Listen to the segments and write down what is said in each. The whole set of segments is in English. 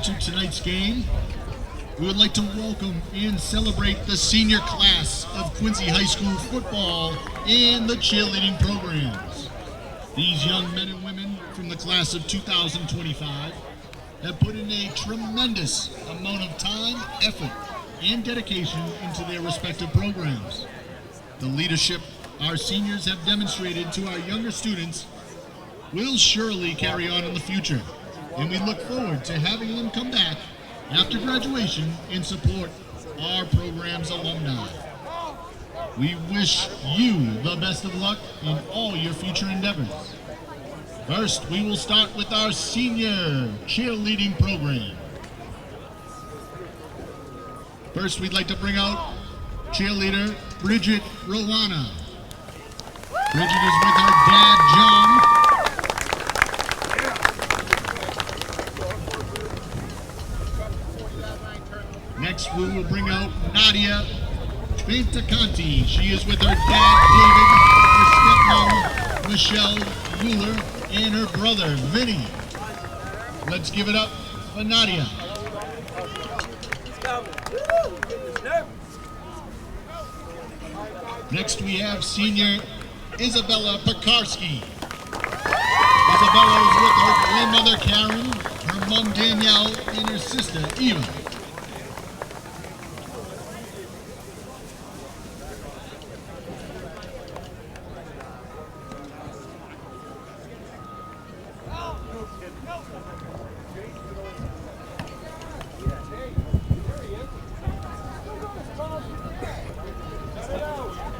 to tonight's game, we would like to welcome and celebrate the senior class of Quincy High School football and the cheerleading programs. These young men and women from the class of 2025 have put in a tremendous amount of time, effort, and dedication into their respective programs. The leadership our seniors have demonstrated to our younger students will surely carry on in the future, and we look forward to having them come back after graduation and support our program's alumni. We wish you the best of luck in all your future endeavors. First, we will start with our senior cheerleading program. First, we'd like to bring out cheerleader Bridget Rowana. Bridget is with her dad, John. Next, we will bring out Nadia Fantacanti. She is with her dad, David, her stepmom, Michelle Mueller, and her brother, Vinny. Let's give it up for Nadia. Next, we have senior Isabella Pekarski. Isabella is with her grandmother, Karen, her mom, Danielle, and her sister, Eva.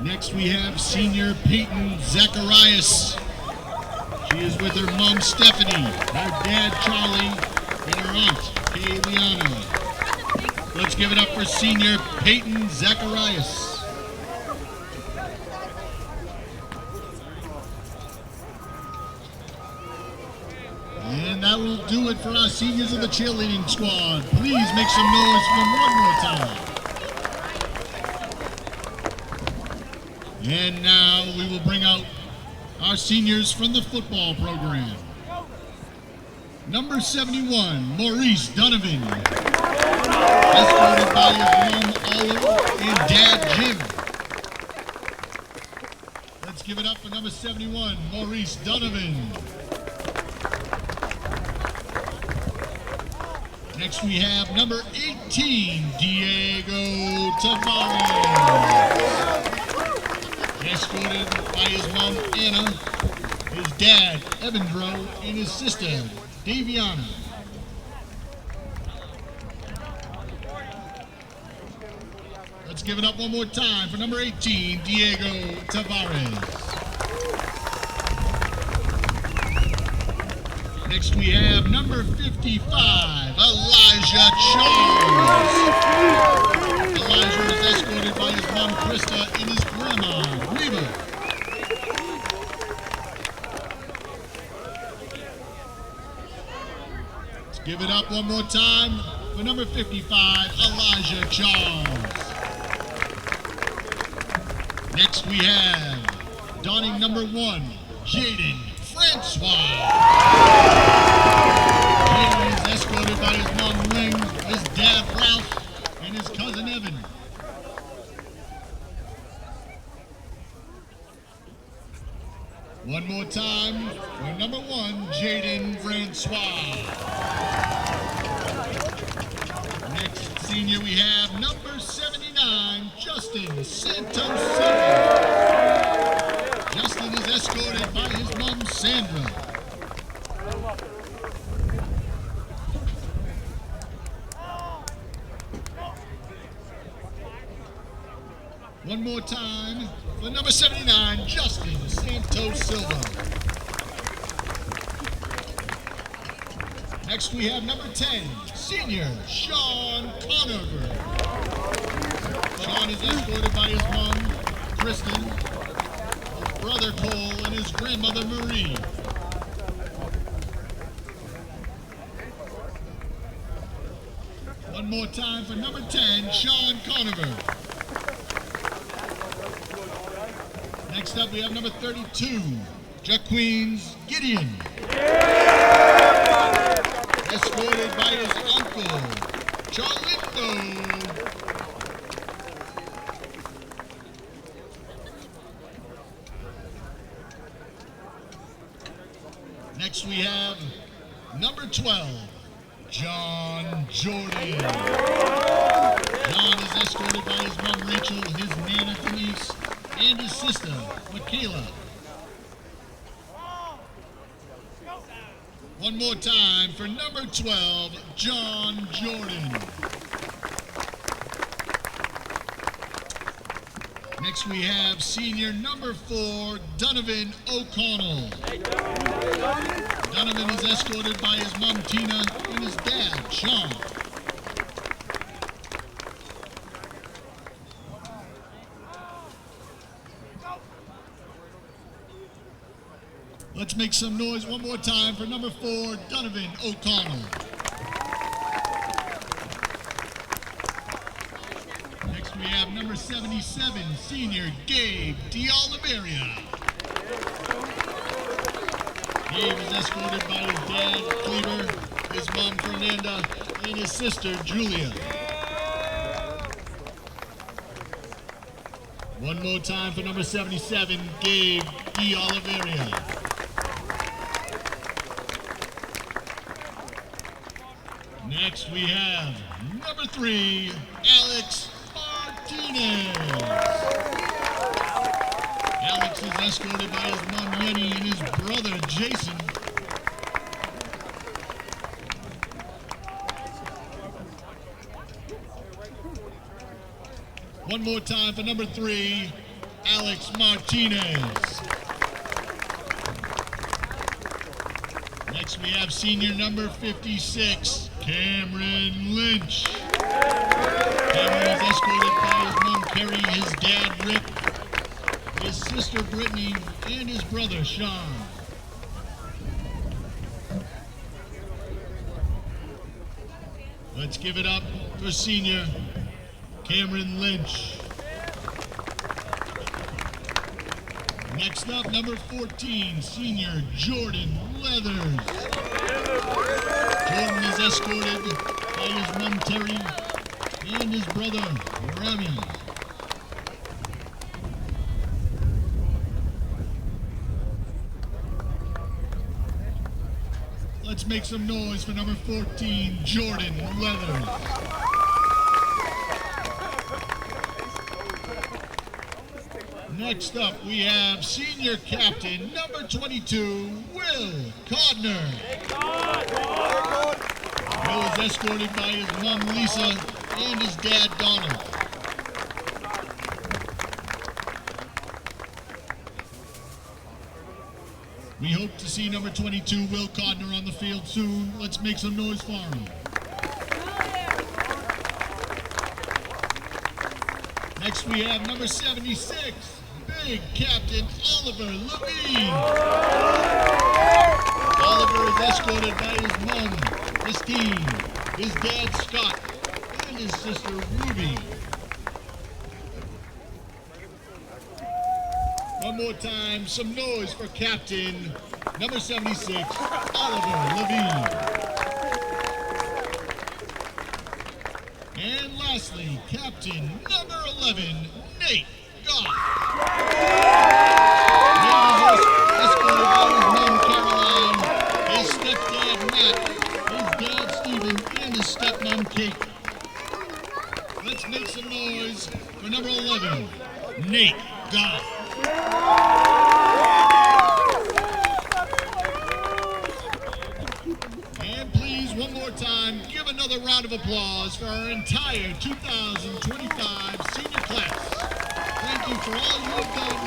Next, we have senior Peyton Zacharias. She is with her mom, Stephanie, her dad, Charlie, and her aunt, Kayliana. Let's give it up for senior Peyton Zacharias. And that will do it for our seniors of the cheerleading squad. Please make some noise for them one more time. And now we will bring out our seniors from the football program. Number 71, Maurice Donovan. Escorted by his mom, Olive, and dad, Jim. Let's give it up for number 71, Maurice Donovan. Next we have number 18, Diego Tavares. Escorted by his mom, Anna, his dad, Evandro, and his sister, Daviana. Let's give it up one more time for number 18, Diego Tavares. Next we have number 55, Elijah Charles. Elijah is escorted by his mom, Krista, and his grandma, Reba. Let's give it up one more time for number 55, Elijah Charles. Next we have, donning number 1, Jaden Francois. Jaden is escorted by his mom, Ling, his dad, Ralph, and his cousin, Evan. One more time for number 1, Jaden Francois. Next senior we have number 79, Justin Santos Silva. Justin is escorted by his mom, Sandra. One more time for number 79, Justin Santos Silva. Next we have number 10, senior Sean Conover. Sean is escorted by his mom, Kristen, his brother Cole, and his grandmother Marie. One more time for number 10, Sean Conover. Next up, we have number 32, Jaqueens Gideon. Escorted by his uncle Michael Charlindo. Next we have number 12, John Jordan. John is escorted by his mom Rachel, his nana Denise, and his sister Michaela. One more time for number 12, John Jordan. Next we have senior number 4, Donovan O'Connell. Donovan is escorted by his mom Tina and his dad Sean. Let's make some noise one more time for number 4, Donovan O'Connell. Next we have number 77, senior Gabe D'Oliveria. Gabe is escorted by his dad, Cleaver, his mom, Fernanda, and his sister, Julia. One more time for number 77, Gabe D'Oliveria. Next we have number 3, Alex Martinez. Alex is escorted by his mom Yenny and his brother Jason. One more time for number 3, Alex Martinez. Next we have senior number 56, Cameron Lynch. Cameron is escorted by his mom Carrie, his dad Rick, his sister Brittany, and his brother Sean. Let's give it up for senior Cameron Lynch. Next up, number 14, senior Jordan Leathers. Jordan is escorted by his mom Terry and his brother Rami. Let's make some noise for number 14, Jordan Leathers. Next up, we have senior captain, number 22, Will Codner. Will is escorted by his mom, Lisa, and his dad, Donald. We hope to see number 22, Will Codner, on the field soon. Let's make some noise for him. Next, we have number 76, Big Captain Oliver Levine. Oliver is escorted by his mom, Christine, his dad, Scott, and his sister, Ruby. One more time, some noise for Captain number 76, Oliver Levine. And lastly, Captain number 11, Nate Goff. Nate is escorted by his mom, Caroline, his stepdad, Matt, his dad, Stephen, and his stepmom, Kate. Let's make some noise for number 11, Nate Goff. And please, one more time, give another round of applause for our entire 2025 senior class. Thank you for all you have done.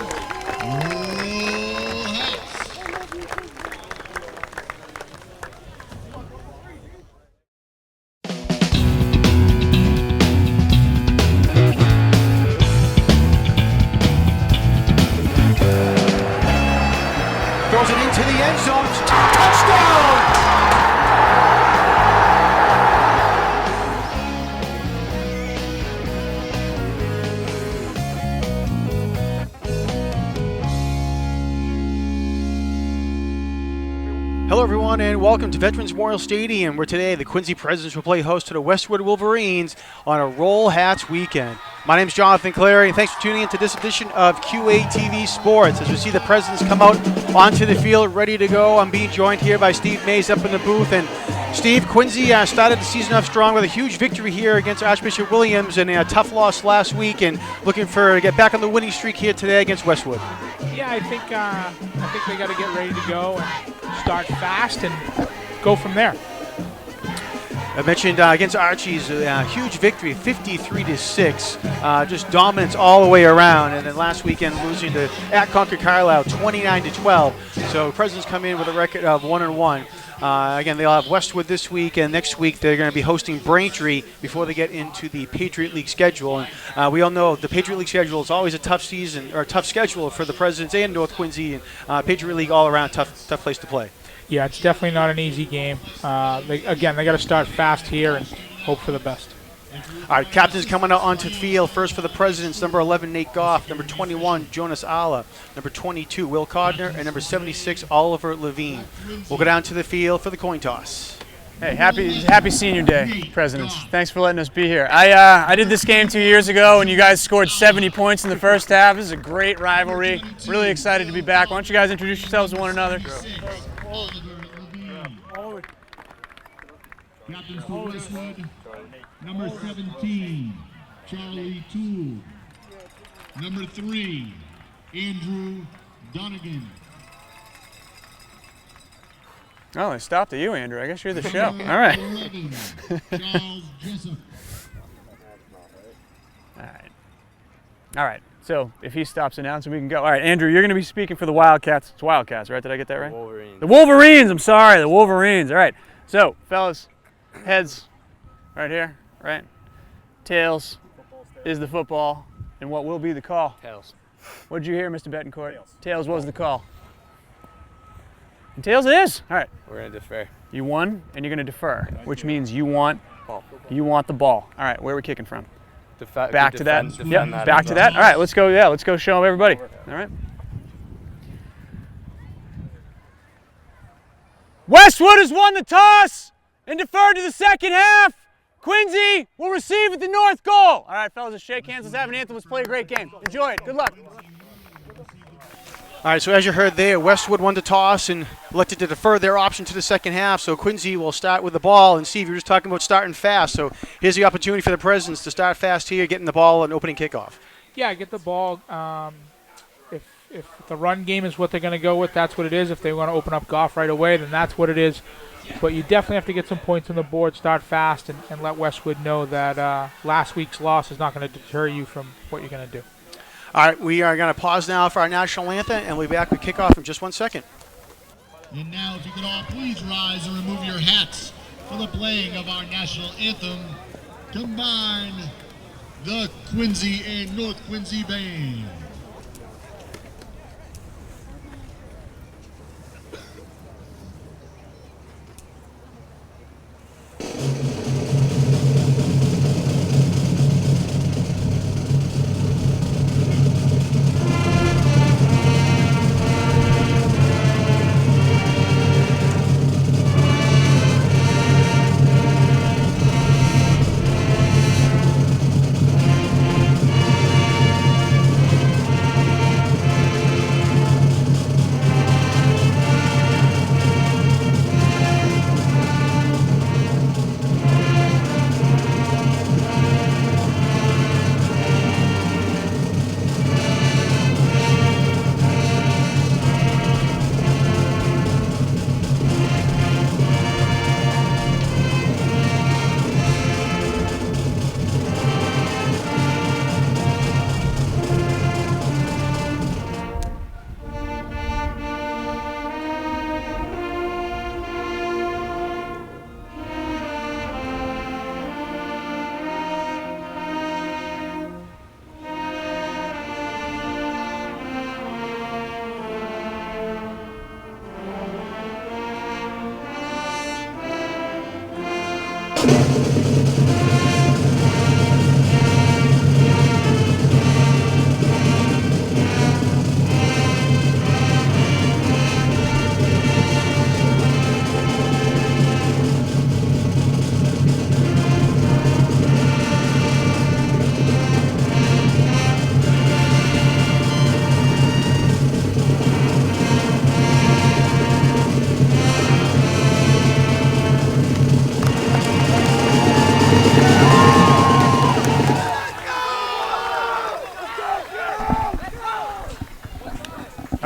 Roll hats. Throws it into the end zone. Touchdown! everyone, and welcome to Veterans Memorial Stadium, where today the Quincy Presidents will play host to the Westwood Wolverines on a Roll Hats weekend. My name is Jonathan Clary, and thanks for tuning in to this edition of QATV Sports. As we see the Presidents come out onto the field ready to go, I'm being joined here by Steve Mays up in the booth. And Steve, Quincy started the season off strong with a huge victory here against Archbishop Williams and a tough loss last week, and looking to get back on the winning streak here today against Westwood. Yeah, I think they got to get ready to go and start fast and go from there. I mentioned against Archie's huge victory, 53-6, just dominance all the way around. And then last weekend losing to at Concord Carlisle, 29-12. So Presidents come in with a record of 1-1. Again, they'll have Westwood this week, and next week they're going to be hosting Braintree before they get into the Patriot League schedule. And we all know the Patriot League schedule is always a tough season or a tough schedule for the Presidents and North Quincy. And Patriot League all around tough place to play. Yeah, it's definitely not an easy game. They got to start fast here and hope for the best. All right, captains coming out onto the field. First for the Presidents, number 11, Nate Goff. Number 21, Jonas Ala. Number 22, Will Codner. And number 76, Oliver Levine. We'll go down to the field for the coin toss. Hey, happy Senior Day, Presidents. Thanks for letting us be here. I did this game 2 years ago, and you guys scored 70 points in the first half. This is a great rivalry. Really excited to be back. Why don't you guys introduce yourselves to one another? Oliver Levine. Captains for Westwood, number 17, Charlie Toole. Number 3, Andrew Donegan. Oh, they stopped at you, Andrew. I guess you're the show. All Number right. 11, Charles Jessup. All right. So if he stops announcing, we can go. All right, Andrew, you're going to be speaking for the Wildcats. It's Wildcats, right? Did I get that right? Wolverines. The Wolverines. I'm sorry, the Wolverines. All right. So, fellas, heads right here, right? Tails is the football, and what will be the call? Tails. What did you hear, Mr. Betancourt? Tails was the call. And tails it is. All right. We're going to defer. You won, and you're going to defer, which means you want the ball. All right, where are we kicking from? Back to that. Yep, back to that. All right, let's go. Yeah, let's go show everybody. All right. Westwood has won the toss and deferred to the second half. Quincy will receive at the north goal. All right, fellas, let's shake hands. Let's have an anthem. Let's play a great game. Enjoy it. Good luck. All right, so as you heard there, Westwood won the toss and elected to defer their option to the second half. So Quincy will start with the ball. And Steve, you were just talking about starting fast. So here's the opportunity for the Presidents to start fast here, getting the ball and opening kickoff. Yeah, get the ball. If the run game is what they're going to go with, that's what it is. If they want to open up Goff right away, then that's what it is. But you definitely have to get some points on the board, start fast, and let Westwood know that last week's loss is not going to deter you from what you're going to do. All right, we are going to pause now for our national anthem, and we'll be back with kickoff in just 1 second. And now, if you could all please rise and remove your hats for the playing of our national anthem, combine the Quincy and North Quincy Band.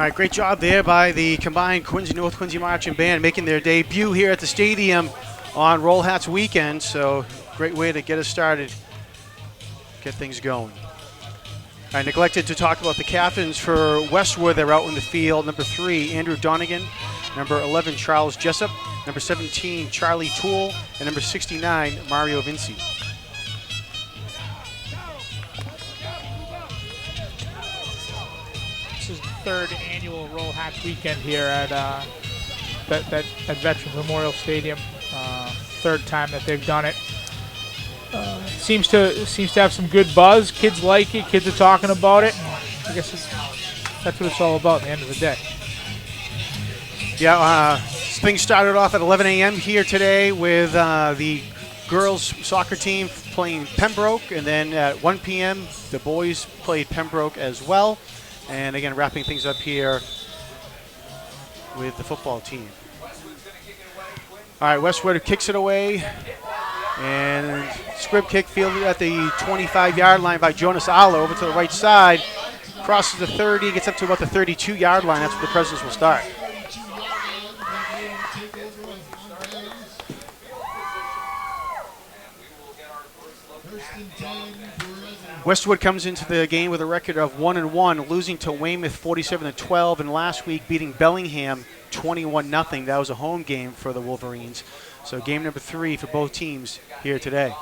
right, great job there by the combined Quincy North Quincy Marching Band, making their debut here at the stadium on Roll Hats weekend. So great way to get us started, get things going. I neglected to talk about the captains for Westwood. They're out in the field. Number 3, Andrew Donegan. Number 11, Charles Jessup. Number 17, Charlie Toole. And number 69, Mario Vinci. This is the third annual Roll Hats weekend here at Veterans Memorial Stadium. Third time that they've done it. Seems to have some good buzz. Kids like it. Kids are talking about it. I guess that's what it's all about at the end of the day. Yeah, things started off at 11 a.m. here today with the girls soccer team playing Pembroke, and then at 1 p.m. the boys played Pembroke as well. And again, wrapping things up here with the football team. All right, Westwood kicks it away. And squib kick fielded at the 25-yard line by Jonas Alla over to the right side. Crosses the 30, gets up to about the 32-yard line. That's where the Presidents will start. Westwood comes into the game with a record of 1-1, losing to Weymouth 47-12, and last week beating Bellingham 21-0. That was a home game for the Wolverines. So game number 3 for both teams here today.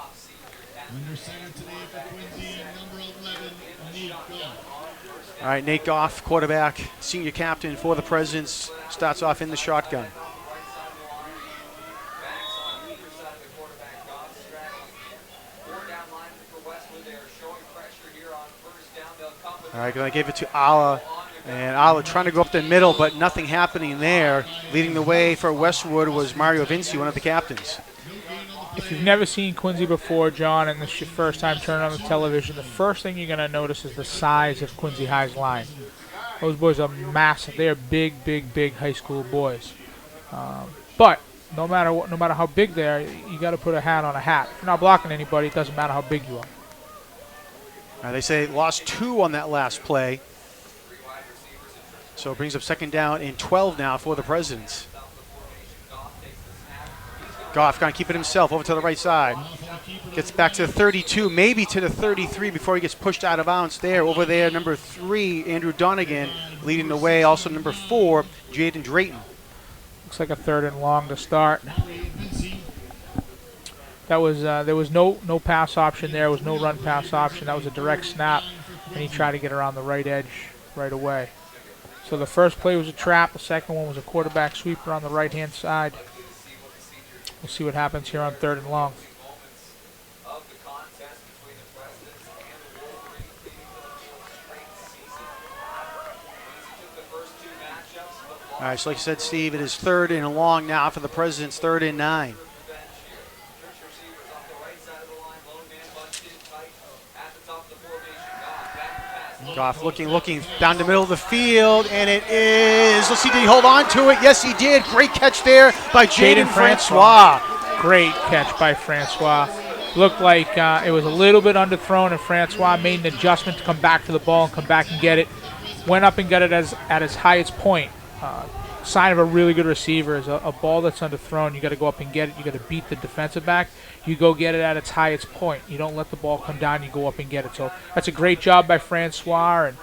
Under center today for Quincy, number 11, Nate Goff. All right, Nate Goff, quarterback, senior captain for the Presidents, starts off in the shotgun. All right, going to give it to Alla. And Alla trying to go up the middle, but nothing happening there. Leading the way for Westwood was Mario Vinci, one of the captains. If you've never seen Quincy before, John, and this is your first time turning on the television, the first thing you're going to notice is the size of Quincy High's line. Those boys are massive. They are big, big, big high school boys. But no matter how big they are, you got to put a hat on a hat. If you're not blocking anybody, it doesn't matter how big you are. They say lost 2 on that last play. So it brings up second down and 12 now for the Presidents. Goff going to keep it himself over to the right side. Gets back to the 32, maybe to the 33 before he gets pushed out of bounds there. Over there, number 3, Andrew Donegan leading the way. Also number 4, Jaden Drayton. Looks like a 3rd and long to start. That was there was no pass option there. There was no run pass option. That was a direct snap, and he tried to get around the right edge right away. So the first play was a trap. The second one was a quarterback sweeper on the right-hand side. We'll see what happens here on 3rd and long. All right, so like you said, Steve, it is 3rd and long now for the Presidents, 3rd and 9. Goff looking down the middle of the field, and it is, let's see, did he hold on to it? Yes, he did. Great catch there by Jaden Francois. Great catch by Francois. Looked like it was a little bit underthrown, and Francois made an adjustment to come back to the ball and come back and get it. Went up and got it at its highest point. Sign of a really good receiver is a ball that's underthrown. You got to go up and get it. You got to beat the defensive back. You go get it at its highest point. You don't let the ball come down. You go up and get it. So that's a great job by Francois. And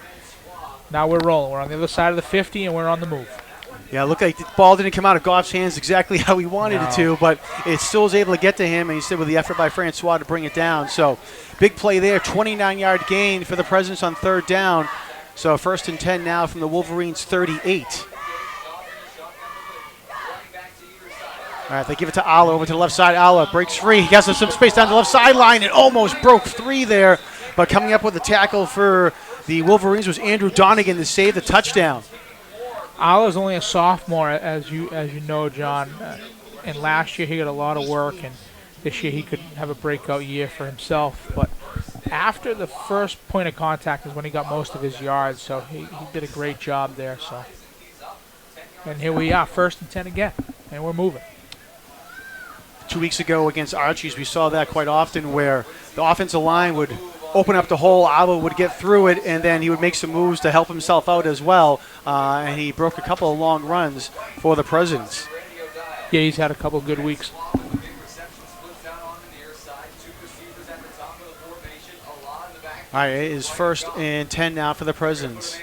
now we're rolling. We're on the other side of the 50, and we're on the move. Yeah, looked like the ball didn't come out of Goff's hands exactly how he wanted it to, but it still was able to get to him, and he said with the effort by Francois to bring it down. So big play there, 29-yard gain for the Presidents on 3rd down. So 1st and 10 now from the Wolverines' 38. All right, they give it to Alla over to the left side. Alla breaks free. He has some space down the left sideline and almost broke 3 there. But coming up with the tackle for the Wolverines was Andrew Donegan to save the touchdown. Alla's only a sophomore, as you know, John. And last year he got a lot of work, and this year he could have a breakout year for himself. But after the first point of contact is when he got most of his yards, so he did a great job there. So, and here we are, 1st and 10 again, and we're moving. 2 weeks ago against Archie's, we saw that quite often where the offensive line would open up the hole. Ava would get through it, and then he would make some moves to help himself out as well. And he broke a couple of long runs for the Presidents. Yeah, he's had a couple of good weeks. All right, it is 1st and 10 now for the Presidents.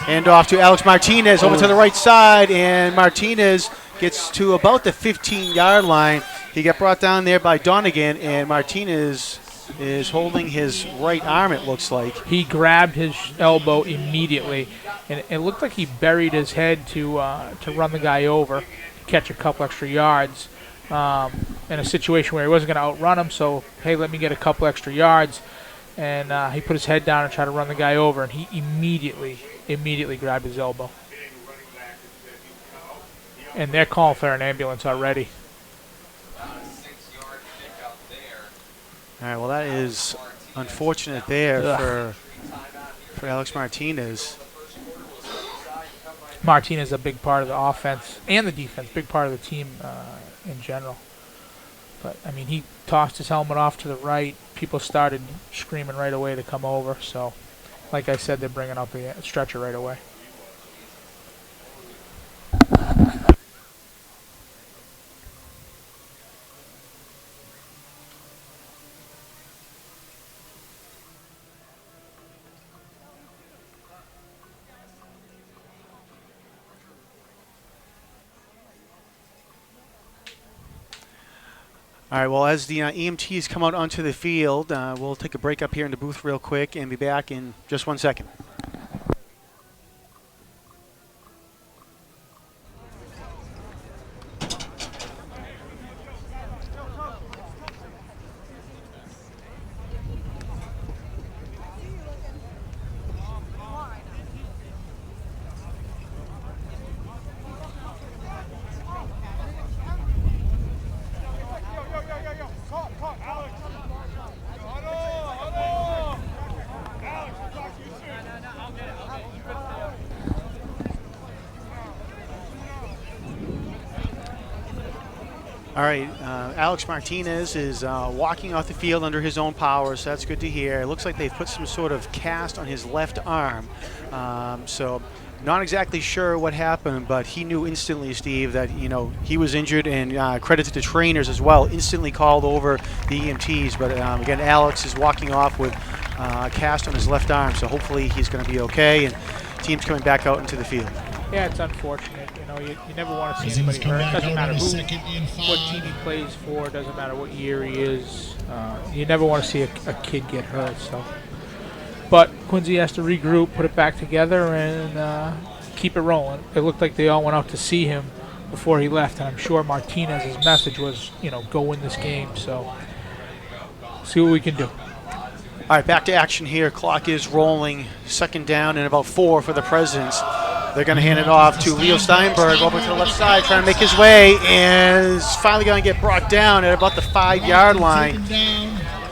Hand off to Alex Martinez over to the right side, and Martinez gets to about the 15-yard line. He got brought down there by Donegan, and Martinez is holding his right arm, it looks like. He grabbed his elbow immediately, and it looked like he buried his head to run the guy over, catch a couple extra yards. In a situation where he wasn't going to outrun him, so, hey, let me get a couple extra yards. And he put his head down and tried to run the guy over, and he immediately grabbed his elbow. And they're calling for an ambulance already. All right, well, that is unfortunate there for Alex Martinez. Martinez is a big part of the offense and the defense, big part of the team in general. But, I mean, he tossed his helmet off to the right. People started screaming right away to come over. So, like I said, they're bringing up the stretcher right away. All right, well, as the EMTs come out onto the field, we'll take a break up here in the booth real quick and be back in just 1 second. All right, Alex Martinez is walking off the field under his own power, so that's good to hear. It looks like they've put some sort of cast on his left arm. So not exactly sure what happened, but he knew instantly, Steve, that he was injured, and credit to the trainers as well, instantly called over the EMTs. But again, Alex is walking off with a cast on his left arm, so hopefully he's going to be okay, and team's coming back out into the field. Yeah, it's unfortunate. You never want to see anybody hurt. It doesn't matter what team he plays for. It doesn't matter what year he is. You never want to see a kid get hurt. So, but Quincy has to regroup, put it back together, and keep it rolling. It looked like they all went out to see him before he left, and I'm sure Martinez's message was, go win this game. So, see what we can do. All right, back to action here. Clock is rolling. 2nd down and about 4 for the Presidents. They're going to hand it off to Leo Steinberg over to the left side, trying to make his way, and is finally going to get brought down at about the 5-yard line.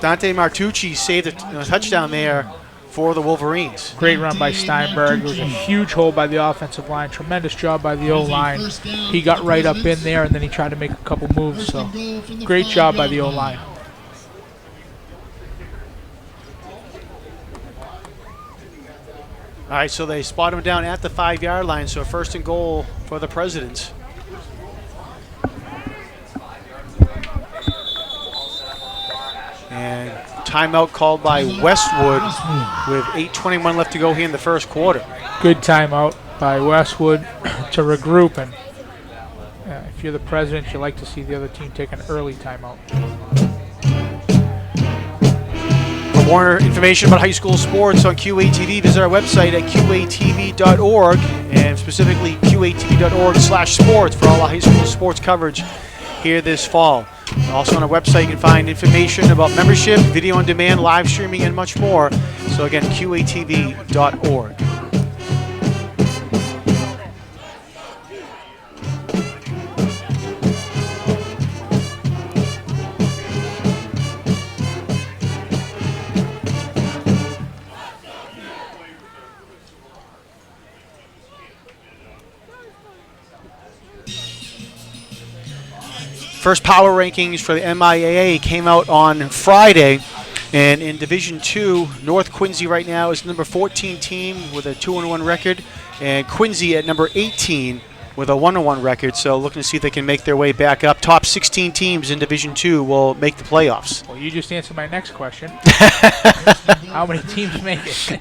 Dante Martucci saved a touchdown there for the Wolverines. Great run by Steinberg. It was a huge hole by the offensive line. Tremendous job by the O-line. He got right up in there, and then he tried to make a couple moves. So great job by the O-line. All right, so they spot him down at the 5-yard line, so 1st and goal for the Presidents. And timeout called by Westwood with 8:21 left to go here in the 1st quarter. Good timeout by Westwood to regroup, and if you're the President, you like to see the other team take an early timeout. For more information about high school sports on QATV, visit our website at qatv.org, and specifically qatv.org/sports for all the high school sports coverage here this fall. Also on our website, you can find information about membership, video on demand, live streaming, and much more. So again, qatv.org. first power rankings for the MIAA came out on Friday. And in Division II, North Quincy right now is the number 14 team with a 2-1 record, and Quincy at number 18 with a 1-1 record. So looking to see if they can make their way back up. Top 16 teams in Division II will make the playoffs. Well, you just answered my next question. How many teams make it?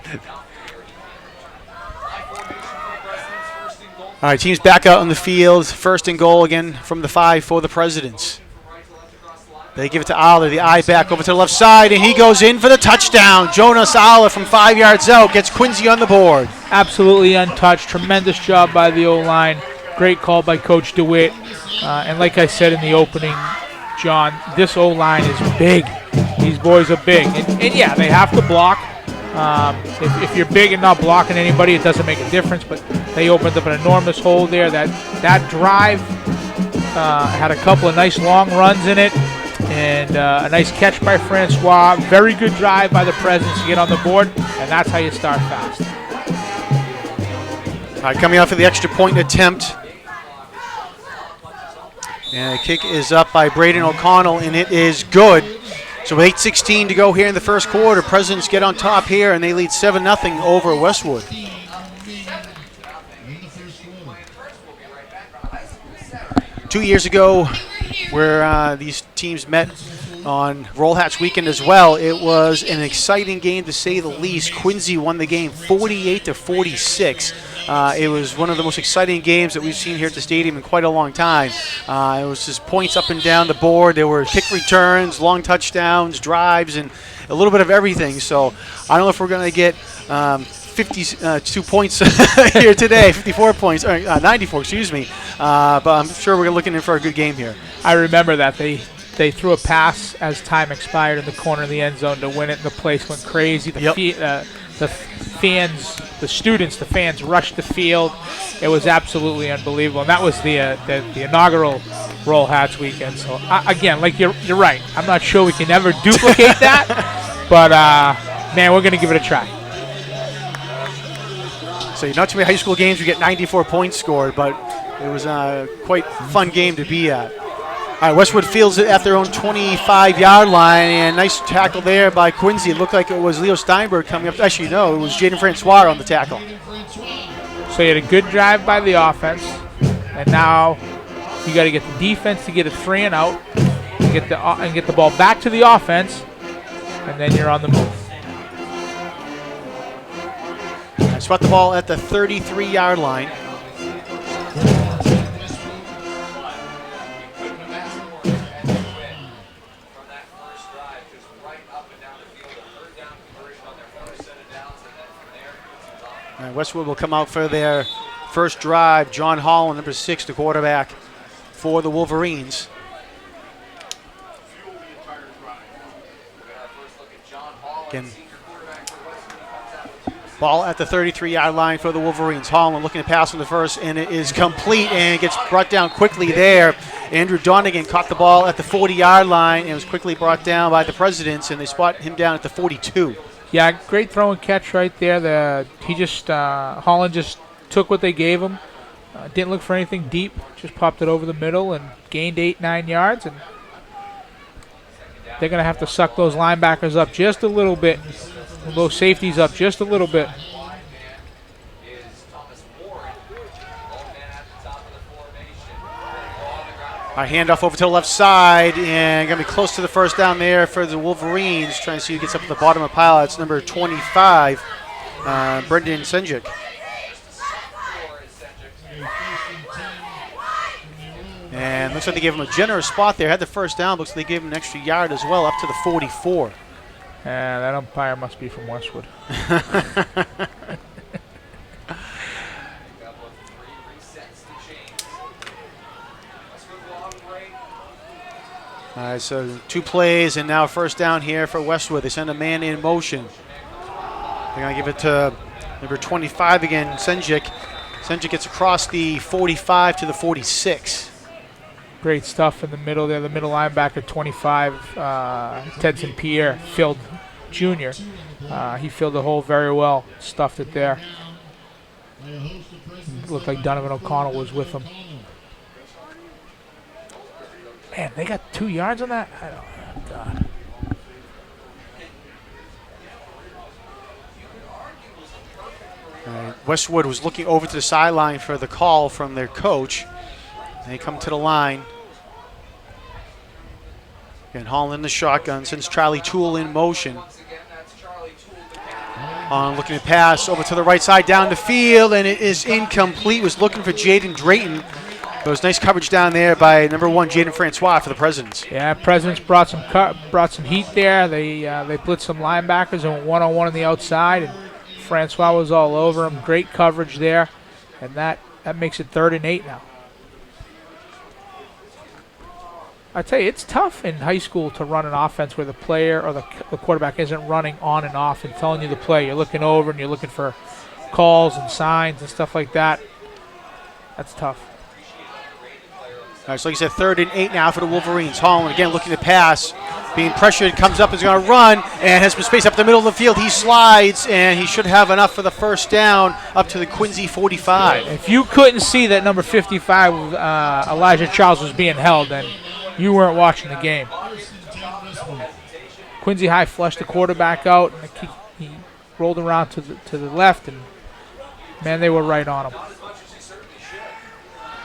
All right, teams back out on the field. First and goal again from the 5 for the Presidents. They give it to Aller, the eye back over to the left side, and he goes in for the touchdown. Jonas Aller from 5 yards out gets Quincy on the board. Absolutely untouched. Tremendous job by the O-line. Great call by Coach DeWitt. And like I said in the opening, John, this O-line is big. These boys are big. And yeah, they have to block. If you're big and not blocking anybody, it doesn't make a difference. But they opened up an enormous hole there. That drive had a couple of nice long runs in it. And a nice catch by Francois. Very good drive by the Presidents to get on the board, and that's how you start fast. All right, coming out for the extra point attempt. And the kick is up by Braden O'Connell, and it is good. So with 8:16 to go here in the first quarter, Presidents get on top here, and they lead 7-0 over Westwood. 2 years ago, where these teams met on Roll Hats weekend as well, it was an exciting game to say the least. Quincy won the game 48-46. It was one of the most exciting games that we've seen here at the stadium in quite a long time. It was just points up and down the board. There were kick returns, long touchdowns, drives, and a little bit of everything. So I don't know if we're going to get 52 points here today, 54 points, or 94, excuse me. But I'm sure we're looking in for a good game here. I remember that they threw a pass as time expired in the corner of the end zone to win it, and the place went crazy. The fans rushed the field. It was absolutely unbelievable, and that was the inaugural Roll Hats weekend. So again, like you're right. I'm not sure we can ever duplicate that, but man, we're gonna give it a try. So not too many high school games we get 94 points scored, but it was a quite fun game to be at. All right, Westwood fields it at their own 25-yard line, and nice tackle there by Quincy. It looked like it was Leo Steinberg coming up. Actually, no, it was Jaden Francois on the tackle. So you had a good drive by the offense, and now you got to get the defense to get a 3 and out, and get the ball back to the offense, and then you're on the move. I spot the ball at the 33-yard line. Westwood will come out for their first drive. John Holland, number 6, the quarterback for the Wolverines. Again, ball at the 33-yard line for the Wolverines. Holland looking to pass on the first, and it is complete and gets brought down quickly there. Andrew Donegan caught the ball at the 40-yard line and was quickly brought down by the Presidents, and they spot him down at the 42. Yeah, great throw and catch right there. Holland just took what they gave him. Didn't look for anything deep. Just popped it over the middle and gained 8-9 yards. And they're going to have to suck those linebackers up just a little bit. Those safeties up just a little bit. Our handoff over to the left side, and going to be close to the first down there for the Wolverines. Trying to see who gets up at the bottom of the pile. It's number 25, Brendan Senjik. And looks like they gave him a generous spot there. Had the first down. Looks like they gave him an extra yard as well, up to the 44. And that umpire must be from Westwood. All right, so 2 plays and now first down here for Westwood. They send a man in motion. They're going to give it to number 25 again, Senjik. Senjik gets across the 45 to the 46. Great stuff in the middle there. The middle linebacker, 25, Tedson Pierre, filled Jr. He filled the hole very well, stuffed it there. Looked like Donovan O'Connell was with him. Man, they got 2 yards on that? I don't know. God. Westwood was looking over to the sideline for the call from their coach. They come to the line. Again, Holland in the shotgun, sends Charlie Toole in motion. Looking to pass over to the right side down the field, and it is incomplete. Was looking for Jaden Drayton. It was nice coverage down there by number 1, Jaden Francois for the Presidents. Yeah, Presidents brought some heat there. They blitzed some linebackers and went one-on-one on the outside, and Francois was all over him. Great coverage there, and that makes it 3rd and 8 now. I tell you, it's tough in high school to run an offense where the player or the quarterback isn't running on and off and telling you the play. You're looking over and you're looking for calls and signs and stuff like that. That's tough. All right, so like you said, 3rd and 8 now for the Wolverines. Holland again looking to pass, being pressured, comes up, is going to run, and has some space up the middle of the field. He slides, and he should have enough for the first down up to the Quincy 45. If you couldn't see that number 55, Elijah Charles, was being held, then you weren't watching the game. Quincy High flushed the quarterback out, and he rolled around to the left, and man, they were right on him.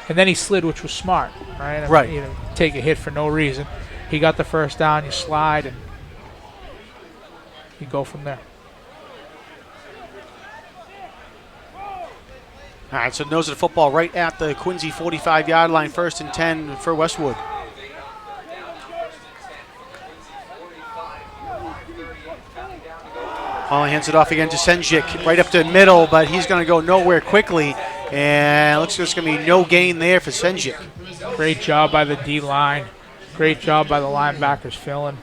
And then he slid, which was smart, right? Right. You know, take a hit for no reason. He got the first down. You slide, and you go from there. All right, so nose of the football right at the Quincy 45-yard line, 1st and 10 for Westwood. Holland hands it off again to Senjik, right up to the middle, but he's going to go nowhere quickly, and it looks like it's going to be no gain there for Senjik. Great job by the D-line. Great job by the linebackers filling.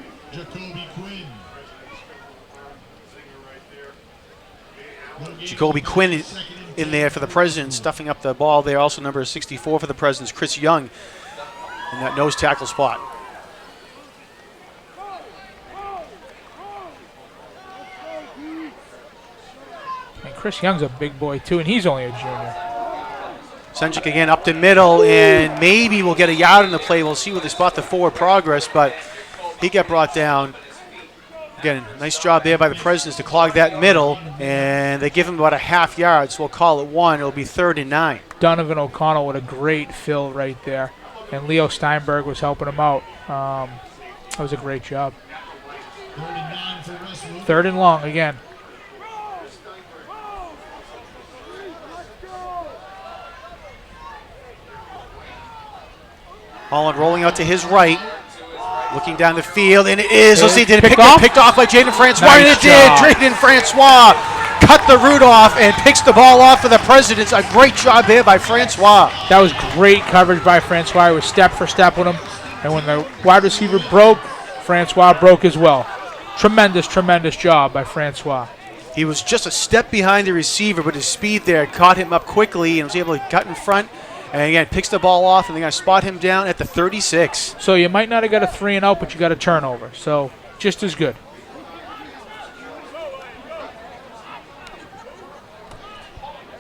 Jacoby Quinn in there for the Presidents, stuffing up the ball there. Also number 64 for the Presidents, Chris Young, in that nose tackle spot. And Chris Young's a big boy, too, and he's only a junior. Senjik again up the middle, and maybe we'll get a yard in the play. We'll see where they spot the forward progress, but he got brought down. Again, nice job there by the Presidents to clog that middle, and they give him about a half yard, so we'll call it 1. It'll be 3rd and 9. Donovan O'Connell with a great fill right there, and Leo Steinberg was helping him out. That was a great job. 3rd and long again. Holland rolling out to his right, looking down the field, and it is. Let's see, did it picked off by Jaden Francois? Nice And it did. job. Jaden Francois cut the root off and picks the ball off for the Presidents. A great job there by Francois. That was great coverage by Francois. He was step for step with him. And when the wide receiver broke, Francois broke as well. Tremendous, tremendous job by Francois. He was just a step behind the receiver, but his speed there caught him up quickly and was able to cut in front. And again, picks the ball off, and they're going to spot him down at the 36. So you might not have got a 3 and out, but you got a turnover. So just as good.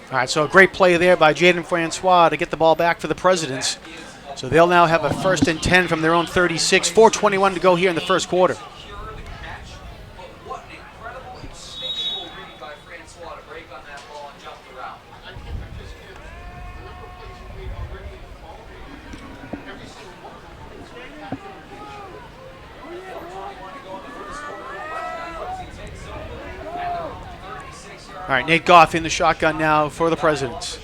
All right, so a great play there by Jaden Francois to get the ball back for the Presidents. So they'll now have a 1st and 10 from their own 36. 4:21 to go here in the first quarter. All right, Nate Goff in the shotgun now for the Presidents.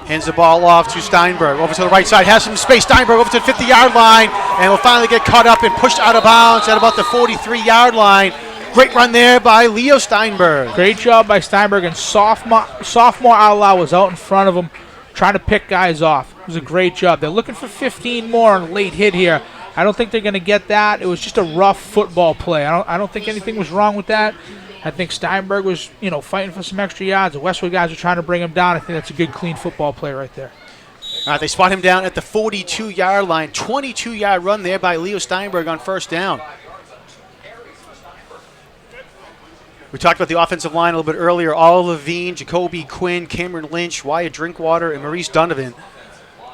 Hands the ball off to Steinberg. Over to the right side, has some space. Steinberg over to the 50-yard line, and will finally get caught up and pushed out of bounds at about the 43-yard line. Great run there by Leo Steinberg. Great job by Steinberg, and sophomore Ala was out in front of him trying to pick guys off. It was a great job. They're looking for 15 more on a late hit here. I don't think they're going to get that. It was just a rough football play. I don't think anything was wrong with that. I think Steinberg was, fighting for some extra yards. The Westwood guys were trying to bring him down. I think that's a good, clean football play right there. All right, they spot him down at the 42-yard line. 22-yard run there by Leo Steinberg on first down. We talked about the offensive line a little bit earlier. Oliver Levine, Jacoby Quinn, Cameron Lynch, Wyatt Drinkwater, and Maurice Donovan.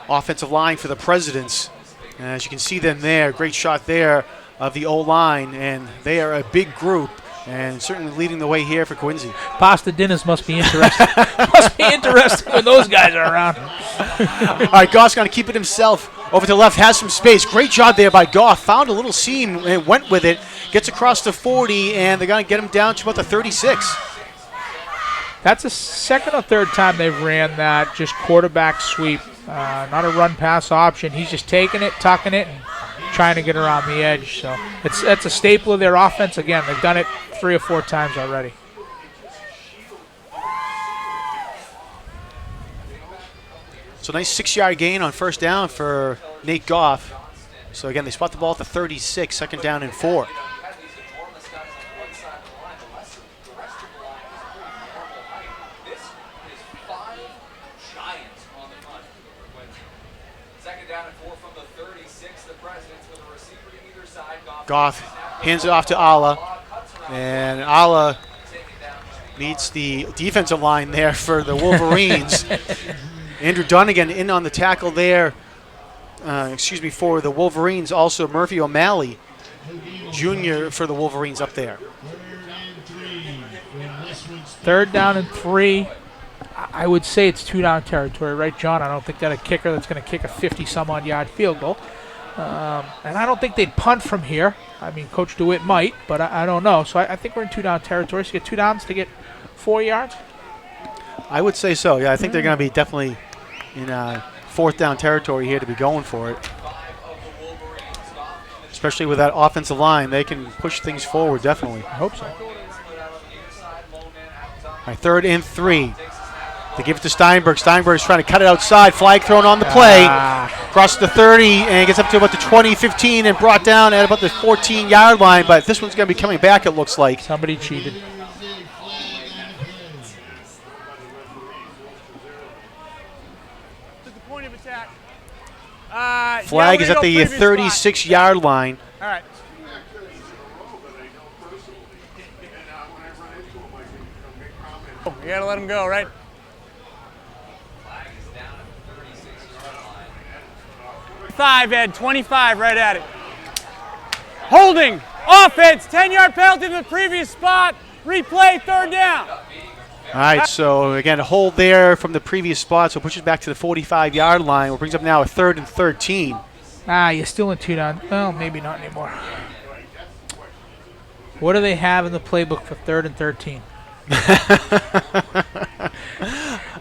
offensive line for the Presidents. And as you can see them there, great shot there of the O-line, and they are a big group and certainly leading the way here for Quincy. Pasta dinners must be interesting. Must be interesting when those guys are around. All right, Goff's going to keep it himself. Over to the left, has some space. Great job there by Goff. Found a little seam and went with it. Gets across the 40, and they're going to get him down to about the 36. That's the second or third time they've ran that just quarterback sweep. Not a run-pass option. He's just taking it, tucking it, and trying to get around the edge. So that's a staple of their offense. Again, they've done it 3 or 4 times already. So nice 6-yard gain on first down for Nate Goff. So again, they spot the ball at the 36, second down and 4. Goff hands it off to Ala, and Ala meets the defensive line there for the Wolverines. Andrew Dunnigan in on the tackle there, for the Wolverines. Also Murphy O'Malley Jr. for the Wolverines up there. 3rd down and 3. I would say it's 2-down territory, right, John? I don't think that a kicker that's going to kick a 50-some-odd yard field goal. And I don't think they'd punt from here. I mean, Coach DeWitt might, but I don't know. So I think we're in 2-down territory. So you get 2 downs to get 4 yards? I would say so. Yeah, I think they're going to be definitely in 4th down territory here to be going for it. Especially with that offensive line. They can push things forward, definitely. I hope so. All right, 3rd and 3. They give it to Steinberg. Steinberg's trying to cut it outside. Flag thrown on the play. Across the 30 and gets up to about the 20-15 and brought down at about the 14-yard line. But this one's going to be coming back, it looks like. Somebody cheated. Point of attack. Flag is at the 36-yard line. All right. You got to let him go, right? Ed, 25 right at it. Holding, offense, 10-yard penalty to the previous spot. Replay, 3rd down. All right, so again, a hold there from the previous spot, so pushes back to the 45-yard line, which brings up now a 3rd and 13. You're still in 2 down. Well, maybe not anymore. What do they have in the playbook for 3rd and 13?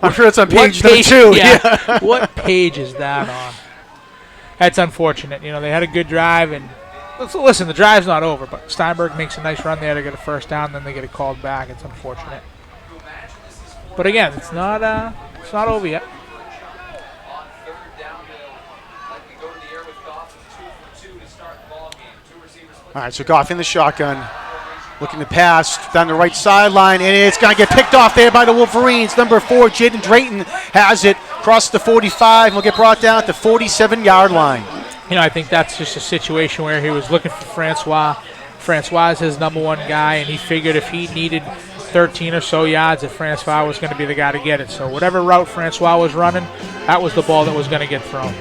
I'm sure it's on page 2. Yeah. What page is that on? That's unfortunate. You know, they had a good drive, and listen, the drive's not over, but Steinberg makes a nice run there to get a 1st down, then they get it called back. It's unfortunate. But again, it's not over yet. All right, so Goff in the shotgun, looking to pass down the right sideline, and it's going to get picked off there by the Wolverines. Number 4, Jaden Drayton has it across the 45, and will get brought down at the 47-yard line. You know, I think that's just a situation where he was looking for Francois. Francois is his number 1 guy, and he figured if he needed 13 or so yards, that Francois was going to be the guy to get it. So whatever route Francois was running, that was the ball that was going to get thrown.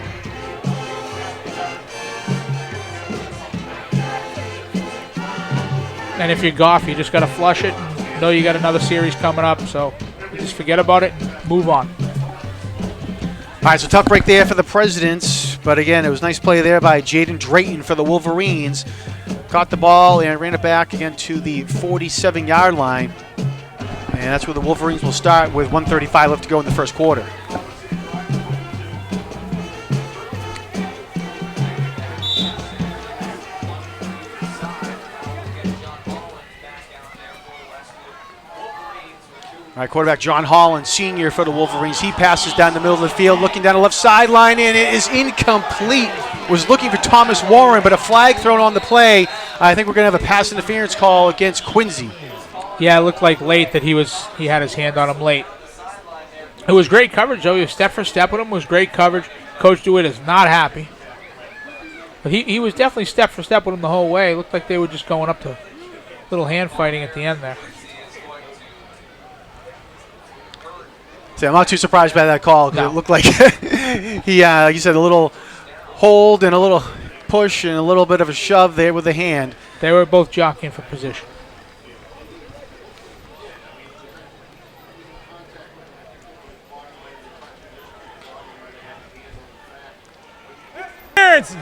And if you're Goff, you just got to flush it and know you got another series coming up. So you just forget about it and move on. All right, so tough break there for the Presidents. But again, it was a nice play there by Jaden Drayton for the Wolverines. Caught the ball and ran it back again to the 47-yard line. And that's where the Wolverines will start with 1:35 left to go in the first quarter. All right, quarterback John Holland, senior for the Wolverines. He passes down the middle of the field, looking down the left sideline, and it is incomplete. Was looking for Thomas Warren, but a flag thrown on the play. I think we're going to have a pass interference call against Quincy. Yeah, it looked like late that he had his hand on him late. It was great coverage, though. He was step for step with him. It was great coverage. Coach DeWitt is not happy. But he was definitely step for step with him the whole way. It looked like they were just going up to little hand fighting at the end there. See, I'm not too surprised by that call because it looked like He, like you said, a little hold and a little push and a little bit of a shove there with the hand. They were both jockeying for position.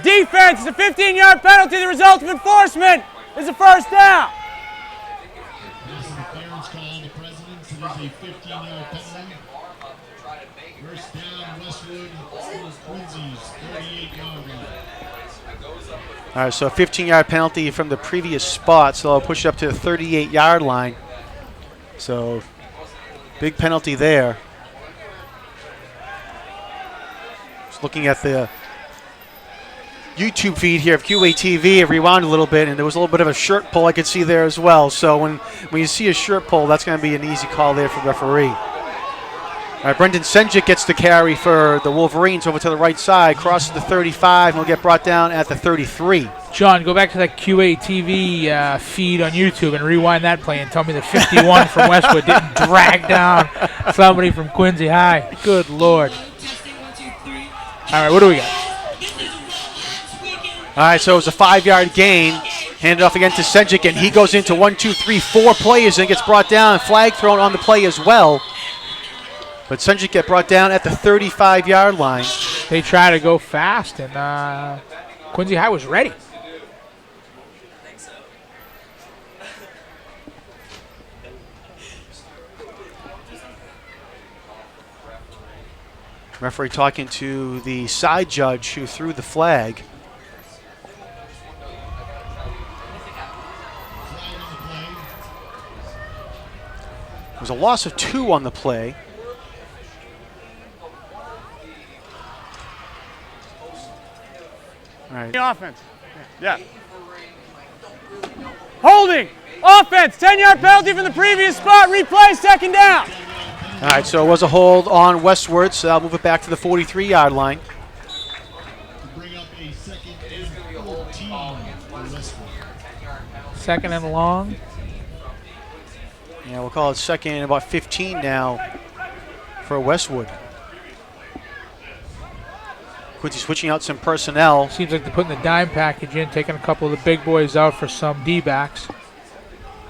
Defense is a 15-yard penalty. The result of enforcement is a first down. Pass interference call on the Presidents. It is a 15-yard penalty. First down, Westwood. Quincy's 38-yard line. All right, so a 15-yard penalty from the previous spot, so they'll push it up to the 38-yard line. So big penalty there. Just looking at the YouTube feed here of QATV, it rewound a little bit, and there was a little bit of a shirt pull I could see there as well. So when you see a shirt pull, that's going to be an easy call there for the referee. All right, Brendan Senjic gets the carry for the Wolverines over to the right side, crosses the 35, and will get brought down at the 33. John, go back to that QATV feed on YouTube and rewind that play and tell me the 51 from Westwood didn't drag down somebody from Quincy High. Good Lord. All right, what do we got? All right, so it's a 5-yard gain. Handed off again to Senjic, and he goes into 1, 2, 3, 4 players and gets brought down. Flag thrown on the play as well. But Senjic get brought down at the 35-yard line. They try to go fast, and Quincy High was ready. Referee talking to the side judge who threw the flag. There was a loss of 2 on the play. All right. The offense. Yeah. Holding. Offense. 10-yard penalty from the previous spot. Replay. Second down. All right, so it was a hold on Westward, so I'll move it back to the 43-yard line. To bring up a second and 14 for Westwood. Second and long. Yeah, we'll call it second and about 15 now for Westwood. Quincy switching out some personnel. Seems like they're putting the dime package in, taking a couple of the big boys out for some D-backs. A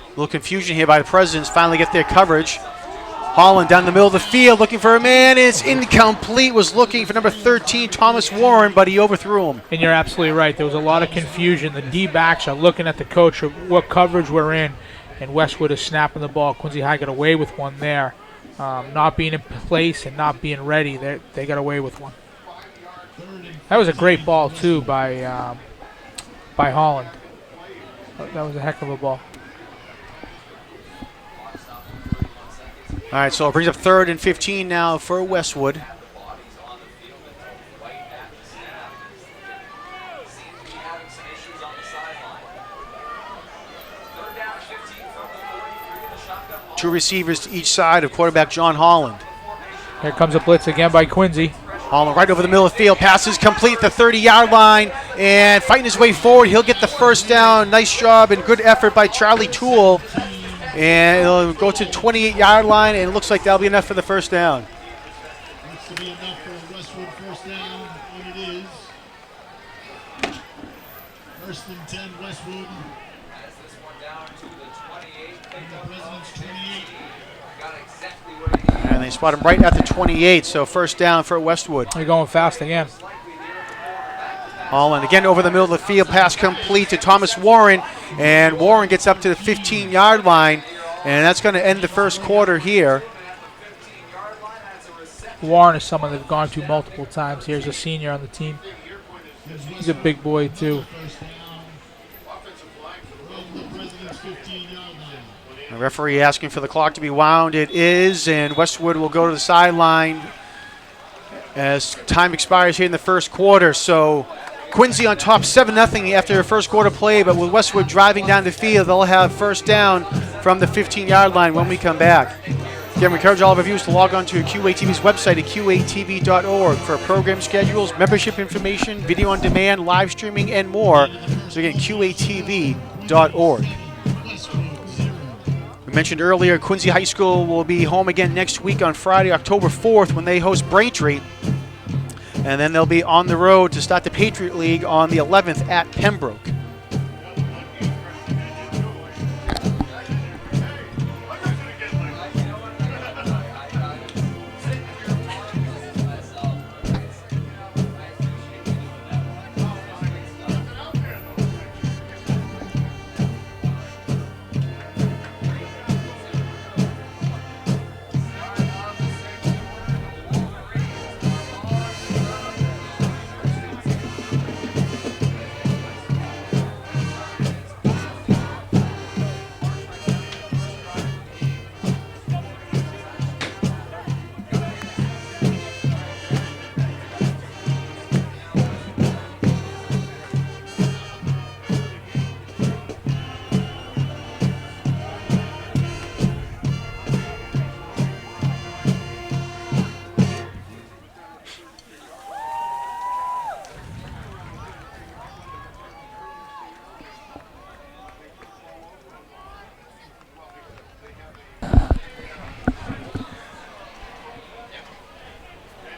little confusion here by the Presidents. Finally get their coverage. Holland down the middle of the field looking for a man. It's incomplete. Was looking for number 13, Thomas Warren, but he overthrew him. And you're absolutely right. There was a lot of confusion. The D-backs are looking at the coach of what coverage we're in, and Westwood is snapping the ball. Quincy High got away with one there. Not being in place and not being ready, they got away with one. That was a great ball, too, by Holland. That was a heck of a ball. All right, so it brings up 3rd and 15 now for Westwood. Two receivers to each side of quarterback John Holland. Here comes a blitz again by Quincy. Holland right over the middle of the field. Passes complete the 30-yard line and fighting his way forward. He'll get the first down. Nice job and good effort by Charlie Toole. And it'll go to the 28-yard line, and it looks like that'll be enough for the first down. Looks to be enough for Westwood first down, and it is. 1st and 10, Westwood. And the Presidents 28. And they spot him right at the 28, so first down for Westwood. They're going fast again. Holland again over the middle of the field, pass complete to Thomas Warren, and Warren gets up to the 15-yard line, and that's going to end the first quarter here. Warren is someone they've gone to multiple times. Here's a senior on the team. He's a big boy, too. The referee asking for the clock to be wound. It is, and Westwood will go to the sideline as time expires here in the first quarter. So Quincy on top 7-0 after their first quarter play, but with Westwood driving down the field, they'll have first down from the 15-yard line when we come back. Again, we encourage all of our viewers to log on to QATV's website at qatv.org for program schedules, membership information, video on demand, live streaming, and more. So again, qatv.org. We mentioned earlier, Quincy High School will be home again next week on Friday, October 4th, when they host Braintree. And then they'll be on the road to start the Patriot League on the 11th at Pembroke.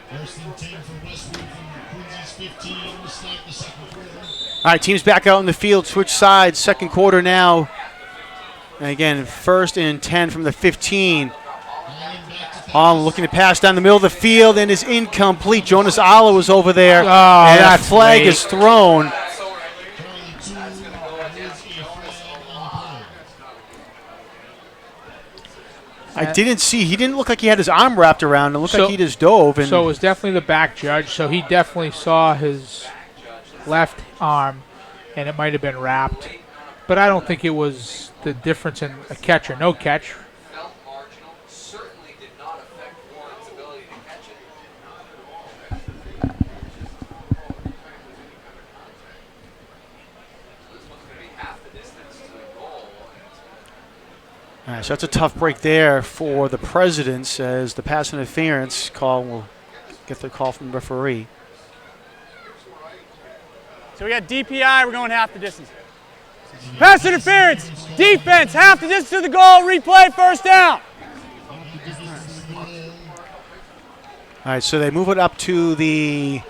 First and 10 for Westwood from Quincy's 15 to start the second quarter. All right, teams back out in the field, switch sides, second quarter now. And again, first and 10 from the 15. Holland looking to pass down the middle of the field and is incomplete. Jonas Alla was over there, and that flag is thrown. I didn't see. He didn't look like he had his arm wrapped around. It looked like he just dove. And so it was definitely the back judge. So he definitely saw his left arm, and it might have been wrapped. But I don't think it was the difference in a catch or no catch. All right, so that's a tough break there for the Presidents as the pass interference call will get the call from the referee. So we got DPI, we're going half the distance. Pass interference, defense, half the distance to the goal, replay, first down. All right, so they move it up to the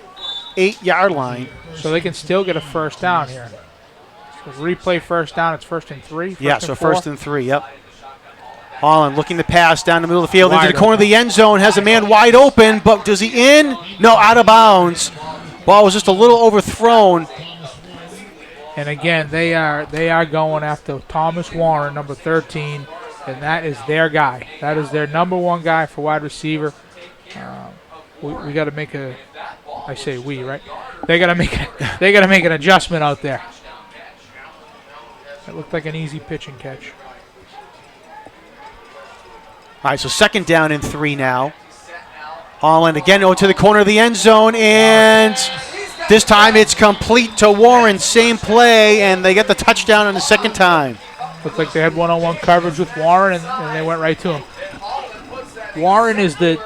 8-yard line. So they can still get a first down here. So replay first down, it's first and 3. Yeah, so first and 3, yep. Holland looking to pass down the middle of the field Wide into the corner of the end zone, has a man wide open, but does he in? No, out of bounds. Ball was just a little overthrown. And again, they are going after Thomas Warren, number 13, and that is their guy. That is their number one guy for wide receiver. We got to make a. I say we, right? They got to make an adjustment out there. It looked like an easy pitch and catch. All right, so second down and 3 now. Holland again over to the corner of the end zone, and this time it's complete to Warren. Same play, and they get the touchdown on the second time. Looked like they had one-on-one coverage with Warren, and they went right to him. Warren is the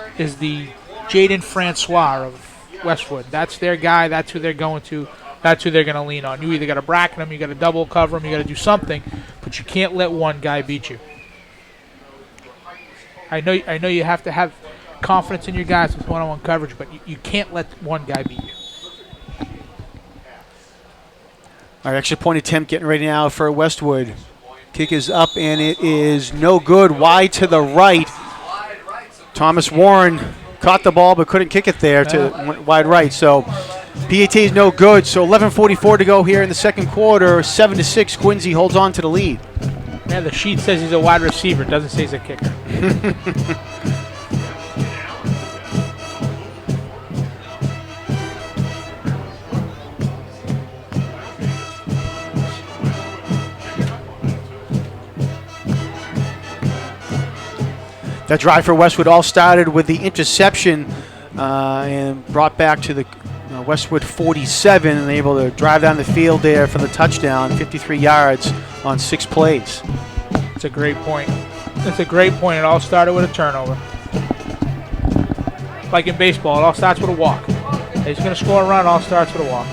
Jaden Francois of Westwood. That's their guy. That's who they're going to. That's who they're going to lean on. You either got to bracket him, you got to double cover him, you got to do something, but you can't let one guy beat you. I know you have to have confidence in your guys with one-on-one coverage, but you can't let one guy beat you. All right, extra point attempt getting ready now for Westwood. Kick is up, and it is no good. Wide to the right. Thomas Warren caught the ball but couldn't kick it there to wide right. So PAT is no good. So 11:44 to go here in the second quarter. 7-6, Quincy holds on to the lead. Man, the sheet says he's a wide receiver. It doesn't say he's a kicker. That drive for Westwood all started with the interception and brought back to the Westwood 47, and able to drive down the field there for the touchdown, 53 yards on 6 plays. It's a great point. It's a great point. It all started with a turnover. Like in baseball, it all starts with a walk. He's going to score a run, it all starts with a walk.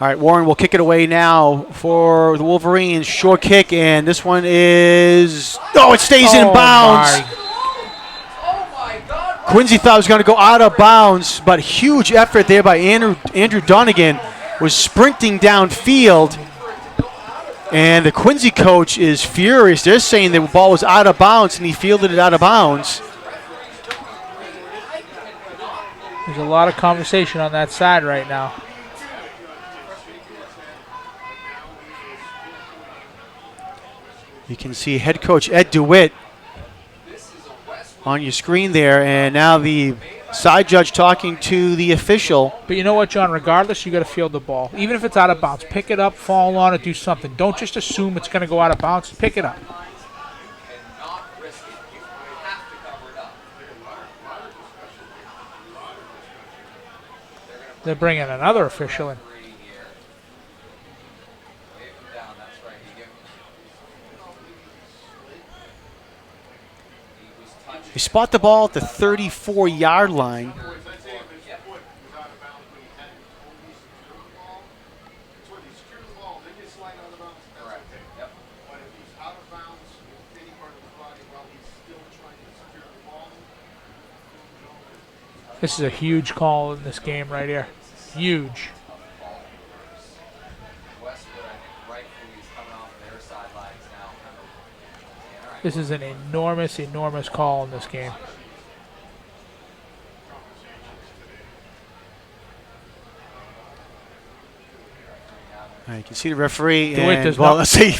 All right, Warren will kick it away now for the Wolverines. Short kick, and this one is... Oh, it stays in bounds. Quincy thought it was going to go out of bounds, but huge effort there by Andrew Donegan. Was sprinting downfield, and the Quincy coach is furious. They're saying the ball was out of bounds, and he fielded it out of bounds. There's a lot of conversation on that side right now. You can see head coach Ed DeWitt on your screen there, and now the side judge talking to the official. But you know what, John? Regardless, you got to field the ball. Even if it's out of bounds, pick it up, fall on it, do something. Don't just assume it's going to go out of bounds. Pick it up. They're bringing another official in. They spot the ball at the 34-yard line. This is a huge call in this game right here. Huge. This is an enormous, enormous call in this game. You can see the referee. DeWitt And, does well, not- let's see.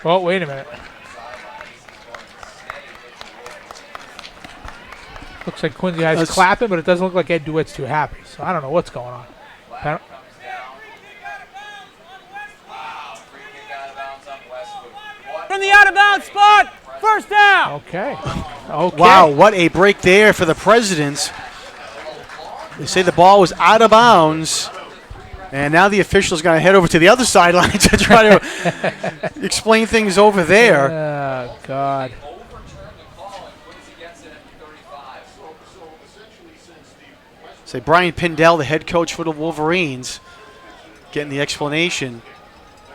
Oh, wait a minute. Looks like Quincy High's Let's- clapping, but it doesn't look like Ed DeWitt's too happy. So I don't know what's going on. From the out of bounds spot, first down. Okay. Okay. Wow, what a break there for the Presidents. They say the ball was out of bounds, and now the official's going to head over to the other sideline to try to explain things over there. Oh, God. Say Brian Pindell, the head coach for the Wolverines, getting the explanation.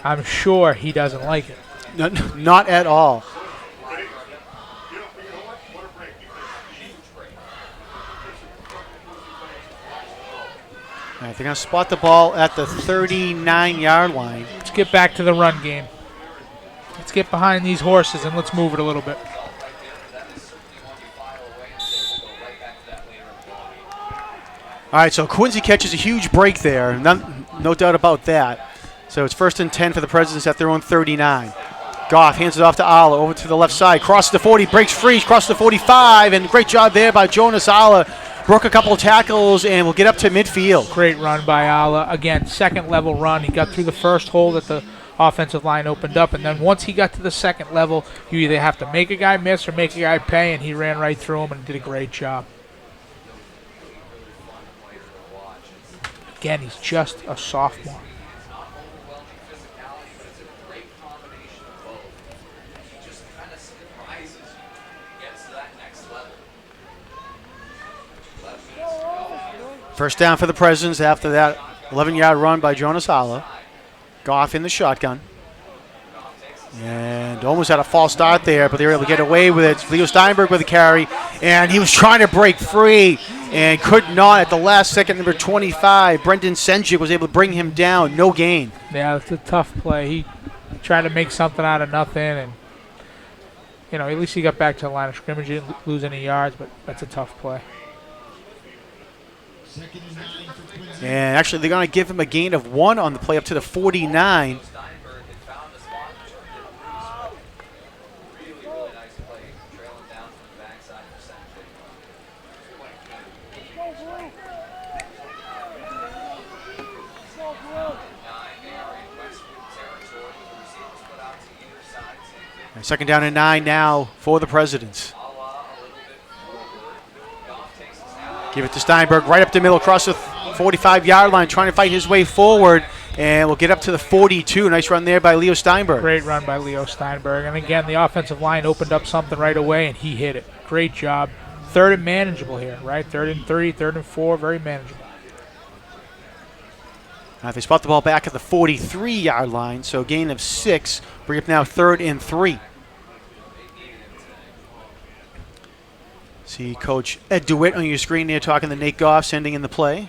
I'm sure he doesn't like it. Not at all. All right, they're going to spot the ball at the 39-yard line. Let's get back to the run game. Let's get behind these horses and let's move it a little bit. All right, so Quincy catches a huge break there. No doubt about that. So it's 1st and 10 for the Presidents at their own 39. Goff hands it off to Alla over to the left side. Crosses the 40, breaks free, crosses the 45, and great job there by Jonas Alla. Broke a couple of tackles and will get up to midfield. Great run by Alla. Again, second level run. He got through the first hole that the offensive line opened up, and then once he got to the second level, you either have to make a guy miss or make a guy pay, and he ran right through him and did a great job. Again, he's just a sophomore. First down for the Presidents after that 11-yard run by Jonas Alla. Goff in the shotgun. And almost had a false start there, but they were able to get away with it. Leo Steinberg with a carry, and he was trying to break free and could not at the last second. Number 25, Brendan Senjic, was able to bring him down. No gain. Yeah, it's a tough play. He tried to make something out of nothing, and at least he got back to the line of scrimmage. He didn't lose any yards, but that's a tough play. And actually, they're going to give him a gain of 1 on the play up to the 49. And 2nd down and 9 now for the Presidents. Give it to Steinberg right up the middle, across the 45-yard line, trying to fight his way forward, and we'll get up to the 42. Nice run there by Leo Steinberg. Great run by Leo Steinberg. And again, the offensive line opened up something right away, and he hit it. Great job. 3rd and manageable here, right? 3rd and 3, 3rd and 4, very manageable. They spot the ball back at the 43-yard line, so a gain of 6. Bring up now 3rd and 3. See Coach Ed DeWitt on your screen there talking to Nate Goff, sending in the play.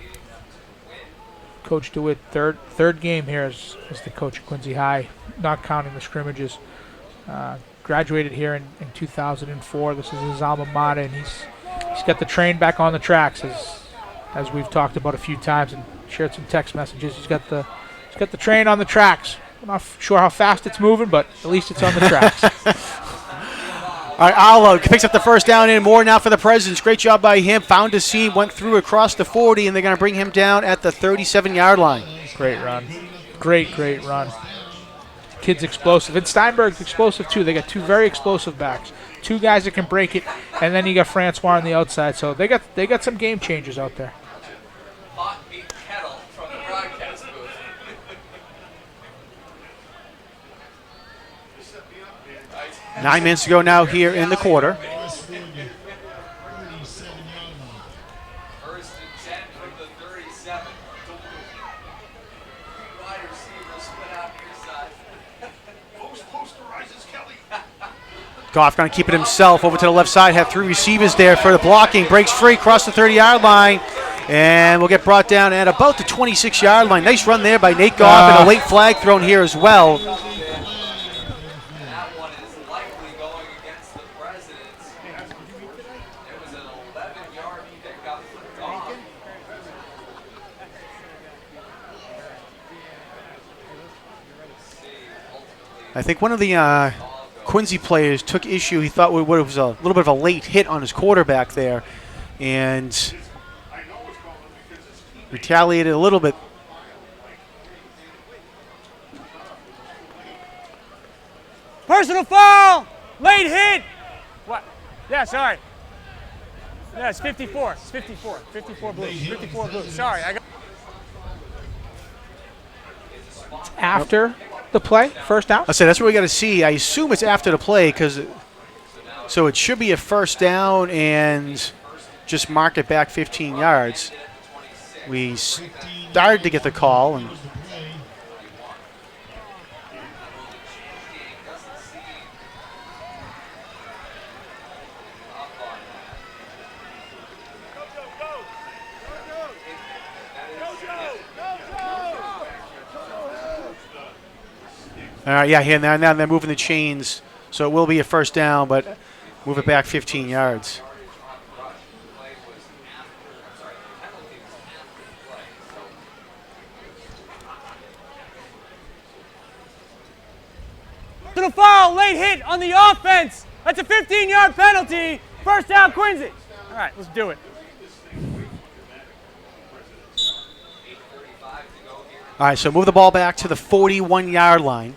Coach DeWitt, third game here as the coach at Quincy High, not counting the scrimmages. Graduated here in 2004. This is his alma mater, and he's got the train back on the tracks as we've talked about a few times and shared some text messages. He's got the train on the tracks. I'm not sure how fast it's moving, but at least it's on the tracks. All right, Allo picks up the first down and more now for the Presidents. Great job by him. Found a seam, went through across the 40, and they're going to bring him down at the 37-yard line. Great run. Great run. Kid's explosive. And Steinberg's explosive, too. They got 2 very explosive backs. 2 guys that can break it, and then you got Francois on the outside. So they got some game changers out there. Hot meat kettle from the broadcast booth. 9 minutes to go now here in the quarter. First and 10 from the 37. Wide receiver split out near side. Posterizes Kelly. Goff going to keep it himself over to the left side. Have 3 receivers there for the blocking. Breaks free across the 30-yard line. And we'll get brought down at about the 26-yard line. Nice run there by Nate Goff and a late flag thrown here as well. That one is likely going against the Presidents. It was an 11-yard pickup for Goff. I think one of the Quincy players took issue. He thought it was a little bit of a late hit on his quarterback there and retaliated a little bit. Personal foul! Late hit! What? Yeah, sorry. Yeah, it's 54. It's 54. 54 Blues. 54 Blues. Sorry, I got. After the play, first down? I said that's what we got to see. I assume it's after the play so it should be a first down and just mark it back 15 yards. We started to get the call and all right, yeah, here now they're moving the chains, so it will be a first down, but move it back 15 yards. Personal foul, late hit on the offense. That's a 15-yard penalty. First down, Quincy. All right, let's do it. All right, so move the ball back to the 41-yard line.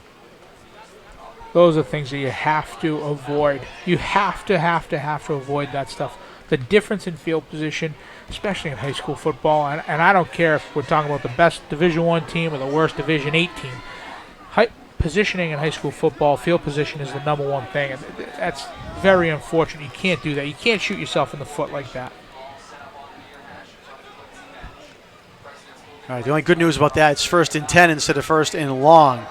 Those are things that you have to avoid. You have to avoid that stuff. The difference in field position, especially in high school football, and I don't care if we're talking about the best Division I team or the worst Division 8 team. Positioning in high school football, field position is the number one thing, and that's very unfortunate. You can't do that. You can't shoot yourself in the foot like that. All right, the only good news about that, it's 1st and 10 instead of 1st and long.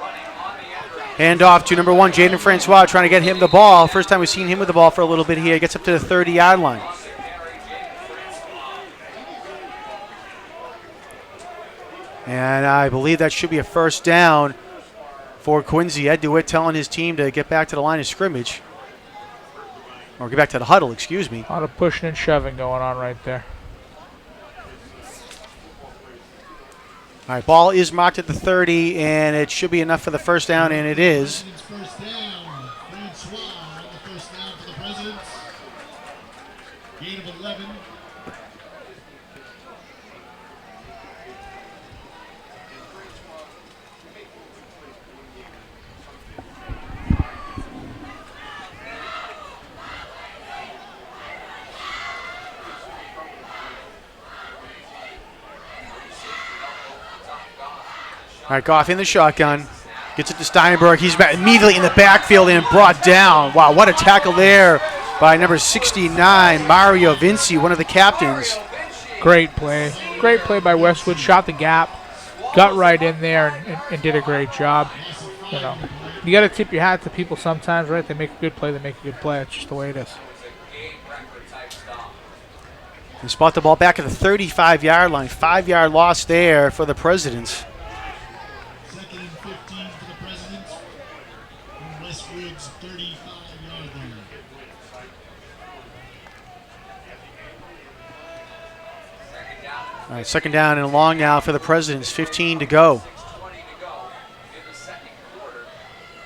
Hand off to number 1, Jaden Francois, trying to get him the ball. First time we've seen him with the ball for a little bit here. He gets up to the 30-yard line. And I believe that should be a first down for Quincy. Ed DeWitt telling his team to get back to the line of scrimmage. Or get back to the huddle, excuse me. A lot of pushing and shoving going on right there. All right, ball is marked at the 30, and it should be enough for the first down, and it is. First down. Francois on the first down for the Presidents. Gain of 11. All right, Goff in the shotgun. Gets it to Steinberg. He's immediately in the backfield and brought down. Wow, what a tackle there by number 69, Mario Vinci, one of the captains. Great play. Great play by Westwood. Shot the gap. got right in there and did a great job. You know, you got to tip your hat to people sometimes, right? They make a good play, they make a good play. It's just the way it is. They spot the ball back at the 35-yard line. 5-yard loss there for the Presidents. Second and 15 for the Presidents from Westwood's 35-yard line. All right, second down and long now for the Presidents. 15 to go. 20 to go in the second quarter.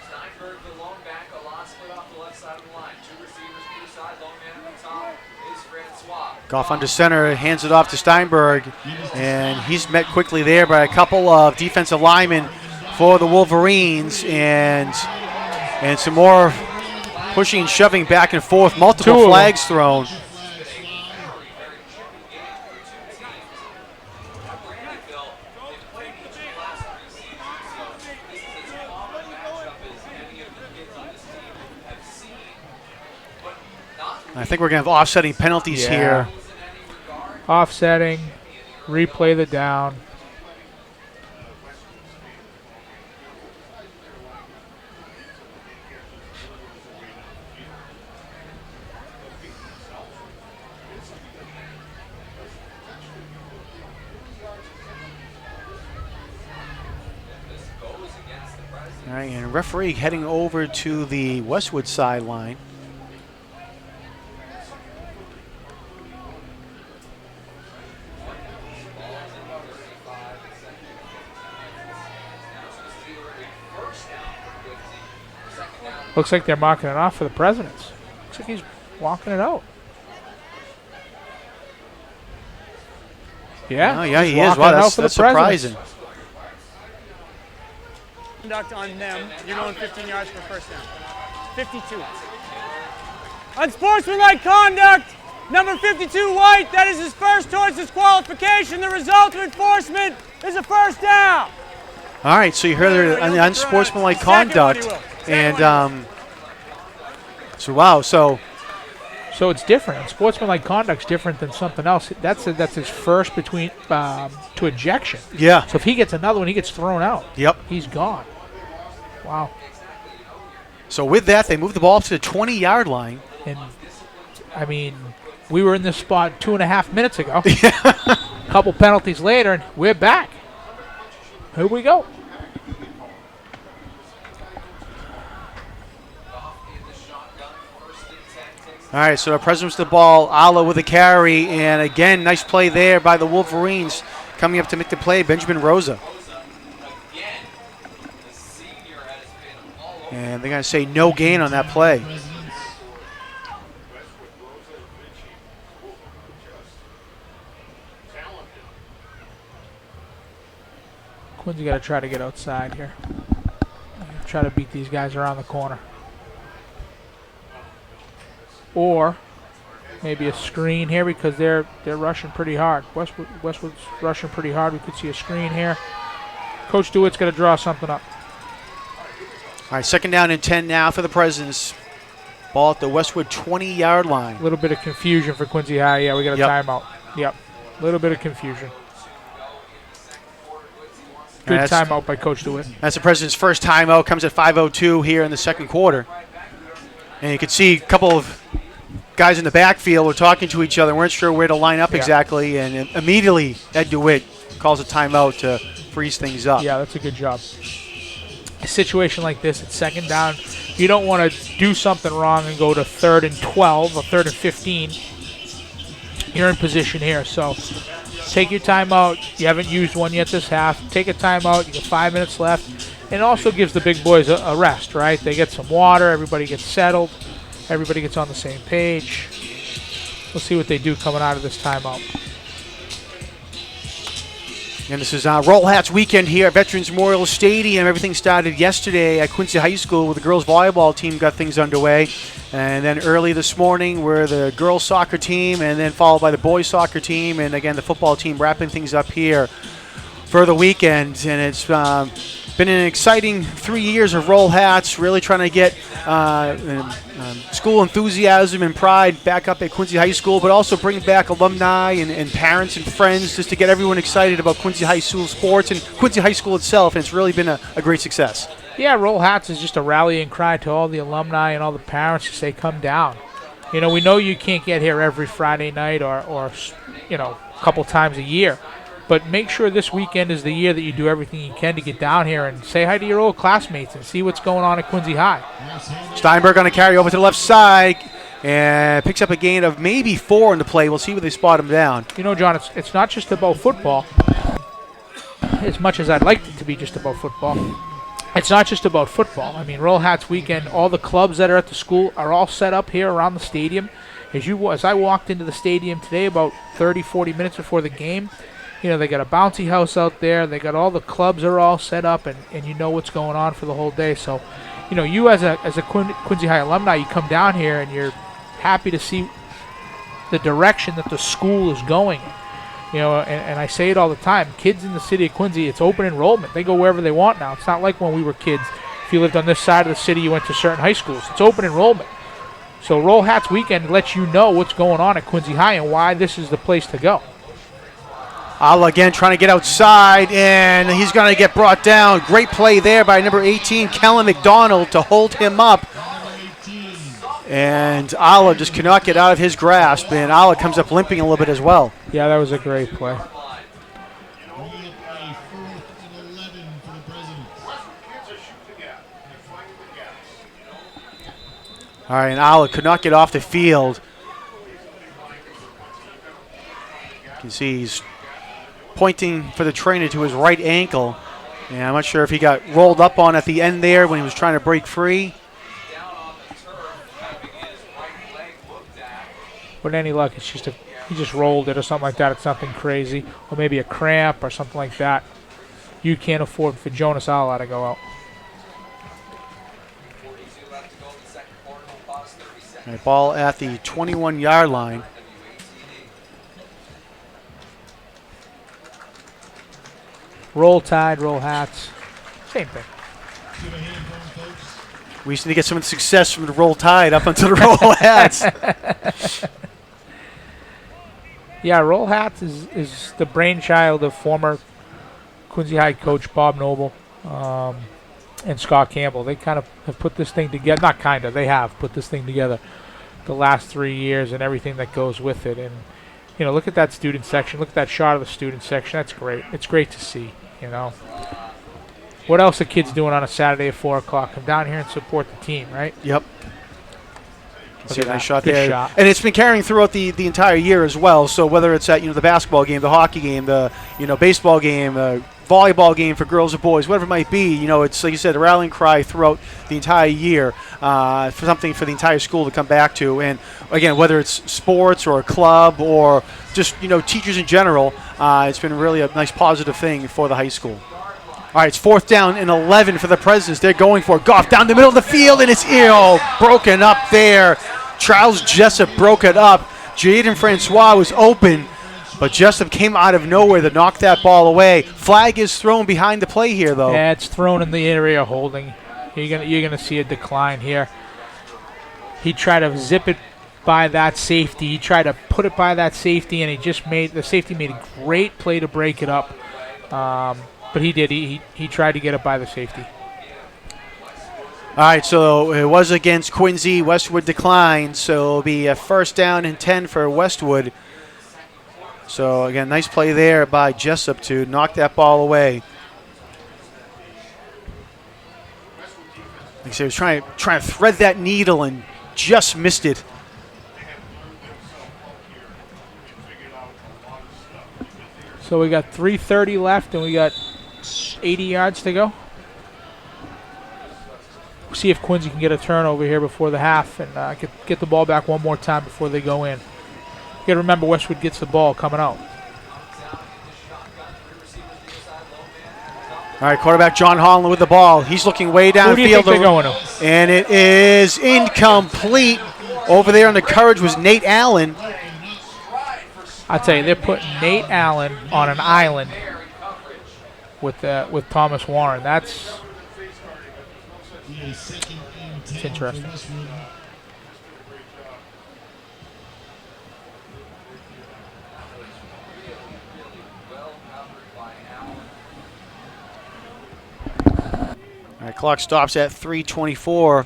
Steinberg, the lone back, a lot split off the left side of the line. Two receivers near side, lone man at the top is Francois. Goff under center, hands it off to Steinberg, and he's met quickly there by a couple of defensive linemen for the Wolverines, and some more pushing and shoving back and forth. Multiple Two of them. flags thrown. I think we're going to have offsetting penalties Yeah. here. Offsetting, replay the down. All right, and referee heading over to the Westwood sideline. Looks like they're marking it off for the Presidents. Looks like he's walking it out. Yeah. Oh, yeah, he is. walking Wow, it out that's for the surprising. Presidents. Conduct on them. You're going 15 yards for first down. 52. Unsportsmanlike conduct. Number 52, White. That is his first towards disqualification. The result of enforcement is a first down. All right, so you heard the unsportsmanlike conduct. And so, wow, so So it's different. Sportsmanlike conduct's different than something else. That's his first between to ejection. yeah, So if he gets another one, he gets thrown out. yep. He's gone. Wow. So with that, they move the ball up to the 20-yard line. And I mean, we were in this spot 2.5 minutes ago. A couple penalties later, and we're back. Here we go. All right, so the Presidents with the ball. Ala with a carry, and again, nice play there by the Wolverines. Coming up to make the play, Benjamin Rosa. And they're going to say no gain on that play. Presidents. Quincy got to try to get outside here. Try to beat these guys around the corner. Or maybe a screen here because they're rushing pretty hard. Westwood's rushing pretty hard. We could see a screen here. Coach DeWitt's got to draw something up. All right, second down and 10 now for the Presidents. Ball at the Westwood 20-yard line. A little bit of confusion for Quincy High. Yeah, we got a Yep. timeout. Yep. A little bit of confusion. Good That's- timeout by Coach DeWitt. That's the President's first timeout. Comes at 5:02 here in the second quarter. And you can see a couple of guys in the backfield were talking to each other, weren't sure where to line up Yeah. exactly, and immediately Ed DeWitt calls a timeout to freeze things up. Yeah, that's a good job. A situation like this, it's second down. You don't want to do something wrong and go to 3rd and 12 or 3rd and 15. You're in position here, so take your timeout. You haven't used one yet this half. Take a timeout. You got 5 minutes left. And it also gives the big boys a rest, right? They get some water. Everybody gets settled. Everybody gets on the same page. We'll see what they do coming out of this timeout. And this is Roll Hats weekend here at Veterans Memorial Stadium. Everything started yesterday at Quincy High School where the girls volleyball team got things underway. And then early this morning where the girls soccer team, and then followed by the boys soccer team, and again the football team wrapping things up here for the weekend. And it's been an exciting 3 years of Roll Hats, really trying to get school enthusiasm and pride back up at Quincy High School, but also bring back alumni and parents and friends just to get everyone excited about Quincy High School sports and Quincy High School itself, and it's really been a great success. Yeah, Roll Hats is just a rallying cry to all the alumni and all the parents to say, come down. You know, we know you can't get here every Friday night or you know, a couple times a year. But make sure this weekend is the year that you do everything you can to get down here and say hi to your old classmates and see what's going on at Quincy High. Steinberg on a carry over to the left side and picks up a gain of maybe 4 in the play. We'll see where they spot him down. You know, John, it's not just about football, as much as I'd like it to be just about football. It's not just about football. I mean, Roll Hats weekend, all the clubs that are at the school are all set up here around the stadium. As I walked into the stadium today about 30, 40 minutes before the game, you know, they got a bouncy house out there. They got all the clubs are all set up, and you know what's going on for the whole day. So, you know, you as a Quincy High alumni, you come down here and you're happy to see the direction that the school is going. You know, and I say it all the time. Kids in the city of Quincy, it's open enrollment. They go wherever they want now. It's not like when we were kids. If you lived on this side of the city, you went to certain high schools. It's open enrollment. So Roll Hats weekend lets you know what's going on at Quincy High and why this is the place to go. Ala again trying to get outside, and he's going to get brought down. Great play there by number 18, Kellen McDonald, to hold him up. And Ala just cannot get out of his grasp, and Ala comes up limping a little bit as well. Yeah, that was a great play. All right, and Ala could not get off the field. You can see he's pointing for the trainer to his right ankle. And I'm not sure if he got rolled up on at the end there when he was trying to break free. With any luck, it's just he just rolled it or something like that. It's nothing crazy. Or maybe a cramp or something like that. You can't afford for Jonas Ala to go out. All right, ball at the 21-yard line. Roll Tide, Roll Hats, same thing. We just need to get some success from the Roll Tide up onto the Roll Hats. Yeah, Roll Hats is the brainchild of former Quincy High coach Bob Noble and Scott Campbell. They kind of have put this thing together. Not kind of, they have put this thing together the last 3 years and everything that goes with it. And, you know, look at that student section. Look at that shot of the student section. That's great. It's great to see, you know. What else are kids doing on a Saturday at 4 o'clock? Come down here and support the team, right? Yep. Look See at a nice that. shot Good there. shot. And it's been carrying throughout the entire year as well. So whether it's at, you know, the basketball game, the hockey game, the, you know, baseball game, volleyball game for girls or boys, whatever it might be, you know, it's like you said, a rallying cry throughout the entire year for something for the entire school to come back to. And again, whether it's sports or a club or just, you know, teachers in general, it's been really a nice positive thing for the high school. All right, it's 4th down and 11 for the Presidents. They're going for Goff down the middle of the field, and it's broken up there. Charles Jessup broke it up. Jaden Francois was open, but Jessup came out of nowhere to knock that ball away. Flag is thrown behind the play here, though. Yeah, it's thrown in the area holding. You're gonna see a decline here. He tried to zip it by that safety. He tried to put it by that safety, and the safety made a great play to break it up. But he did. He tried to get it by the safety. All right, so it was against Quincy. Westwood declined, so it'll be a 1st down and 10 for Westwood. So, again, nice play there by Jessup to knock that ball away. Like I said, he was trying to thread that needle and just missed it. So we got 3:30 left, and we got 80 yards to go. We'll see if Quincy can get a turnover here before the half and get the ball back one more time before they go in. You got to remember Westwood gets the ball coming out. All right, quarterback John Holland with the ball. He's looking way downfield. Who do you think they're going to? And it is incomplete. Over there on the courage was Nate Allen. I tell you, they're putting Nate Allen on an island. with Thomas Warren. That's Second and 10 interesting. for Westwood. Well covered by Allen. All right, clock stops at 3:24.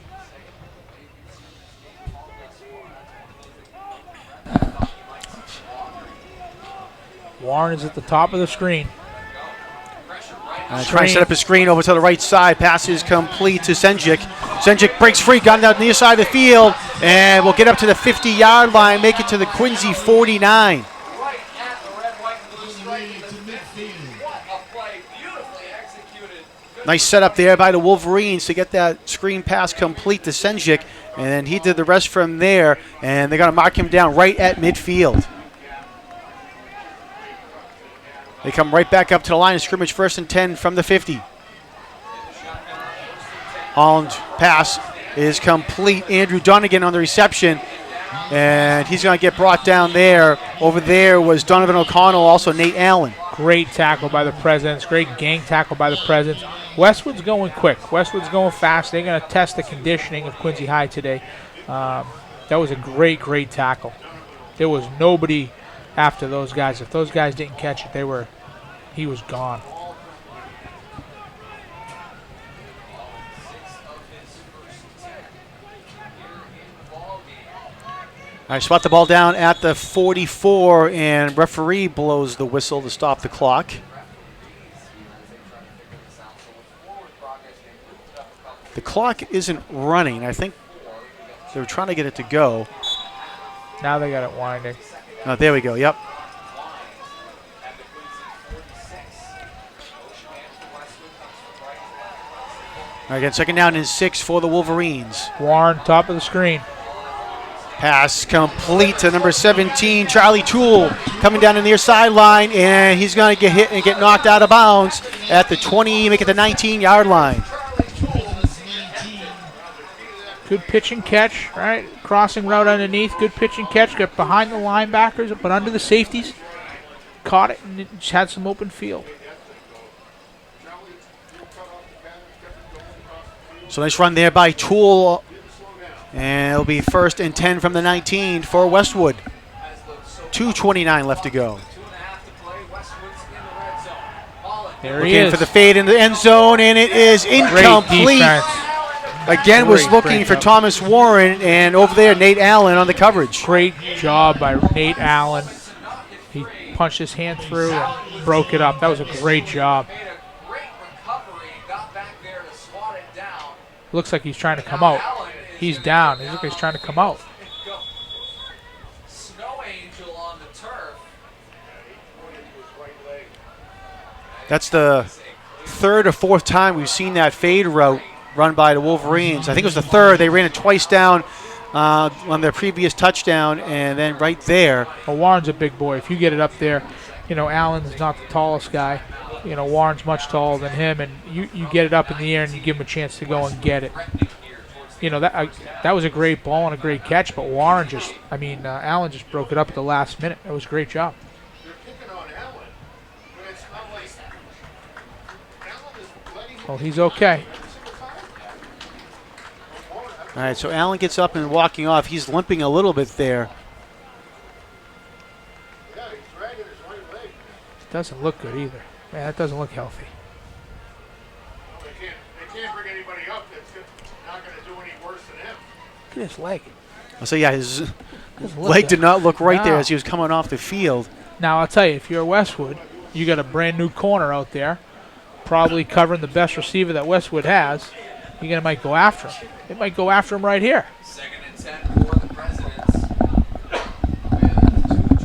Warren is at the top of the screen. Trying to set up a screen over to the right side. Pass is complete to Senjik. Senjik breaks free, got down the near side of the field, and will get up to the 50-yard line, make it to the Quincy 49. Right at the red, white, and blue stripe to midfield. What a play. Beautifully executed. Good Nice setup there by the Wolverines to get that screen pass complete to Senjik, and then he did the rest from there, and they're going to mark him down right at midfield. They come right back up to the line of scrimmage, 1st and 10 from the 50. Holland pass is complete. Andrew Dunnigan on the reception, and he's going to get brought down there. Over there was Donovan O'Connell, also Nate Allen. Great tackle by the Presidents. Great gang tackle by the Presidents. Westwood's going quick. Westwood's going fast. They're going to test the conditioning of Quincy High today. That was a great, great tackle. There was nobody after those guys. If those guys didn't catch it, he was gone. All right, spot the ball down at the 44, and referee blows the whistle to stop the clock. The clock isn't running. I think they were trying to get it to go. Now they got it winding. Oh, there we go. Yep. All right, again, 2nd down and 6 for the Wolverines. Warren, top of the screen. Pass complete to number 17, Charlie Toole, coming down the near sideline, and he's going to get hit and get knocked out of bounds at the 20, make it the 19-yard line. Good pitch and catch, right? Crossing route underneath. Good pitch and catch. Got behind the linebackers, but under the safeties. Caught it and it just had some open field. So nice run there by Toole. And it'll be 1st and 10 from the 19 for Westwood. 2:29 left to go. 2.5 to play. Westwood's in the red zone. Holland. There he Looking is. for the fade in the end zone, and it is Great incomplete. defense. Again, was Great looking for job. Thomas Warren, and over there, Nate Allen on the coverage. Great job by Nate Allen. He punched his hand through and broke it up. That was a great job. Made a great recovery and got back there to swat it down. Looks like he's trying to come out. He's down. He looks like he's trying to come out. Snow Angel on the turf. That's the 3rd or 4th time we've seen that fade route run by the Wolverines. I think it was the 3rd. They ran it twice down on their previous touchdown, and then right there. Well, Warren's a big boy. If you get it up there, Allen's not the tallest guy. Warren's much taller than him, and you get it up in the air and you give him a chance to go and get it. That was a great ball and a great catch, but Allen just broke it up at the last minute. That was a great job. Well, he's okay. All right, so Allen gets up and walking off. He's limping a little bit there. Doesn't look good either. Man, that doesn't look healthy. They can't bring anybody up that's not going to do any worse than him. Look at his leg. So yeah, his Doesn't look leg good. did not look right there No. as he was coming off the field. Now, I'll tell you, if you're Westwood, you got a brand new corner out there, probably covering the best receiver that Westwood has. You're going to might go after him. They might go after him right here. 2nd and 10 for the Presidents. With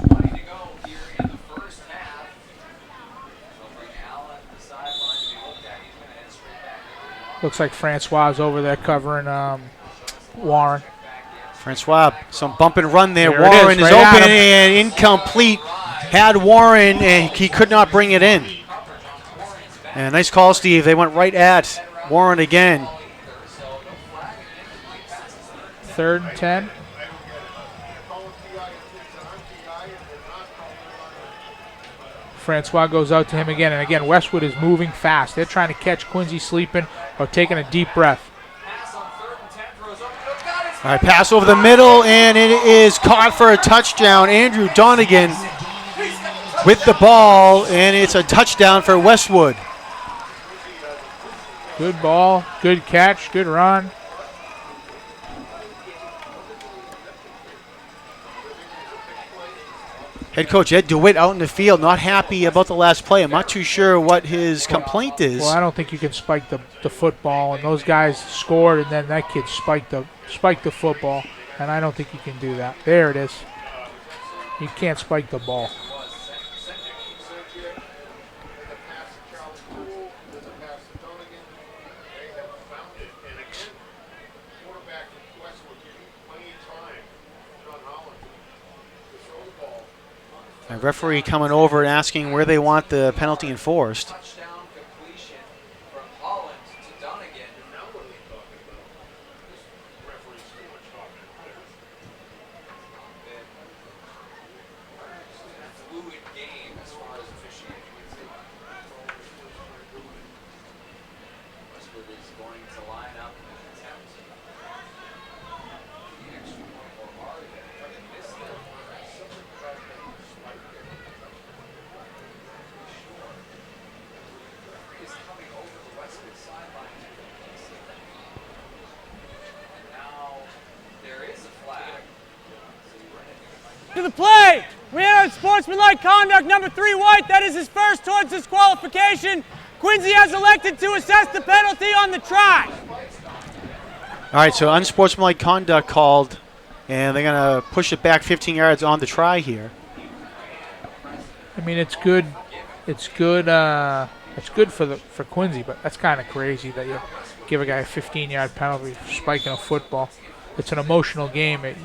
2:20 to go here in the first half. They'll bring Allen to the sideline to be looked at. He's going to head straight back. Looks like Francois is over there covering Warren. Francois, some bump and run there. There it Warren is, is right at open him. and incomplete. Had Warren, and he could not bring it in. And nice call, Steve. They went right at Warren again. 3rd and 10. Francois goes out to him again. And again, Westwood is moving fast. They're trying to catch Quincy sleeping or taking a deep breath. All right, pass over the middle, and it is caught for a touchdown. Andrew Donegan with the ball, and it's a touchdown for Westwood. Good ball, good catch, good run. Head coach Ed DeWitt out in the field, not happy about the last play. I'm not too sure what his complaint is. Well, I don't think you can spike the football, and those guys scored, and then that kid spiked the football, and I don't think you can do that. There it is. You can't spike the ball. A referee coming over and asking where they want the penalty enforced. Touchdown completion from Holland to Donegan. Fluid game as far as officiating. Westwood is going to line up and attempt the extra point for Marley. They missed it. Is coming over the Westwood sideline. Now there is a flag. To the play. We have sportsmanlike conduct number 3 White. That is his first towards disqualification. Quincy has elected to assess the penalty on the try. All right, so unsportsmanlike conduct called, and they're going to push it back 15 yards on the try here. I mean, it's good. It's good. It's good for Quincy, but that's kind of crazy that you give a guy a 15-yard penalty for spiking a football. It's an emotional game. It's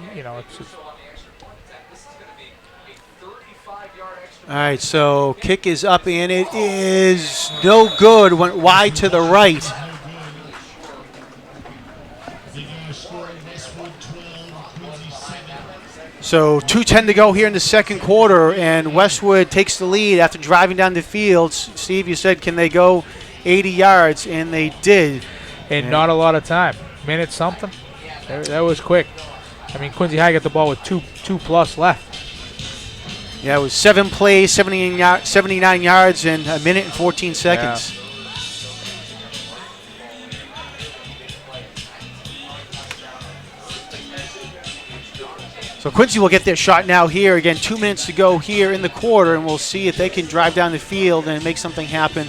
All right, so kick is up, and it is no good. Went wide to the right. So 2:10 to go here in the second quarter, and Westwood takes the lead after driving down the field. Steve, you said, can they go 80 yards? And they did. And not a lot of time. Minute something. That was quick. I mean, Quincy High got the ball with two plus left. Yeah, it was 7 plays, 79 yards in a minute and 14 seconds. Yeah. So Quincy will get their shot now here. Again, 2 minutes to go here in the quarter, and we'll see if they can drive down the field and make something happen.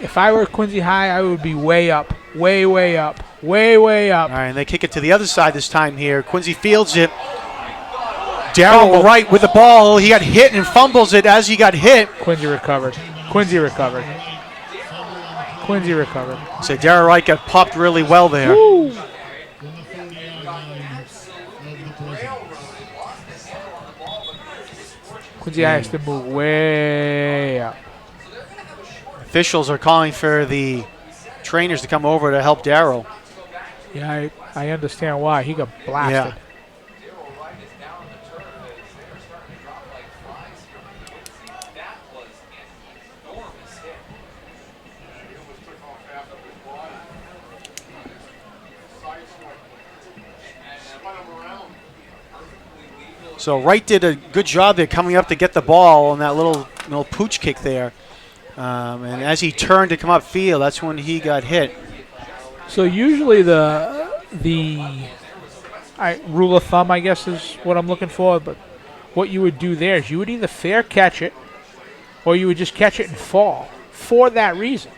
If I were Quincy High, I would be way up, way up, way up. All right, and they kick it to the other side this time here. Quincy fields it. Darrell Wright with the ball. He got hit and fumbles it as he got hit. Quincy recovered. So Darrell Wright got popped really well there. Woo. Quincy High has to move way up. Officials are calling for the trainers to come over to help Darrell. Yeah, I understand why. He got blasted. Yeah. So Wright did a good job there coming up to get the ball on that little pooch kick there. And as he turned to come upfield, that's when he got hit. So usually the rule of thumb, I guess, is what I'm looking for. But what you would do there is you would either fair catch it or you would just catch it and fall. For that reason,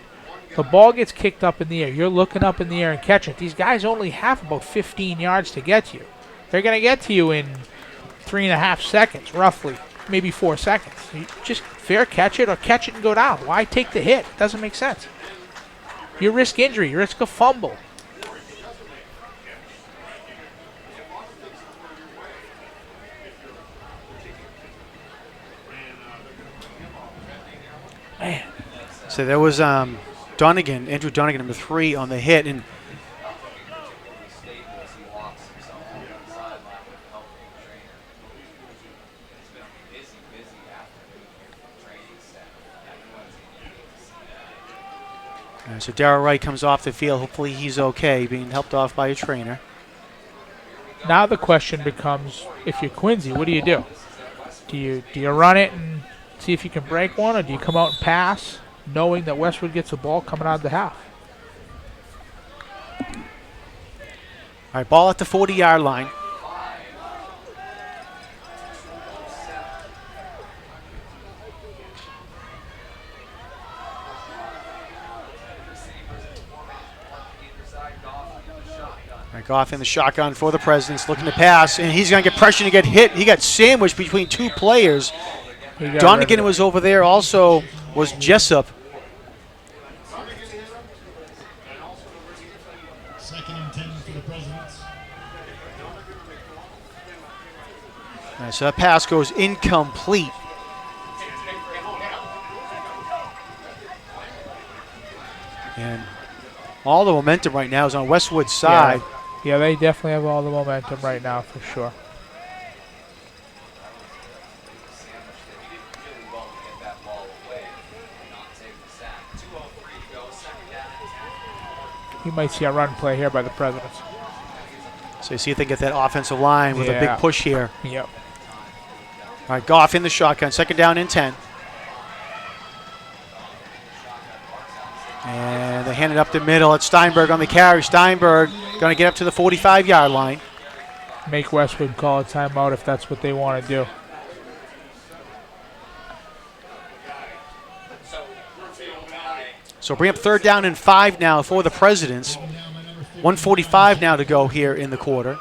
the ball gets kicked up in the air. You're looking up in the air and catching it. These guys only have about 15 yards to get to you. They're going to get to you in 3.5 seconds, roughly, maybe 4 seconds. You just fair catch it or catch it and go down. Why take the hit? It doesn't make sense. You risk injury. You risk a fumble. Man. So there was Donegan, Andrew Donegan, number 3 on the hit, and so Darrell Wright comes off the field. Hopefully he's okay, being helped off by a trainer. Now the question becomes, if you're Quincy, what do you do? Do you run it and see if you can break one, or do you come out and pass, knowing that Westwood gets the ball coming out of the half? All right, ball at the 40-yard line. Goff in the shotgun for the Presidents, looking to pass, and he's going to get pressure to get hit. He got sandwiched between 2 players. Donegan was over there, also was Jessup. Second and 10 for the Presidents. All right, so that pass goes incomplete. And all the momentum right now is on Westwood's side. Yeah, they definitely have all the momentum right now for sure. You might see a run play here by the Presidents. So you see if they get that offensive line with a big push here. Yep. All right, Goff in the shotgun, second down and 10. And they hand it up the middle. It's Steinberg on the carry. Steinberg going to get up to the 45-yard line. Make Westwood call a timeout if that's what they want to do. So bring up third down and 5 now for the Presidents. 1:45 now to go here in the quarter.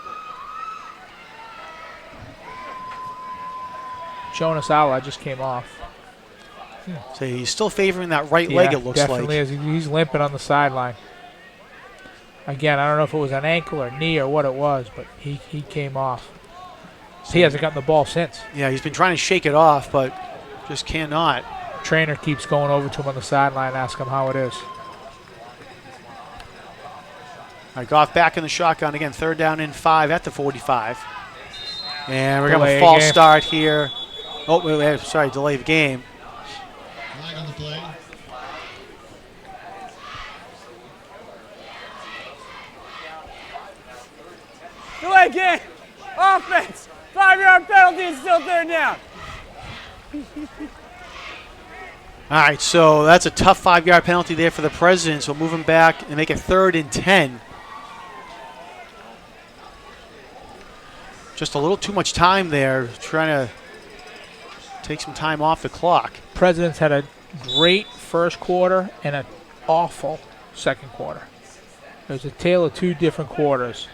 Jonas Alla just came off. So he's still favoring that right leg, it looks definitely like. is. He's limping on the sideline. Again, I don't know if it was an ankle or knee or what it was, but he came off. He hasn't gotten the ball since. Yeah, he's been trying to shake it off, but just cannot. Trainer keeps going over to him on the sideline, ask him how it is. All right, Goff back in the shotgun again. Third down and 5 at the 45. And we're going to have a false start here. Oh, wait, sorry, delay the game. Flag on the play. Delay game. Offense. 5-yard penalty and still third down. All right, so that's a tough 5-yard penalty there for the Presidents. We'll move him back and make it 3rd and 10. Just a little too much time there, trying to take some time off the clock. Presidents had a great first quarter and an awful second quarter. It was a tale of 2 different quarters.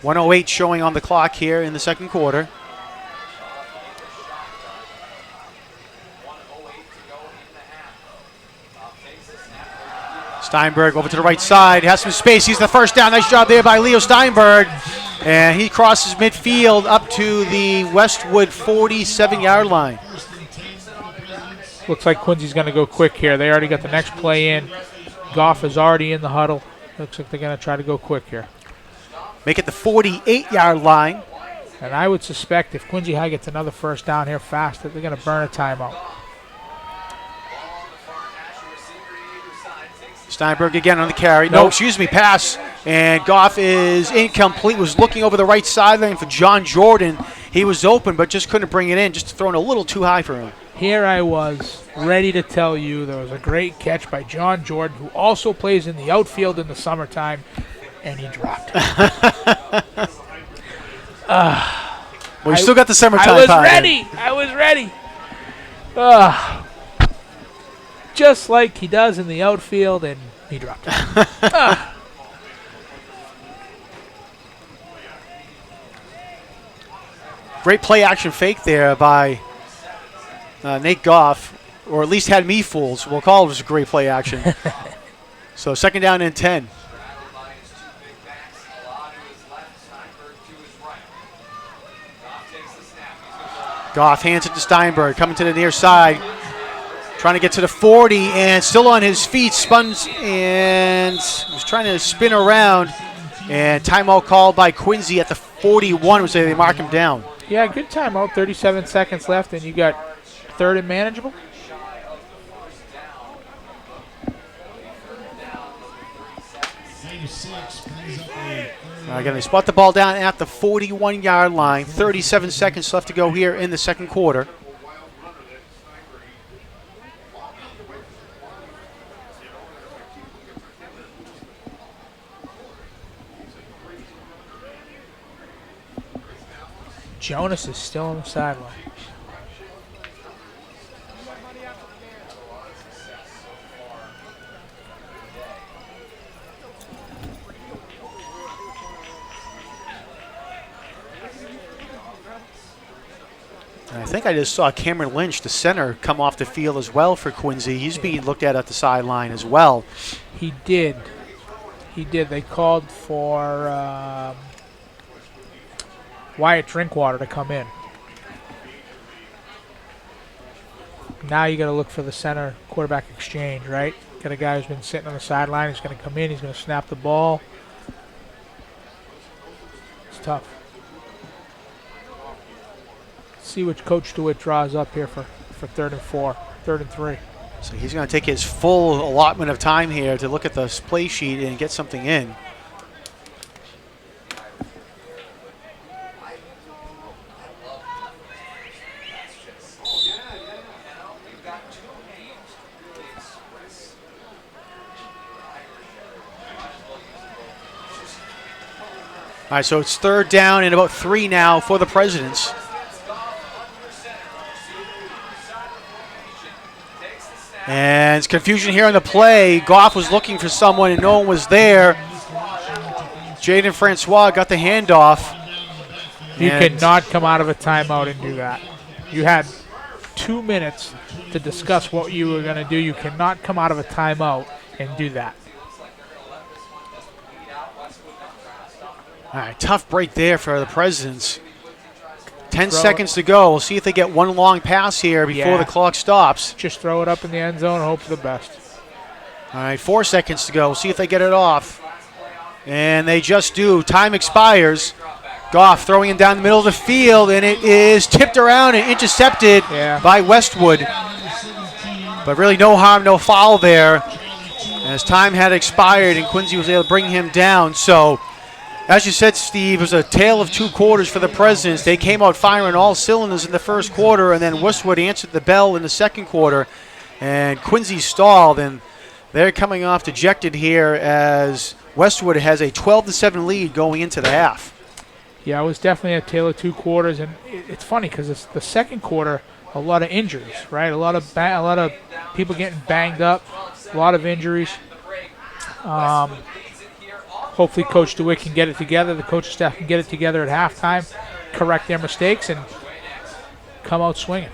.108 showing on the clock here in the second quarter. Steinberg over to the right side, has some space. He's the first down. Nice job there by Leo Steinberg. And he crosses midfield up to the Westwood 47-yard line. Looks like Quincy's going to go quick here. They already got the next play in. Goff is already in the huddle. Looks like they're going to try to go quick here. Make it the 48-yard line. And I would suspect if Quincy High gets another first down here fast, that they're going to burn a timeout. Steinberg again on the carry. No, excuse me, pass. And Goff is incomplete. Was looking over the right sideline for John Jordan. He was open, but just couldn't bring it in. Just thrown a little too high for him. Here I was ready to tell you there was a great catch by John Jordan, who also plays in the outfield in the summertime, and he dropped. Well, you still got the summertime. I was ready. Just like he does in the outfield, and he dropped it. Great play action fake there by Nate Goff, or at least had me fooled. So we'll call it was a great play action. So 2nd down and 10. Surrounded by his 2 big backs. Alon to his left, Steinberg to his right. Goff takes the snap. He's going to Goff hands it to Steinberg, coming to the near side, trying to get to the 40, and still on his feet, spuns and was trying to spin around, and timeout called by Quincy at the 41. We say they mark him down. Yeah, good timeout. 37 seconds left, and you got 3rd and manageable. Again, they spot the ball down at the 41-yard line. 37 seconds left to go here in the 2nd quarter. Jonas is still on the sideline. And I think I just saw Cameron Lynch, the center, come off the field as well for Quincy. He's being looked at the sideline as well. He did. He did. They called for Wyatt Drinkwater to come in. Now you got to look for the center quarterback exchange, right? Got a guy who's been sitting on the sideline. He's going to come in. He's going to snap the ball. It's tough. See which Coach DeWitt draws up here for 3rd and 4, 3rd and 3. So he's going to take his full allotment of time here to look at the play sheet and get something in. All right, so it's 3rd down and about 3 now for the Presidents. And it's confusion here on the play. Goff was looking for someone and no one was there. Jaden Francois got the handoff. You cannot come out of a timeout and do that. You had 2 minutes to discuss what you were going to do. You cannot come out of a timeout and do that. All right, tough break there for the Presidents. 10 seconds to go. We'll see if they get one long pass here before the clock stops. Just throw it up in the end zone and hope for the best. All right, 4 seconds to go. We'll see if they get it off. And they just do. Time expires. Goff throwing it down the middle of the field, and it is tipped around and intercepted by Westwood. But really no harm, no foul there, as time had expired and Quincy was able to bring him down. So, as you said, Steve, it was a tale of 2 quarters for the Presidents. They came out firing all cylinders in the 1st quarter, and then Westwood answered the bell in the 2nd quarter, and Quincy stalled, and they're coming off dejected here as Westwood has a 12-7 lead going into the half. Yeah, it was definitely a tale of 2 quarters, and it's funny because it's the 2nd quarter, a lot of injuries, right? A lot of people getting banged up, a lot of injuries. Hopefully Coach DeWitt can get it together. The coaching staff can get it together at halftime, correct their mistakes, and come out swinging.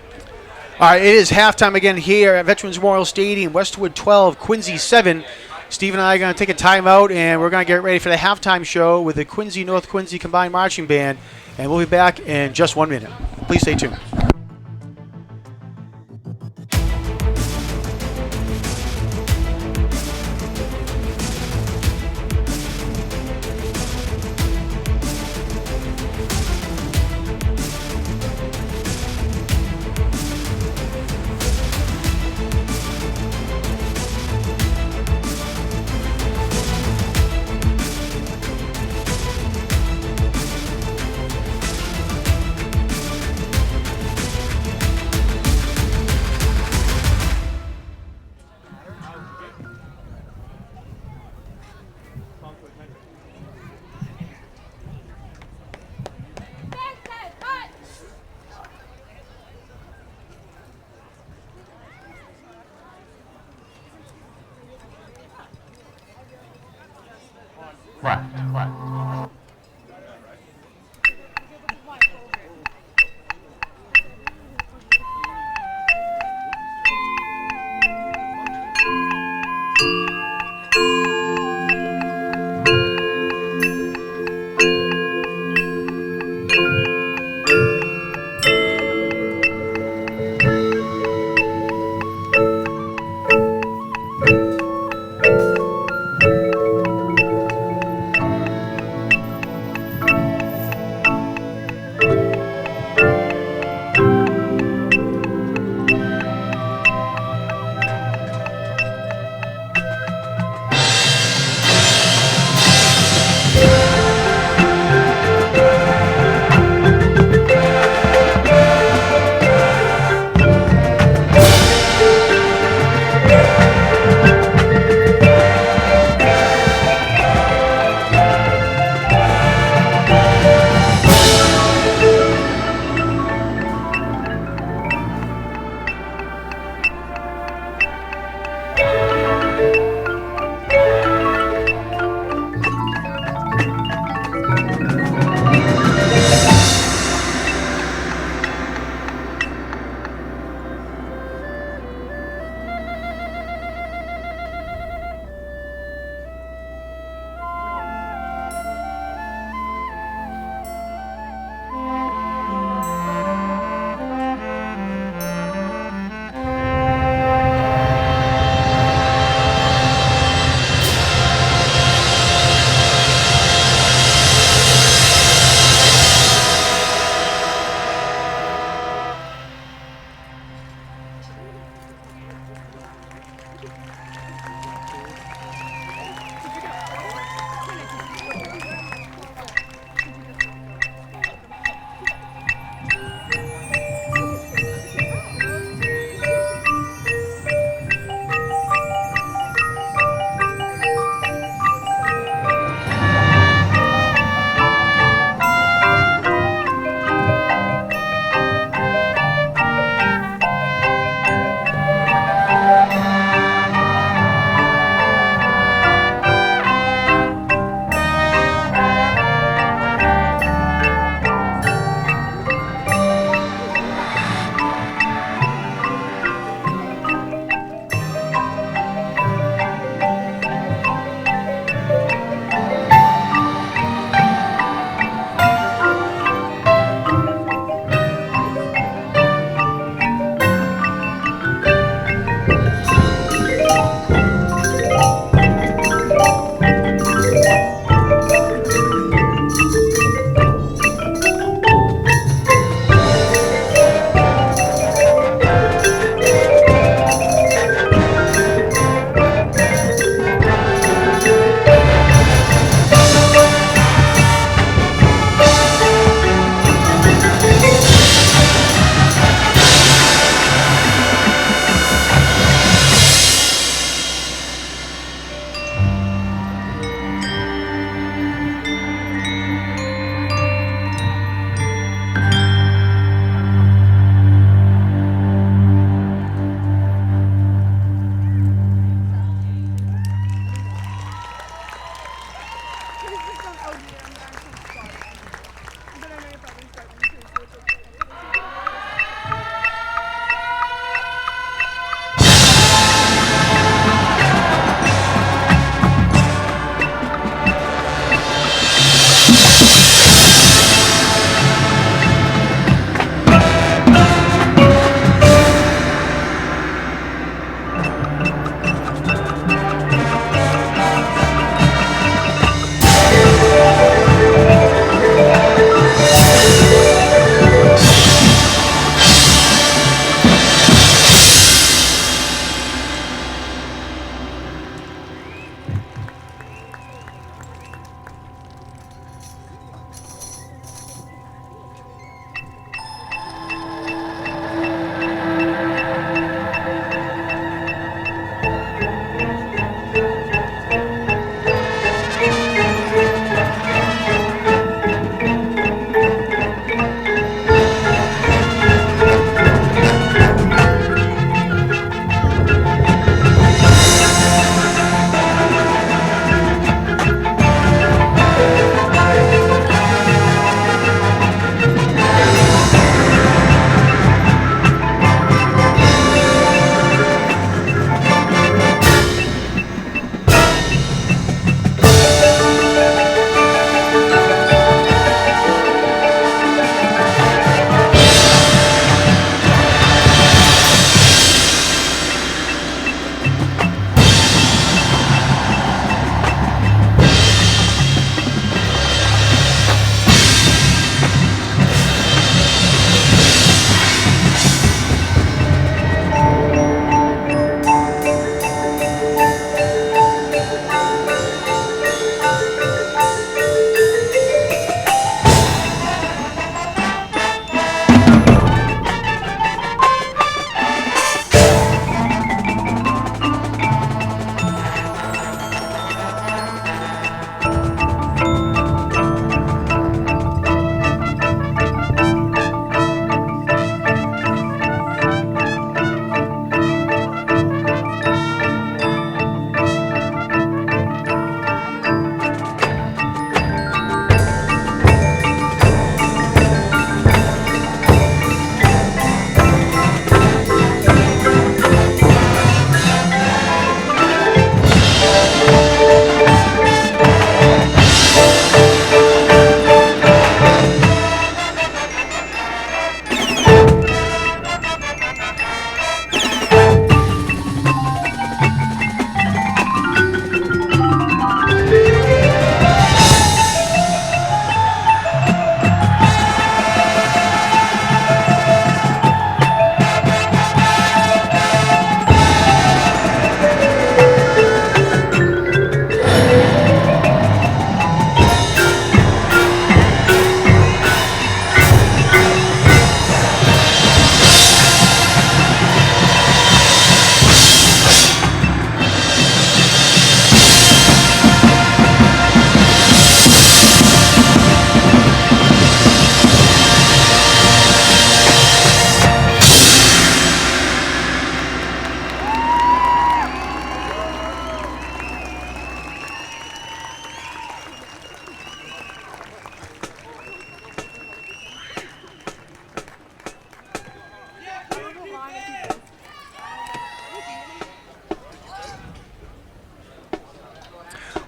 All right, it is halftime again here at Veterans Memorial Stadium. Westwood 12, Quincy 7. Steve and I are going to take a timeout, and we're going to get ready for the halftime show with the Quincy North Quincy Combined Marching Band, and we'll be back in just 1 minute. Please stay tuned.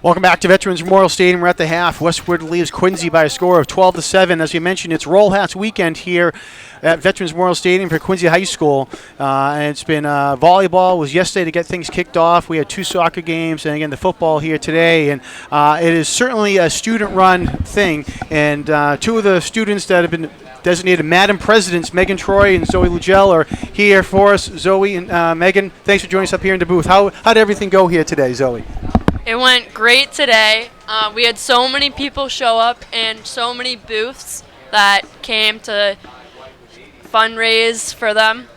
Welcome back to Veterans Memorial Stadium. We're at the half. Westwood leads Quincy by a score of 12-7. As you mentioned, it's Roll Hats weekend here at Veterans Memorial Stadium for Quincy High School. And it's been volleyball was yesterday to get things kicked off. We had 2 soccer games, and again the football here today. And it is certainly a student-run thing. And 2 of the students that have been designated Madam Presidents, Megan Troy and Zoe Lugel, are here for us. Zoe and Megan, thanks for joining us up here in the booth. How did everything go here today, Zoe? It went great today. We had so many people show up and so many booths that came to fundraise for them.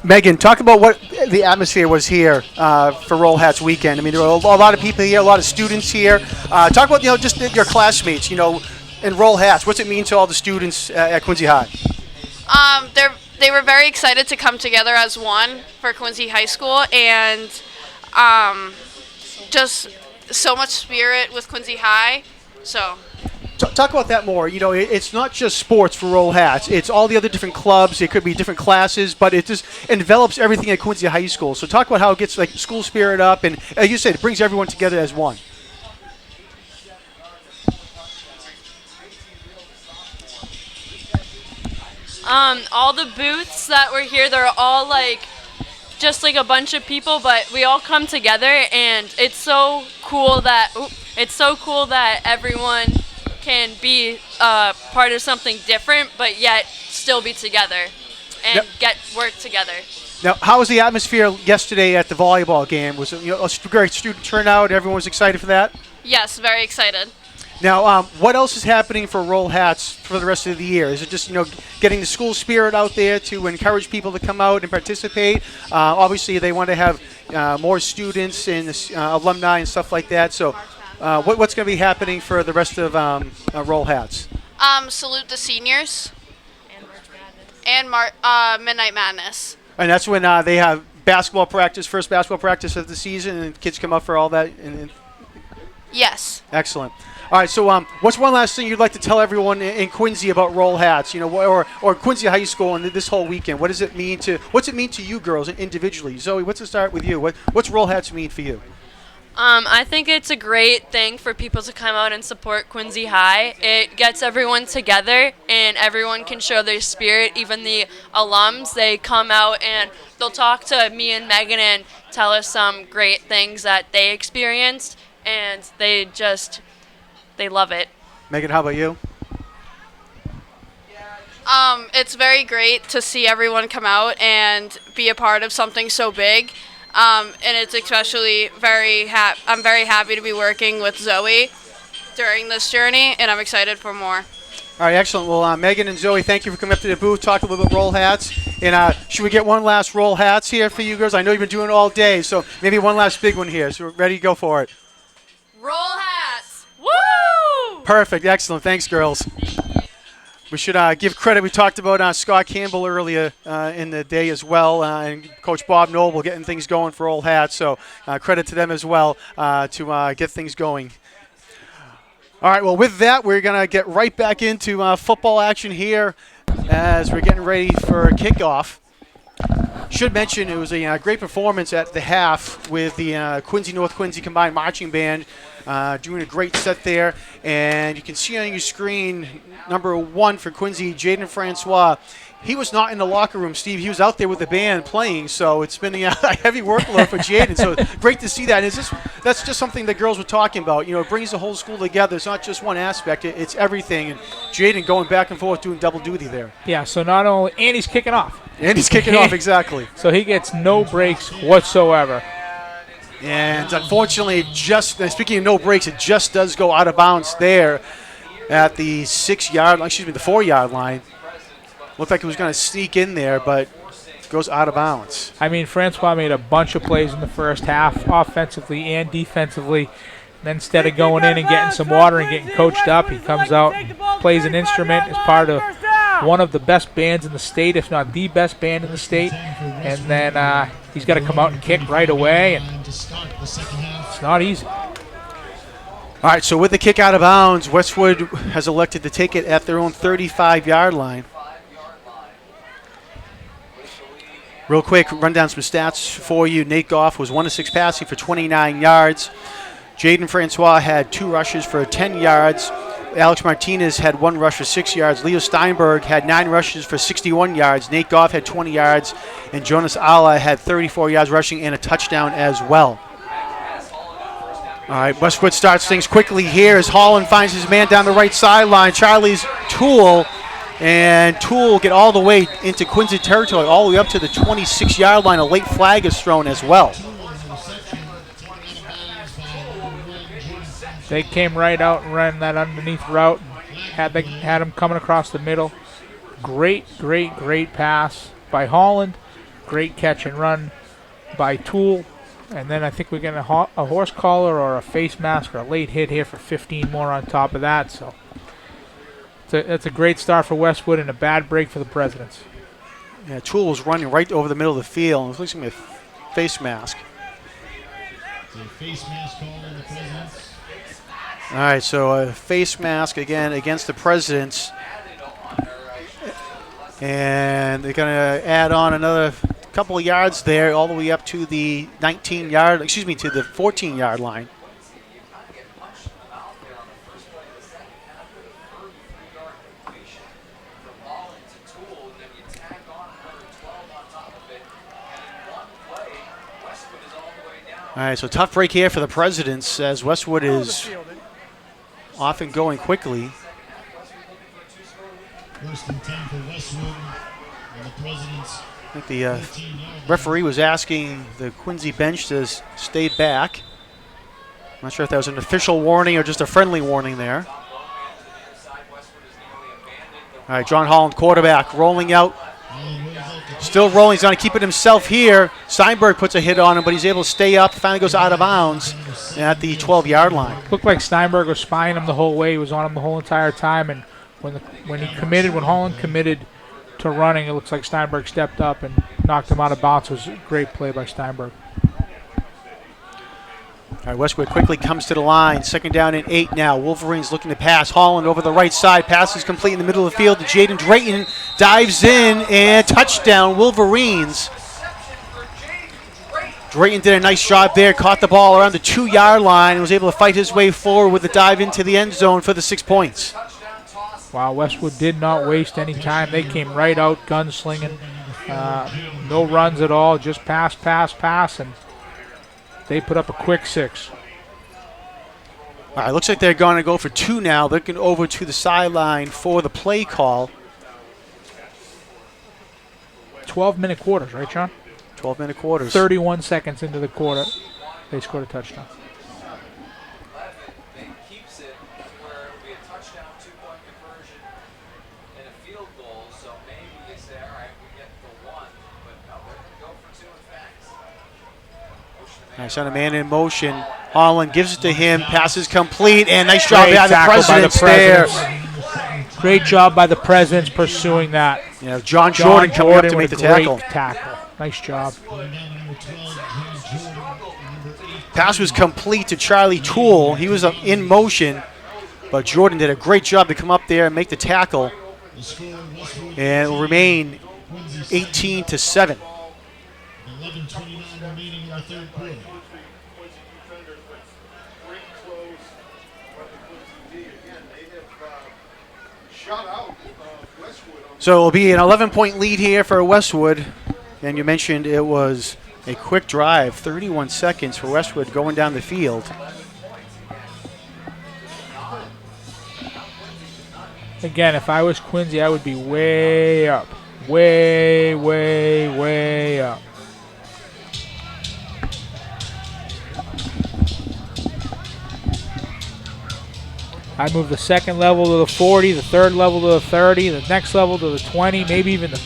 Megan, talk about what the atmosphere was here for Roll Hats weekend. I mean, there were a lot of people here, a lot of students here. Talk about just your classmates, in Roll Hats. What's it mean to all the students at Quincy High? They were very excited to come together as one for Quincy High School, and just so much spirit with Quincy High. So talk about that more. It's not just sports for Roll Hats. It's all the other different clubs. It could be different classes, but it just envelops everything at Quincy High School. So talk about how it gets school spirit up, and as you said, it brings everyone together as one. All the booths that were here, they're all just a bunch of people, but we all come together, and it's so cool that everyone can be part of something different, but yet still be together and get work together. Now, how was the atmosphere yesterday at the volleyball game? Was it a great student turnout? Everyone was excited for that? yes, very excited. Now, what else is happening for Roll Hats for the rest of the year? Is it just, getting the school spirit out there to encourage people to come out and participate? Obviously, they want to have more students and alumni and stuff like that. So what's going to be happening for the rest of Roll Hats? Salute the seniors. And Midnight Madness. And that's when they have basketball practice, first basketball practice of the season, and kids come up for all that? Yes. Excellent. All right, so what's one last thing you'd like to tell everyone in Quincy about Roll Hats, or Quincy High School and this whole weekend? What's it mean to you girls individually? Zoe, let's start with you. What's Roll Hats mean for you? I think it's a great thing for people to come out and support Quincy High. It gets everyone together, and everyone can show their spirit. Even the alums, they come out and they'll talk to me and Megan and tell us some great things that they experienced, and they love it. Megan, how about you? It's very great to see everyone come out and be a part of something so big. And it's especially I'm very happy to be working with Zoe during this journey, and I'm excited for more. All right, excellent. Well, Megan and Zoe, thank you for coming up to the booth, talk a little bit about Roll Hats. And should we get one last Roll Hats here for you girls? I know you've been doing it all day, so maybe one last big one here. So we're ready to go for it. Roll Hats! Woo! Perfect. Excellent. Thanks, girls. We should give credit. We talked about Scott Campbell earlier in the day as well, and Coach Bob Noble getting things going for Roll Hats. So credit to them as well to get things going. All right, well, with that, we're going to get right back into football action here as we're getting ready for kickoff. Should mention it was a great performance at the half with the Quincy North Quincy Combined Marching Band doing a great set there. And you can see on your screen number 1 for Quincy, Jaden Francois. He was not in the locker room, Steve. He was out there with the band playing, so it's been a heavy workload for Jaden. So great to see that. That's just something the girls were talking about. It brings the whole school together. It's not just one aspect. It's everything. And Jaden going back and forth doing double duty there. Yeah, so not only – and he's kicking off. And he's kicking off, exactly. So he gets no breaks whatsoever. And unfortunately, speaking of no breaks, it just does go out of bounds there at the 4-yard line. Looked like it was going to sneak in there, but it goes out of bounds. I mean, Francois made a bunch of plays in the first half, offensively and defensively. And then instead of going in and getting some water and getting coached up, he comes out and plays an instrument as part of one of the best bands in the state, if not the best band in the state. And then he's got to come out and kick right away. And it's not easy. All right, so with the kick out of bounds, Westwood has elected to take it at their own 35-yard line. Real quick, run down some stats for you. Nate Goff was 1 of 6 passing for 29 yards. Jaden Francois had 2 rushes for 10 yards. Alex Martinez had 1 rush for 6 yards. Leo Steinberg had 9 rushes for 61 yards. Nate Goff had 20 yards. And Jonas Ala had 34 yards rushing and a touchdown as well. All right, Westwood starts things quickly here as Holland finds his man down the right sideline. Charlie's Toole, and Toole will get all the way into Quincy territory, all the way up to the 26-yard line. A late flag is thrown as well. They came right out and ran that underneath route. Had him coming across the middle. Great pass by Holland. Great catch and run by Toole. And then I think we're getting a horse collar or a face mask or a late hit here for 15 more on top of that. So it's a great start for Westwood and a bad break for the Presidents. Yeah, Toole was running right over the middle of the field. It looks like a face mask. So face mask call on the Presidents. All right, so a face mask again against the Presidents. And they're going to add on another couple of yards there, all the way up to the 14-yard line. All right, so tough break here for the Presidents as Westwood is often going quickly. First and 10 for Westwood and the Presidents. I think the referee was asking the Quincy bench to stay back. I'm not sure if that was an official warning or just a friendly warning there. All right, John Holland, quarterback, rolling out. Still rolling. He's going to keep it himself here. Steinberg puts a hit on him, but he's able to stay up. Finally goes out of bounds at the 12-yard line. Looked like Steinberg was spying him the whole way. He was on him the whole entire time. And when Holland committed to running, it looks like Steinberg stepped up and knocked him out of bounds. It was a great play by Steinberg. All right, Westwood quickly comes to the line. 2nd down and 8 now. Wolverines looking to pass. Holland over the right side. Pass is complete in the middle of the field to Jaden Drayton. Dives in and touchdown, Wolverines. Drayton did a nice job there. Caught the ball around the 2-yard line and was able to fight his way forward with a dive into the end zone for the 6 points. Wow, Westwood did not waste any time. They came right out gunslinging. No runs at all, just pass, and they put up a quick 6. All right, looks like they're going to go for 2 now. Looking over to the sideline for the play call. 12-minute quarters, right, Sean? 12-minute quarters. 31 seconds into the quarter, they scored a touchdown. All right, sent a man in motion. Holland gives it to him. Passes complete, and nice job by the Presidents there. Great job by the Presidents pursuing that. Yeah, John Jordan coming up to make the tackle. Nice job. Pass was complete to Charlie Toole. He was in motion, but Jordan did a great job to come up there and make the tackle. And it will remain 18-7. 11:29 remaining in the third quarter. So it will be an 11-point lead here for Westwood. And you mentioned it was a quick drive, 31 seconds for Westwood going down the field. Again, if I was Quincy, I would be way up. Way up. I move the second level to the 40, the third level to the 30, the next level to the 20, maybe even the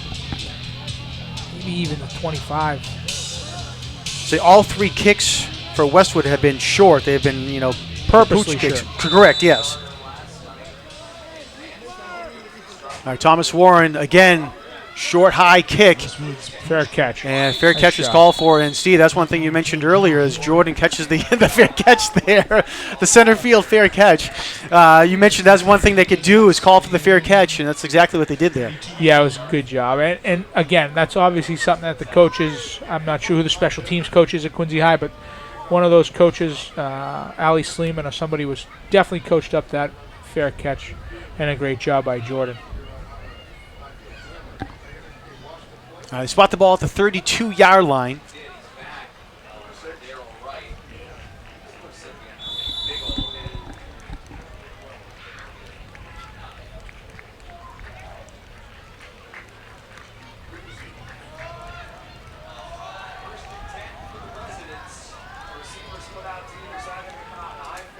25. So all 3 kicks for Westwood have been short. They've been, purposely kicks. short. Correct, yes. All right, Thomas Warren again, short high kick. Fair catch. And fair Nice catch is job. called for. And Steve, that's one thing you mentioned earlier is Jordan catches the fair catch there, the center field fair catch. You mentioned that's one thing they could do is call for the fair catch, and that's exactly what they did there. Yeah, it was a good job. And again, that's obviously something that the coaches, I'm not sure who the special teams coach is at Quincy High, but one of those coaches, Ali Sleeman or somebody, was definitely coached up that fair catch, and a great job by Jordan. They spot the ball at the 32-yard line.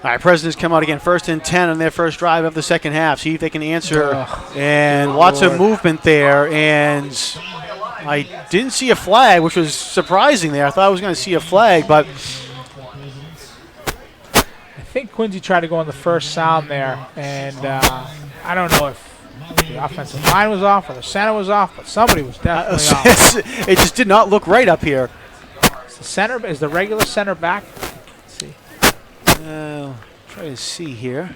All right, Presidents come out again, 1st and 10 on their first drive of the second half. See if they can answer. And lots of movement there. And I didn't see a flag, which was surprising there. I thought I was going to see a flag, but I think Quincy tried to go on the first sound there, and I don't know if the offensive line was off or the center was off, but somebody was definitely off. It just did not look right up here. Is the regular center back? Let's see. Try to see here.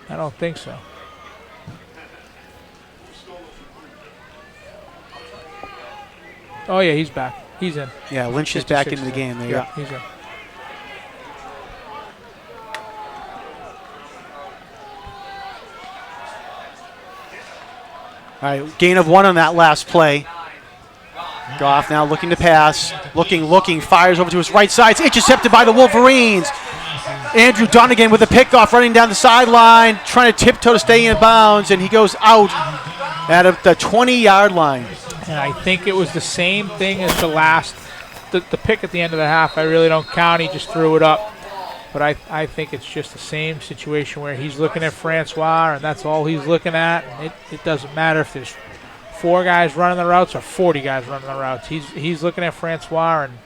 I don't think so. Oh, yeah, he's back. He's in. Yeah, Lynch is back into the game there. Yeah, he's in. All right, gain of 1 on that last play. Goff now looking to pass, looking, fires over to his right side. It's intercepted by the Wolverines. Andrew Donegan with a pickoff running down the sideline, trying to tiptoe to stay in bounds, and he goes out at the 20-yard line. And I think it was the same thing as the pick at the end of the half. I really don't count. He just threw it up. But I think it's just the same situation where he's looking at Francois, and that's all he's looking at. And it doesn't matter if there's 4 guys running the routes or 40 guys running the routes. He's looking at Francois, and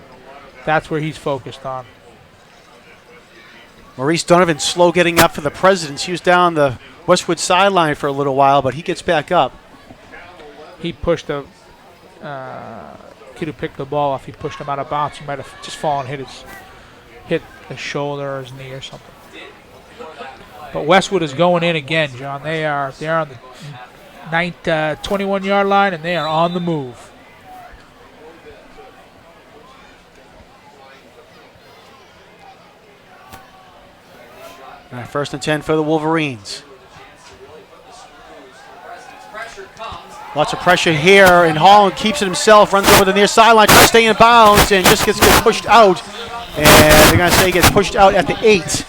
that's where he's focused on. Maurice Donovan slow getting up for the Presidents. He was down the Westwood sideline for a little while, but he gets back up. He pushed a kid who picked the ball off. He pushed him out of bounds. He might have just fallen, hit his shoulder or his knee or something. But Westwood is going in again, John. They're on the 21-yard line, and they are on the move. All right, 1st and 10 for the Wolverines. Lots of pressure here, and Holland keeps it himself, runs over the near sideline, trying to stay in bounds, and just gets pushed out. And they're going to say he gets pushed out at the 8.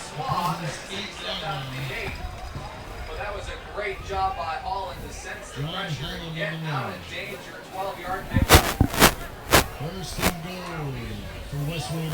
But that was a great job by Holland to sense the pressure and get out of danger. 12-yard pickup. 1st and goal for Westwood.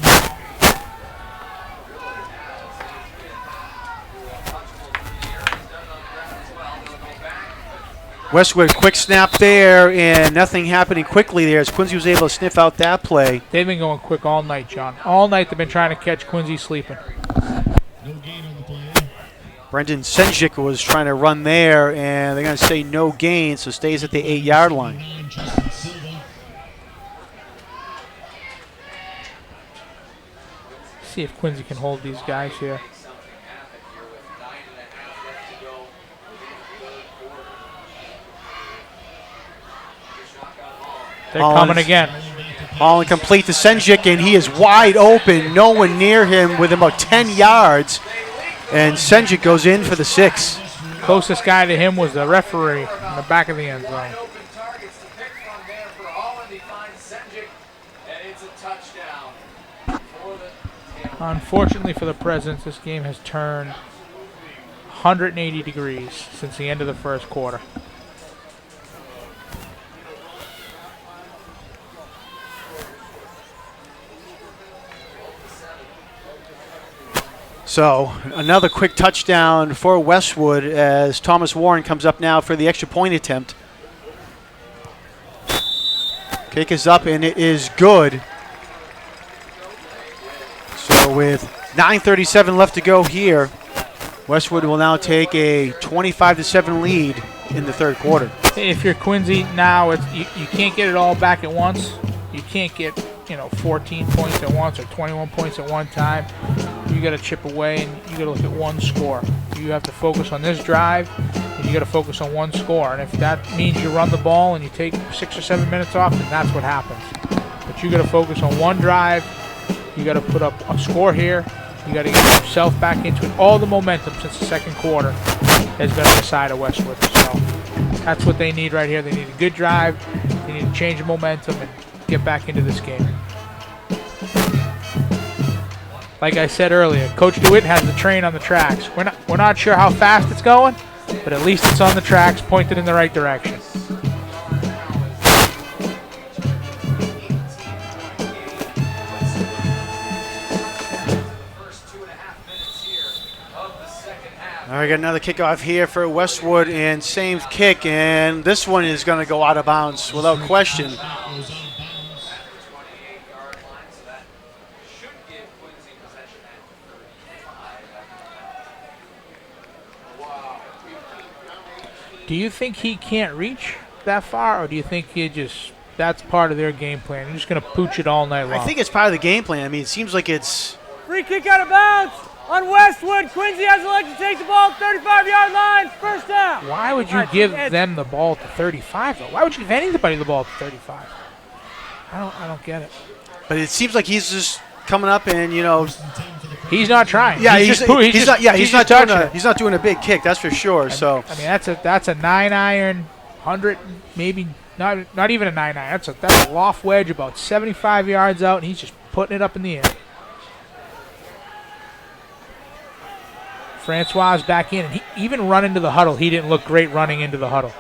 Westwood, quick snap there, and nothing happening quickly there as Quincy was able to sniff out that play. They've been going quick all night, John. All night they've been trying to catch Quincy sleeping. No gain on the play. Brendan Senjik was trying to run there, and they're going to say no gain, so stays at the 8-yard line. See if Quincy can hold these guys here. They're coming again. Holland complete to Senjik, and he is wide open. No one near him with about 10 yards. And Senjik goes in for the 6. Closest guy to him was the referee in the back of the end zone. Unfortunately for the Presidents, this game has turned 180 degrees since the end of the first quarter. So another quick touchdown for Westwood as Thomas Warren comes up now for the extra point attempt. Kick is up, and it is good. So with 9:37 left to go here, Westwood will now take a 25-7 lead in the third quarter. If you're Quincy now, you can't get it all back at once. You can't get 14 points at once or 21 points at one time. You got to chip away, and you got to look at one score. You have to focus on this drive. You you got to focus on one score. And if that means you run the ball and you take 6 or 7 minutes off, then that's what happens. But you got to focus on one drive. You got to put up a score here. You got to get yourself back into it. All the momentum since the second quarter has been on the side of Westwood. So that's what they need right here. They need a good drive. They need to change the momentum and get back into this game. Like I said earlier, Coach DeWitt has the train on the tracks. We're not sure how fast it's going, but at least it's on the tracks, pointed in the right direction. All right, got another kickoff here for Westwood, and same kick, and this one is going to go out of bounds without question. Do you think he can't reach that far, or do you think that's part of their game plan? You're just going to pooch it all night long? I think it's part of the game plan. I mean, it seems like it's... Free kick out of bounds on Westwood. Quincy has elected to take the ball at the 35-yard line. First down. Why would you give them the ball at the 35, though? Why would you give anybody the ball at the 35? I don't get it. But it seems like he's just coming up and, you know... He's not trying. Yeah, he's not doing a big kick, that's for sure. So I mean, that's a 9-iron, 100, maybe not even a 9-iron. That's a loft wedge about 75 yards out, and he's just putting it up in the air. Francois is back in, and he even run into the huddle. He didn't look great running into the huddle.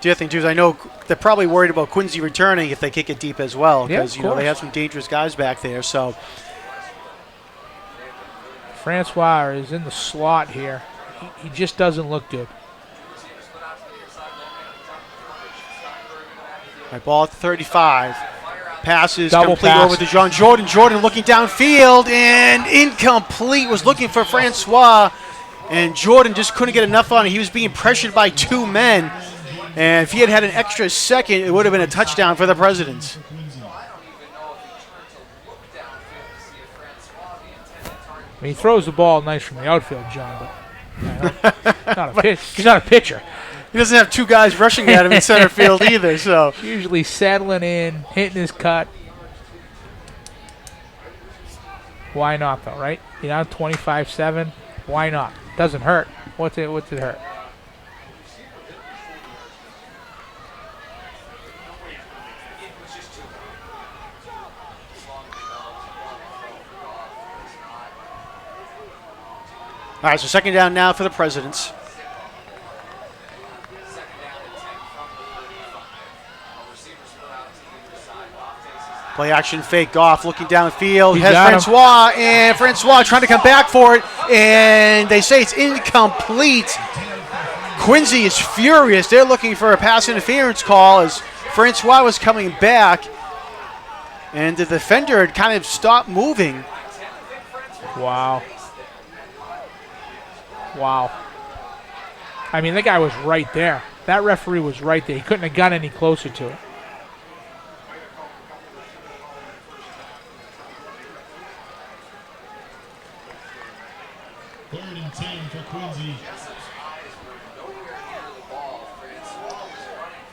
The other thing, too, is I know they're probably worried about Quincy returning if they kick it deep as well, because Yeah, they have some dangerous guys back there. So Francois is in the slot here. He just doesn't look good. All right, ball at the 35. Passes Double complete pass. over to John Jordan. Jordan looking downfield and incomplete. Was looking for Francois, and Jordan just couldn't get enough on it. He was being pressured by two men. And if he had had an extra second, it would have been a touchdown for the Presidents. I mean, he throws the ball nice from the outfield, John, but he's not a pitcher. He doesn't have two guys rushing at him in center field either. So Usually settling in, hitting his cut. Why not, though, right? You know, 25-7. Why not? Doesn't hurt. What's it hurt? all right, so second down now for the Presidents. Play action fake. Goff looking downfield. Has Francois, and Francois trying to come back for it, and they say it's incomplete. Quincy is furious. They're looking for a pass interference call as Francois was coming back, and the defender had kind of stopped moving. Wow. Wow. I mean, the guy was right there. That referee was right there. He couldn't have got any closer to it. Third and 10 for Quincy.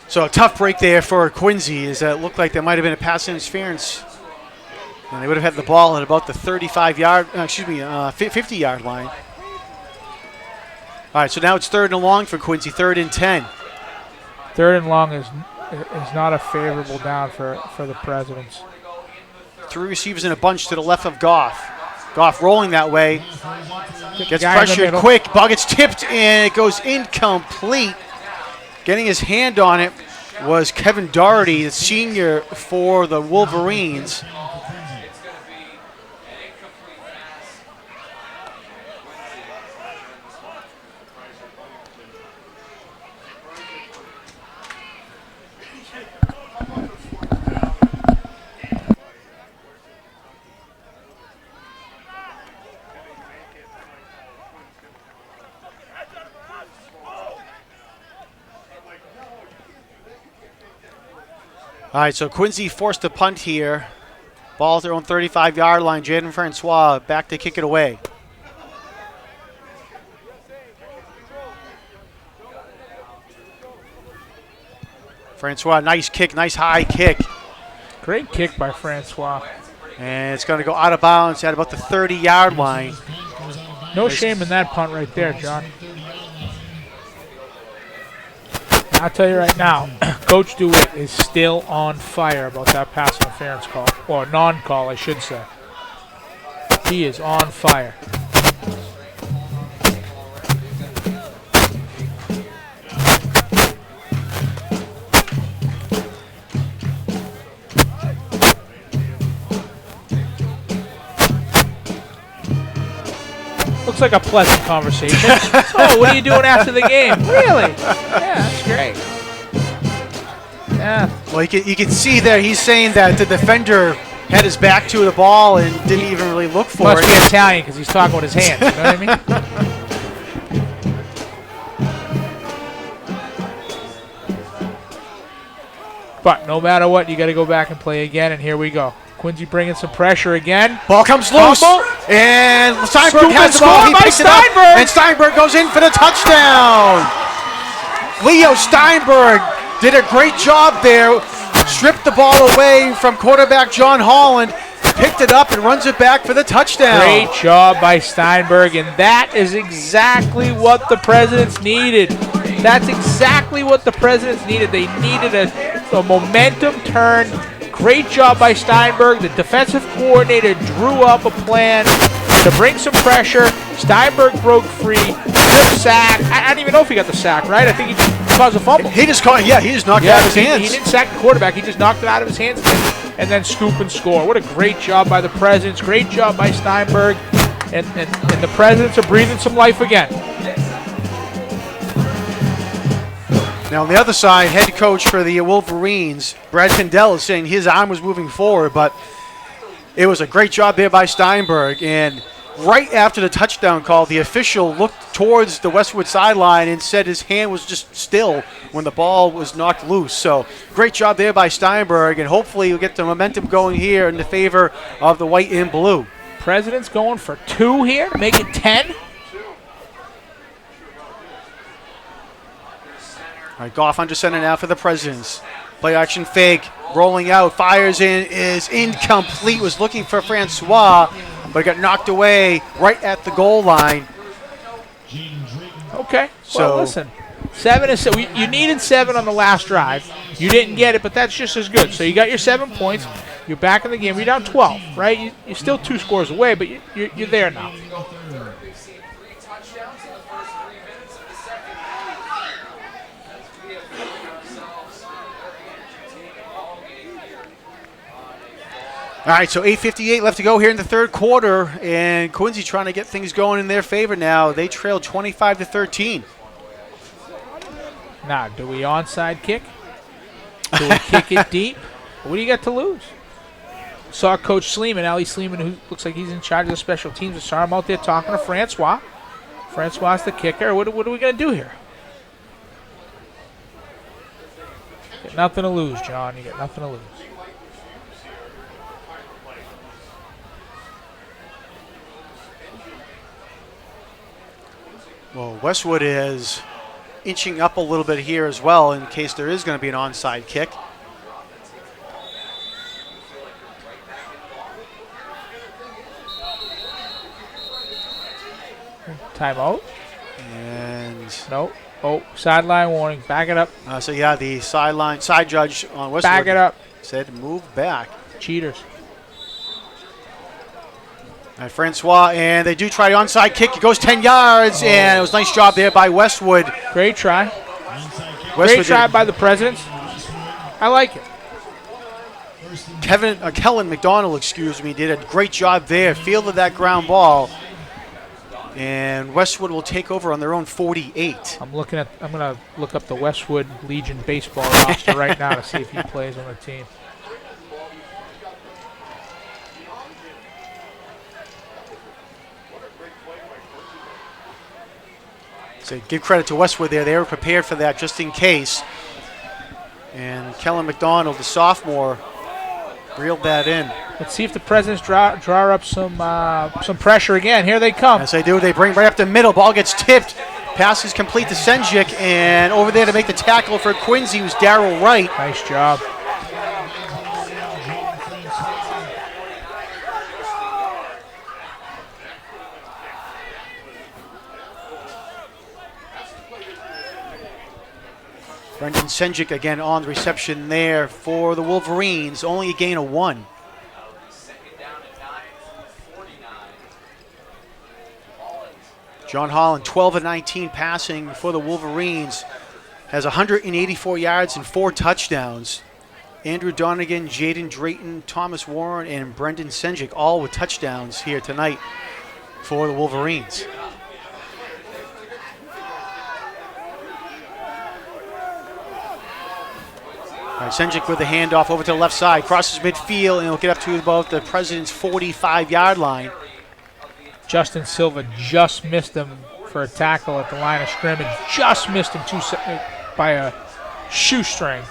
So a tough break there for Quincy, as it looked like there might have been a pass interference. And they would have had the ball at about the 50-yard line. All right, so now it's third and long for Quincy, third and 10. Third and long is not a favorable down for the Presidents. Three receivers in a bunch to the left of Goff. Goff rolling that way. Gets Guy in the pressured middle. quick. Ball gets tipped, and it goes incomplete. Getting his hand on it was Kevin Doherty, the senior for the Wolverines. All right, so Quincy forced a punt here. Ball at their own 35-yard line. Jaden Francois back to kick it away. Francois, nice kick, nice high kick. Great kick by Francois. And it's going to go out of bounds at about the 30-yard line. No shame in that punt right there, John. I'll tell you right now, Coach DeWitt is still on fire about that pass interference call, or non-call, I should say. He is on fire. Looks like a pleasant conversation. Oh, what are you doing after the game? Really? Yeah, that's great. Yeah. Well, you can see there he's saying that the defender had his back to the ball and didn't even really look for Must it. be Italian because he's talking with his hands. You know what I mean? But no matter what, you got to go back and play again, and here we go. Quincy bringing some pressure again. Ball comes loose, Fumble. and Steinberg Scoop has and the ball. score He by picks it up, Steinberg. and Steinberg goes in for the touchdown. Leo Steinberg did a great job there. Stripped the ball away from quarterback John Holland, picked it up and runs it back for the touchdown. Great job by Steinberg, and that is exactly what the Presidents needed. That's exactly what the Presidents needed. They needed a momentum turn. Great job by Steinberg. The defensive coordinator drew up a plan to bring some pressure. Steinberg broke free. Good sack. I don't even know if he got the sack, right? I think he just caused a fumble. He just knocked it out of his hands. He didn't sack the quarterback. He just knocked it out of his hands and then scoop and score. What a great job by the Presidents. Great job by Steinberg. And the Presidents are breathing some life again. Now on the other side, head coach for the Wolverines, Brad Kendall, is saying his arm was moving forward, but it was a great job there by Steinberg. And right after the touchdown call, the official looked towards the Westwood sideline and said his hand was just still when the ball was knocked loose. So great job there by Steinberg, and hopefully you'll get the momentum going here in the favor of the white and blue. President's going for 2 here to make it 10. All right, Goff under center now for the Presidents. Play action fake, rolling out, fires in, is incomplete, was looking for Francois, but it got knocked away right at the goal line. Okay, So- well, listen. 7 is you needed 7 on the last drive. You didn't get it, but that's just as good. So you got your 7 points. You're back in the game. You're down 12, right? You're still 2 scores away, but you're there now. We've seen 3 touchdowns in the first 3 minutes of the second half. As we have found ourselves very entertaining ball game here on a All right, so 8:58 left to go here in the third quarter, and Quincy trying to get things going in their favor now. They trail 25-13. Now, do we onside kick? Do we kick it deep? What do you got to lose? Saw Coach Sleeman, Ali Sleeman, who looks like he's in charge of the special teams. I saw him out there talking to Francois. Francois is the kicker. What are we going to do here? Got nothing to lose, John. You got nothing to lose. Well, Westwood is inching up a little bit here as well in case there is going to be an onside kick. Timeout. And No. Oh, sideline warning. Back it up. so yeah, the side judge on Westwood Back it up. said move back. Cheaters. And Francois, and they do try the onside kick. It goes 10 yards, and it was a nice job there by Westwood. Great try. Westwood Great try did- by the Presidents. I like it. Kellen McDonald, did a great job there. Fielded that ground ball. And Westwood will take over on their own 48. I'm gonna look up the Westwood Legion baseball roster right now to see if he plays on the team. So give credit to Westwood there. They were prepared for that just in case. And Kellen McDonald, the sophomore, reeled that in. Let's see if the Presidents draw up some pressure again. Here they come. As they do, they bring right up the middle. Ball gets tipped Pass is complete to Senjik, and over there to make the tackle for Quincy was Darryl Wright. Nice job. Brendan Senjik again on the reception there for the Wolverines. Only a gain of 1. John Holland, 12 of 19 passing for the Wolverines, has 184 yards and 4 touchdowns. Andrew Donegan, Jaden Drayton, Thomas Warren, and Brendan Senjik all with touchdowns here tonight for the Wolverines. All right, Senjik with the handoff over to the left side, crosses midfield, and he'll get up to about the President's 45-yard line. Justin Silva just missed him for a tackle at the line of scrimmage. Just missed him by a shoestring.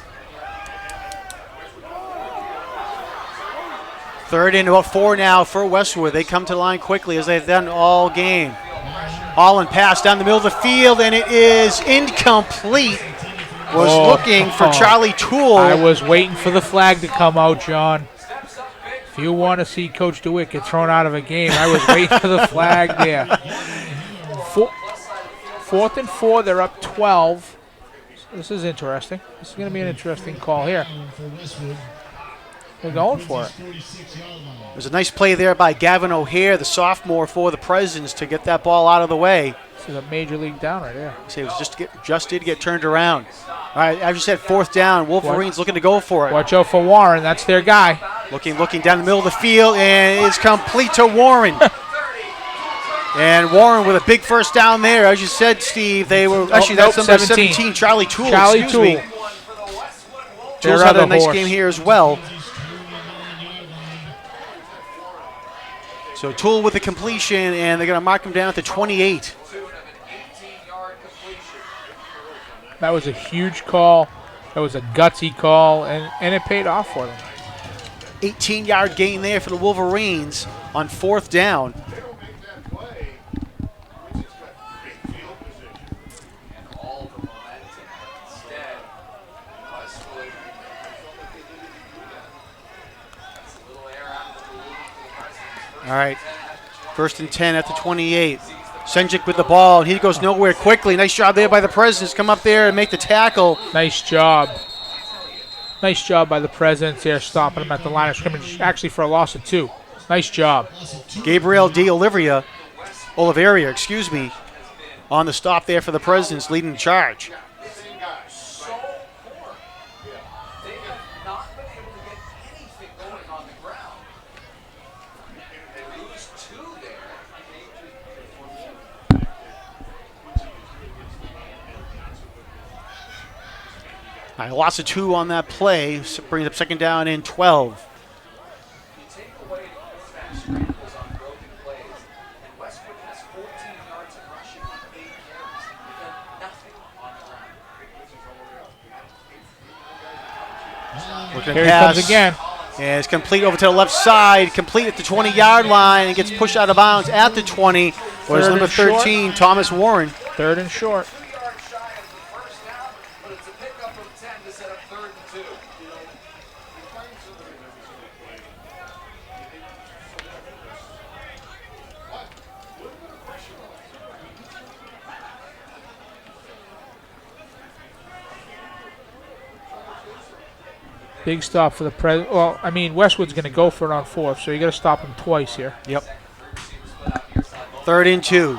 Third and about 4 now for Westwood. They come to the line quickly as they've done all game. Holland pass down the middle of the field, and it is incomplete. Was looking for Charlie Toole. I was waiting for the flag to come out, John. If you want to see Coach DeWitt get thrown out of a game, I was waiting for the flag there. 4th and 4, they're up 12. This is interesting. This is going to be an interesting call here. They're going for it. There's a nice play there by Gavin O'Hare, the sophomore for the Presidents, to get that ball out of the way. This is a major league down right there. It was just did get turned around. All right, as you said, 4th down. Wolverines looking to go for it. Watch out for Warren. That's their guy. Looking down the middle of the field, and it's complete to Warren. And Warren with a big first down there. As you said, Steve, they were actually that's number 17, Charlie Toole. Excuse me. Toole's had a nice game here as well. So Toole with the completion, and they're going to mark him down at the 28. That was a huge call. That was a gutsy call, and it paid off for them. 18-yard gain there for the Wolverines on 4th down. All right, 1st and 10 at the 28. Senjik with the ball, and he goes nowhere quickly. Nice job there by the Presidents. Come up there and make the tackle. Nice job. Nice job by the Presidents there, stopping him at the line of scrimmage, actually for a loss of 2. Nice job. Gabriel Oliveria, on the stop there for the Presidents, leading the charge. All right, loss of 2 on that play. Brings up 2nd down and 12. Looking Here he comes again. And it's complete over to the left side, complete at the 20-yard line, and gets pushed out of bounds at the 20. Where's number 13, Thomas Warren? 3rd and short. Big stop for the President. Well, I mean, Westwood's going to go for it on 4th, so you got to stop him twice here. Yep. 3rd and 2.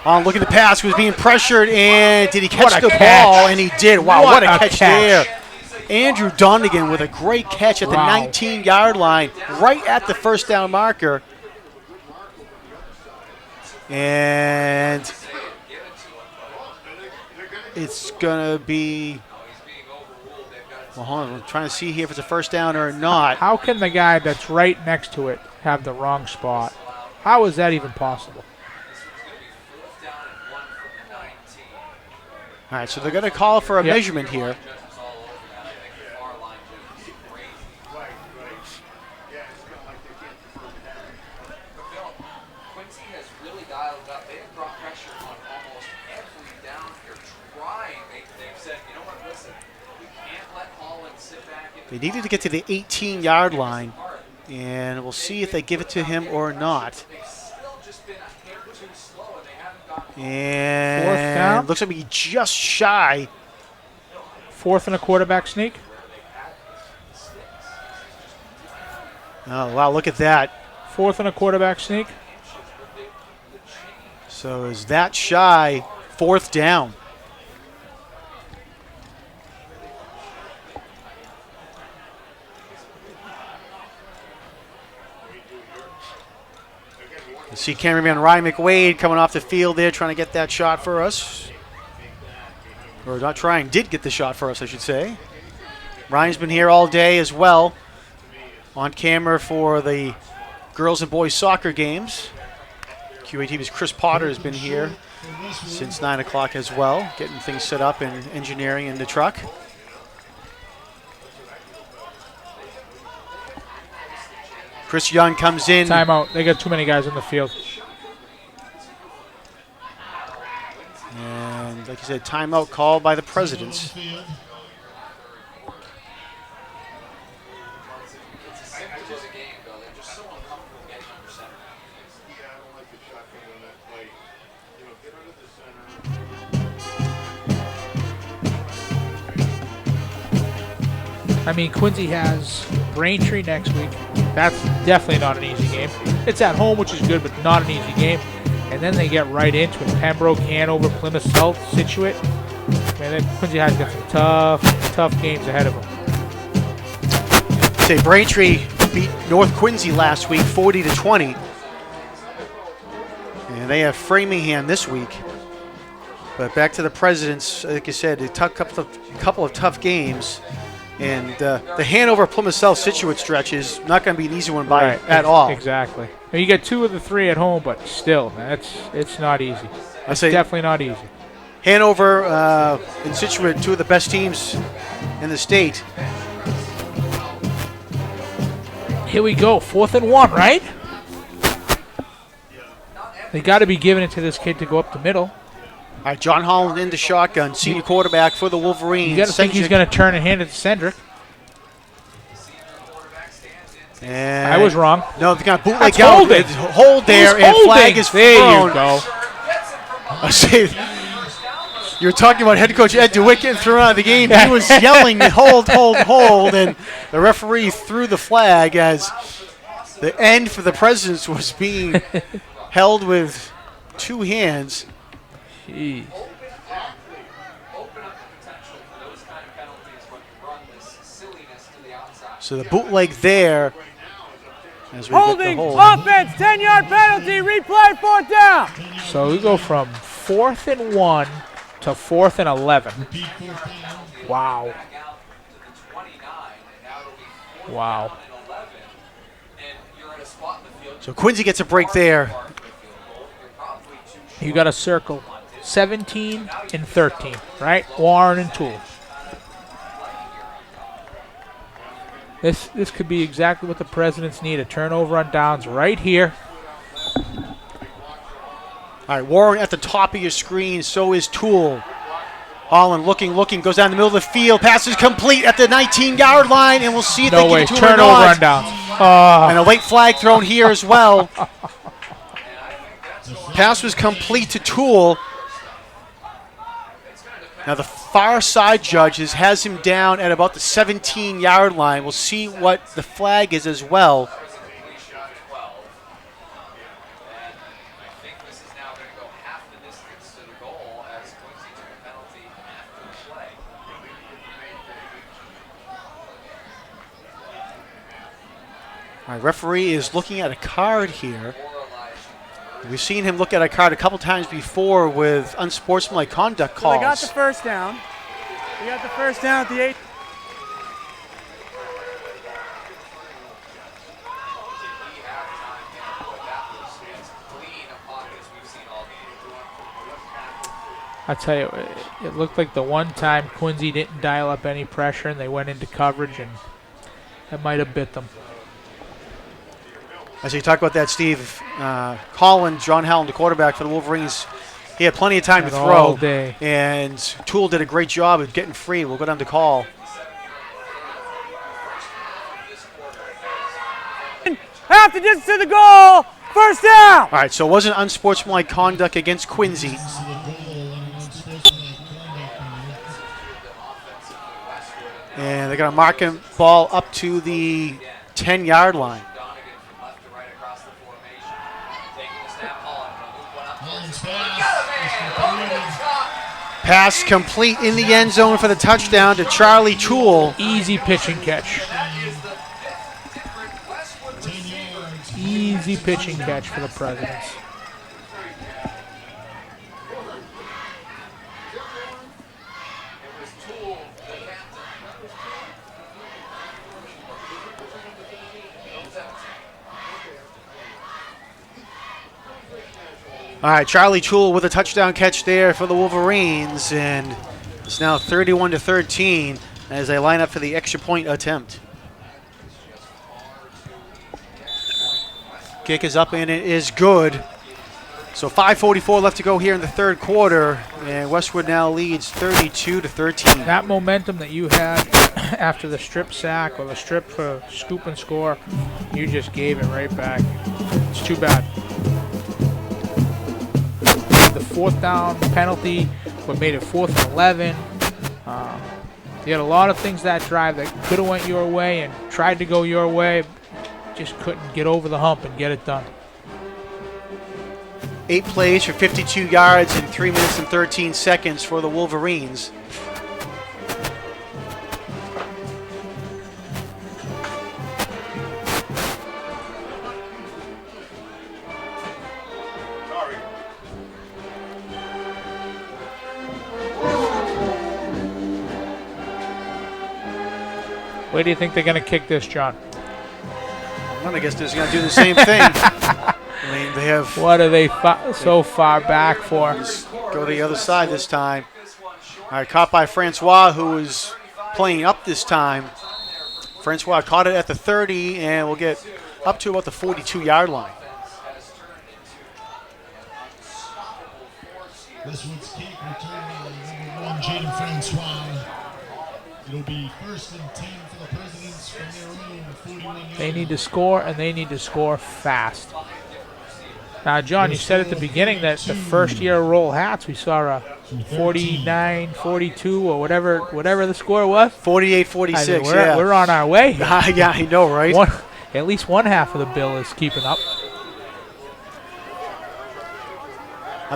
On looking to pass, he was being pressured, and did he catch the ball? And he did. Wow, what a catch there. Andrew Donegan with a great catch at the 19-yard line, right at the 1st down marker. And it's going to be... Well, hold on. I'm trying to see here if it's a 1st down or not. How can the guy that's right next to it have the wrong spot? How is that even possible? All right, so they're going to call for a measurement here. They needed to get to the 18-yard line, and we'll see if they give it to him or not. And Fourth down. looks like we just shy. Fourth and a quarterback sneak. Oh, wow, look at that. Fourth and a quarterback sneak. So is that shy? Fourth down. You see cameraman Ryan McWade coming off the field there trying to get that shot for us. Or not trying, did get the shot for us, I should say. Ryan's been here all day as well, on camera for the girls and boys soccer games. QATV's Chris Potter has been here since 9 o'clock as well, getting things set up and engineering in the truck. Chris Young comes in. Timeout. They got too many guys in the field. And like you said, timeout called by the Presidents. I mean, Quincy has Braintree next week. That's definitely not an easy game. It's at home, which is good, but not an easy game. And then they get right into it. Pembroke, Hanover, Plymouth South, Situate. Man, Quincy has got some tough games ahead of them. Say Braintree beat North Quincy last week, 40-20. And they have Framingham this week. But back to the Presidents, like I said, a couple of tough games. And the Hanover Plymouth South Situate stretch is not going to be an easy one at all. Exactly. And you get 2 of the 3 at home, but still, man, it's not easy. It's definitely not easy. Hanover and Situate, 2 of the best teams in the state. Here we go, 4th and 1, right? They got to be giving it to this kid to go up the middle. All right, John Holland in the shotgun, senior quarterback for the Wolverines. You got to think he's going to turn and hand it to Cendric. And I was wrong. No, they got bootleg out. Hold there, and flag is there thrown. You go. I say, you were talking about head coach Ed DeWitt getting thrown out of the game. He was yelling, hold, and the referee threw the flag as the end for the Presidents was being held with 2 hands. Jeez. So the bootleg there. As we Holding, get the hold. offense, 10-yard penalty, replay, 4th down. So we go from 4th and 1 to 4th and 11. Wow. Wow. So Quincy gets a break there. You got to circle 17 and 13, right? Warren and Toole. This could be exactly what the Presidents need, a turnover on downs right here. All right, Warren at the top of your screen, so is Toole. Holland looking, goes down the middle of the field, passes complete at the 19-yard line, and we'll see if they give it to him or turnover not. on downs. And a late flag thrown here as well. Pass was complete to Toole. Now the far side judges has him down at about the 17-yard line. We'll see what the flag is as well. All right, referee is looking at a card here. We've seen him look at a card a couple times before with unsportsmanlike conduct calls. So they got the first down. They got the first down at the 8. I tell you, it looked like the one time Quincy didn't dial up any pressure and they went into coverage, and that might have bit them. As you talk about that, Steve, Colin, John Howland, the quarterback for the Wolverines, he had plenty of time to throw. All day. And Toole did a great job of getting free. We'll go down to call. half the distance to the goal. First down. All right, so it wasn't unsportsmanlike conduct against Quincy. And they're going to mark him ball up to the 10-yard line. Pass complete in the end zone for the touchdown to Charlie Toole. Easy pitching catch. Easy pitching catch for the Presidents. All right, Charlie Toole with a touchdown catch there for the Wolverines, and it's now 31-13 as they line up for the extra point attempt. Kick is up and it is good. So 5:44 left to go here in the third quarter, and Westwood now leads 32-13. That momentum that you had after the strip sack or the strip for scoop and score, you just gave it right back. It's too bad. The fourth down penalty, what made it 4th and 11. You had a lot of things that drive that could have went your way and tried to go your way, just couldn't get over the hump and get it done. 8 plays for 52 yards in 3 minutes and 13 seconds for the Wolverines. Where do you think they're going to kick this, John? Well, I guess they're going to do the same thing. I mean, they have. What are they so far back for? Go to the other side this time. All right, caught by Francois, who is playing up this time. Francois caught it at the 30, and we'll get up to about the 42-yard line. Westwood's kick returned by number 1, Jaden Francois. It'll be 1st and 10 for the Presidents from their own 41-yard. They need to score, and they need to score fast. Now, John, you said at the beginning that the first-year roll hats, we saw a 49-42 or whatever the score was. 48-46, yeah. We're on our way. Yeah, I know, right? At least one half of the bill is keeping up.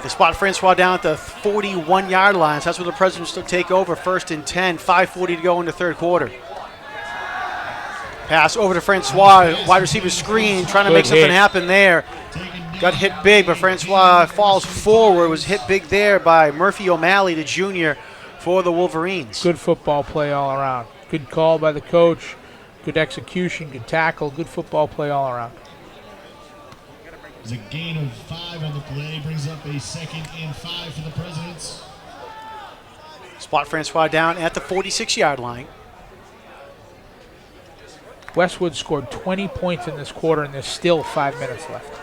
They spot Francois down at the 41-yard line. So that's where the Presidents still take over. 1st and 10, 5:40 to go in the third quarter. Pass over to Francois, wide receiver screen, trying to make something happen there. Got hit big, but Francois falls forward. Was hit big there by Murphy O'Malley, the junior, for the Wolverines. Good football play all around. Good call by the coach. Good execution, good tackle, good football play all around. There's a gain of 5 on the play, brings up a 2nd and 5 for the Presidents. Spot Francois down at the 46-yard line. Westwood scored 20 points in this quarter, and there's still 5 minutes left.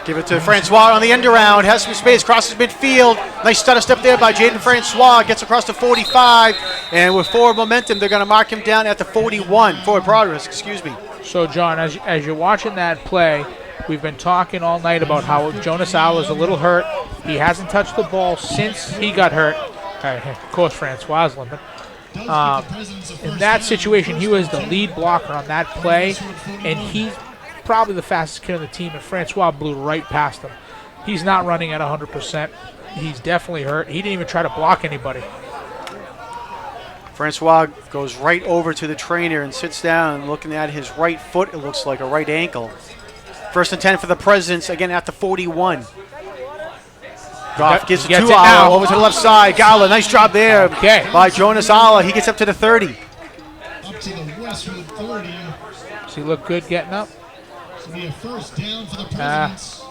Give it to Francois on the end around. Has some space, crosses midfield. Nice stutter step there by Jaden Francois. Gets across to 45. And with forward momentum, they're going to mark him down at the 41. Forward progress, excuse me. So, John, as you're watching that play, we've been talking all night about how Jonas Au is a little hurt. He hasn't touched the ball since he got hurt. Of course, Francois is limping. In that situation, he was the lead blocker on that play, and he's probably the fastest kid on the team, and Francois blew right past him. He's not running at 100%. He's definitely hurt. He didn't even try to block anybody. Francois goes right over to the trainer and sits down, and looking at his right foot, it looks like a right ankle. 1st and 10 for the Presidents, again at the 41. Goff gives it to Alla over to the left side. Gala, nice job there by Jonas Alla. He gets up to the 30. Up to the Westwood 30. Does he look good getting up? It'll be a 1st down for the Presidents.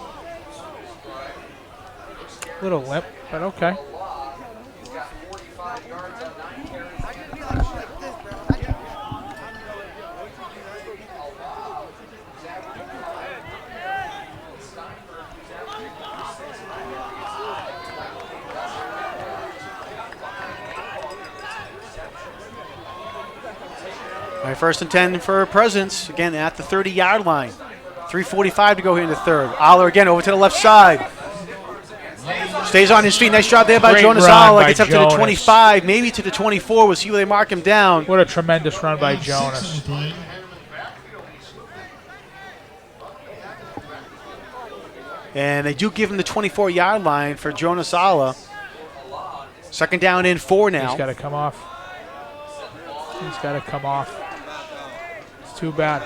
Little limp, but okay. All right, 1st and 10 for Presidents, again at the 30-yard line. 3:45 to go here in the third. Aller again over to the left side. Stays on his feet. Nice job there by Great Jonas run Aller. by Gets up to the Jonas. 25, maybe to the 24. We'll see where they mark him down. What a tremendous run by Jonas. And they do give him the 24-yard line for Jonas Aller. 2nd down and 4 now. He's got to come off. He's got to come off. It's too bad.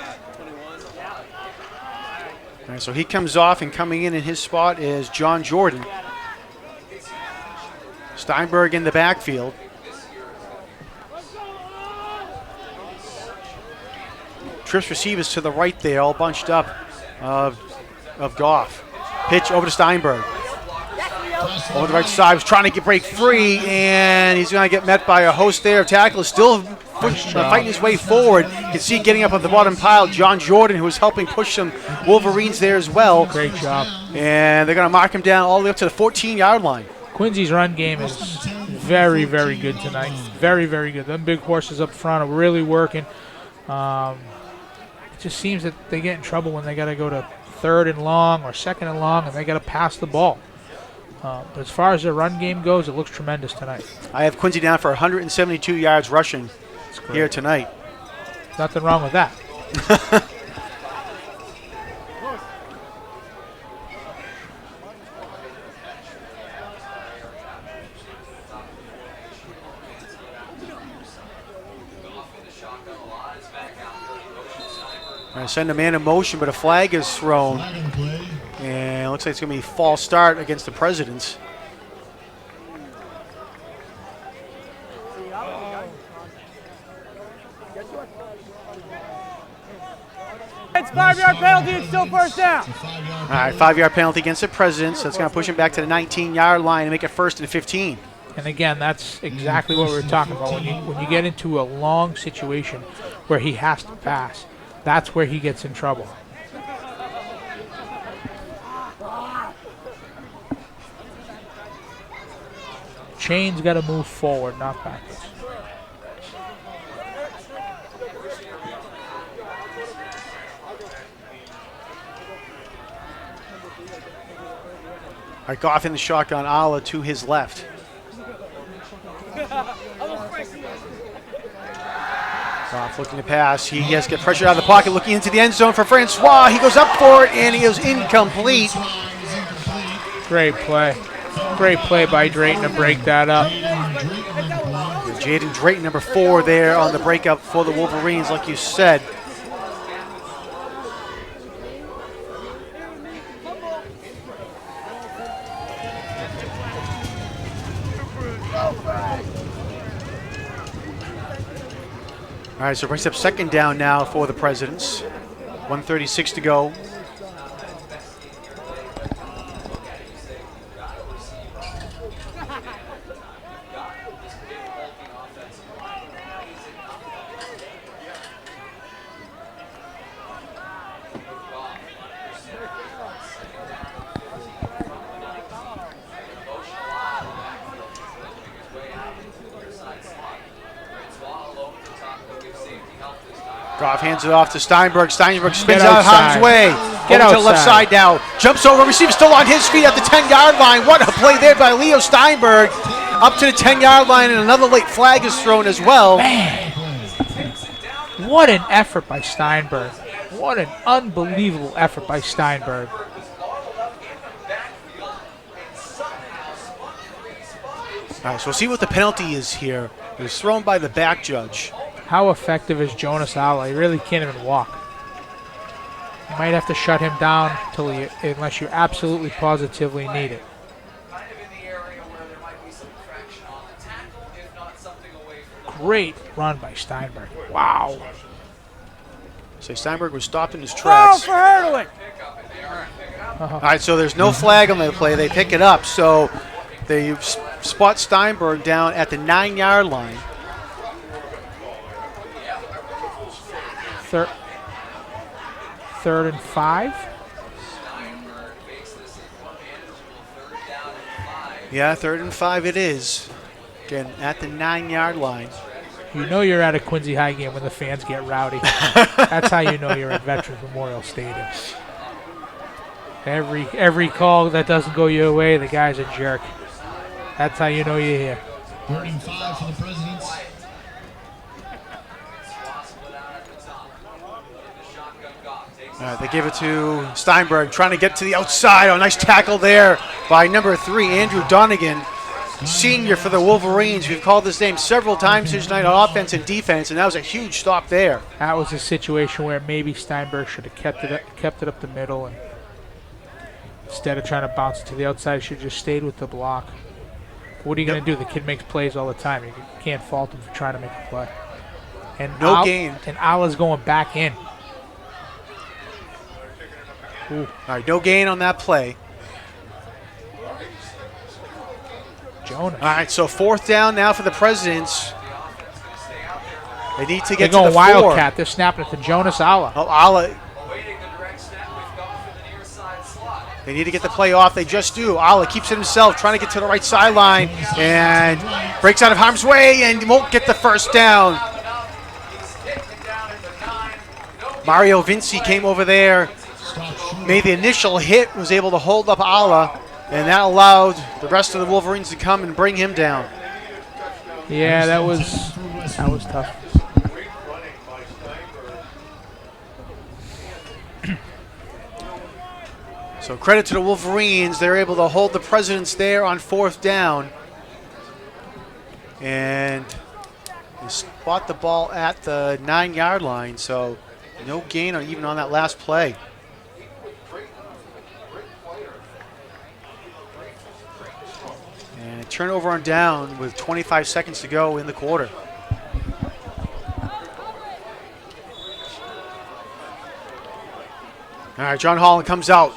All right, so he comes off, and coming in his spot is John Jordan. Steinberg in the backfield. Trips receivers to the right there, all bunched up of Goff. Pitch over to Steinberg. Over the right side, was trying to break free, and he's going to get met by a host there of tacklers. Still fighting his way forward. You can see getting up at the bottom pile, John Jordan, who was helping push some Wolverines there as well. Great job. And they're going to mark him down all the way up to the 14-yard line. Quincy's run game is very, very good tonight. Very, very good. Them big horses up front are really working. It just seems that they get in trouble when they got to go to 3rd and long or 2nd and long, and they got to pass the ball. But as far as their run game goes, it looks tremendous tonight. I have Quincy down for 172 yards rushing here tonight. Nothing wrong with that. Going to send a man in motion, but a flag is thrown. And it looks like it's going to be a false start against the Presidents. It's 5-yard penalty. It's still 1st down. All right, 5-yard penalty against the Presidents. That's going to push him back to the 19-yard line and make it 1st and 15. And again, that's exactly what we were talking about. When you get into a long situation where he has to pass, that's where he gets in trouble. Chain's got to move forward, not backwards. All right, Goff in the shotgun, Aller to his left. Goff looking to pass. He has to get pressure out of the pocket, looking into the end zone for Francois. He goes up for it, and he is incomplete. Great play. Great play by Drayton to break that up. Jaden Drayton, number 4 there on the breakup for the Wolverines, like you said. All right, so it brings up 2nd down now for the Presidents. 1:36 to go. Goff hands it off to Steinberg. Steinberg spins out of harm's way. Get over to the left outside. side now. Jumps over. Receiver still on his feet at the 10-yard line. What a play there by Leo Steinberg. Up to the 10-yard line, and another late flag is thrown as well. Man, what an effort by Steinberg. What an unbelievable effort by Steinberg. All right, so we'll see what the penalty is here. It was thrown by the back judge. How effective is Jonas Aller? He really can't even walk. You might have to shut him down unless you absolutely positively need it. Great run by Steinberg. Wow. So Steinberg was stopped in his Foul tracks. for hurdling. All right, so there's no flag on the play. They pick it up. So they spot Steinberg down at the 9-yard line. Third and 5. Yeah, 3rd and 5 it is. Again, at the 9-yard line. You know you're at a Quincy High game when the fans get rowdy. That's how you know you're at Veterans Memorial Stadium. Every call that doesn't go your way, the guy's a jerk. That's how you know you're here. Burning 5 for the Presidents. All right, they give it to Steinberg, trying to get to the outside. Oh, nice tackle there by number 3, Andrew Donegan, senior for the Wolverines. We've called this name several times tonight on offense and defense, and that was a huge stop there. That was a situation where maybe Steinberg should have kept it up the middle, and instead of trying to bounce it to the outside, should have just stayed with the block. What are you going to do? The kid makes plays all the time. You can't fault him for trying to make a play. And No gain. And Ala's going back in. Ooh. All right, no gain on that play. Jonas. All right, so 4th down now for the Presidents. They need to They're get to the going 4. Wildcat. They're snapping it to Jonas Ala. Oh, Ala. They need to get the play off. They just do. Ala keeps it himself, trying to get to the right sideline, and breaks out of harm's way and won't get the first down. Mario Vinci came over there, made the initial hit, was able to hold up Ala, and that allowed the rest of the Wolverines to come and bring him down. Yeah, that was tough. So credit to the Wolverines. They're able to hold the Presidents there on 4th down. And they spot the ball at the 9-yard line, so no gain even on that last play. And turnover on down with 25 seconds to go in the quarter. All right, John Holland comes out.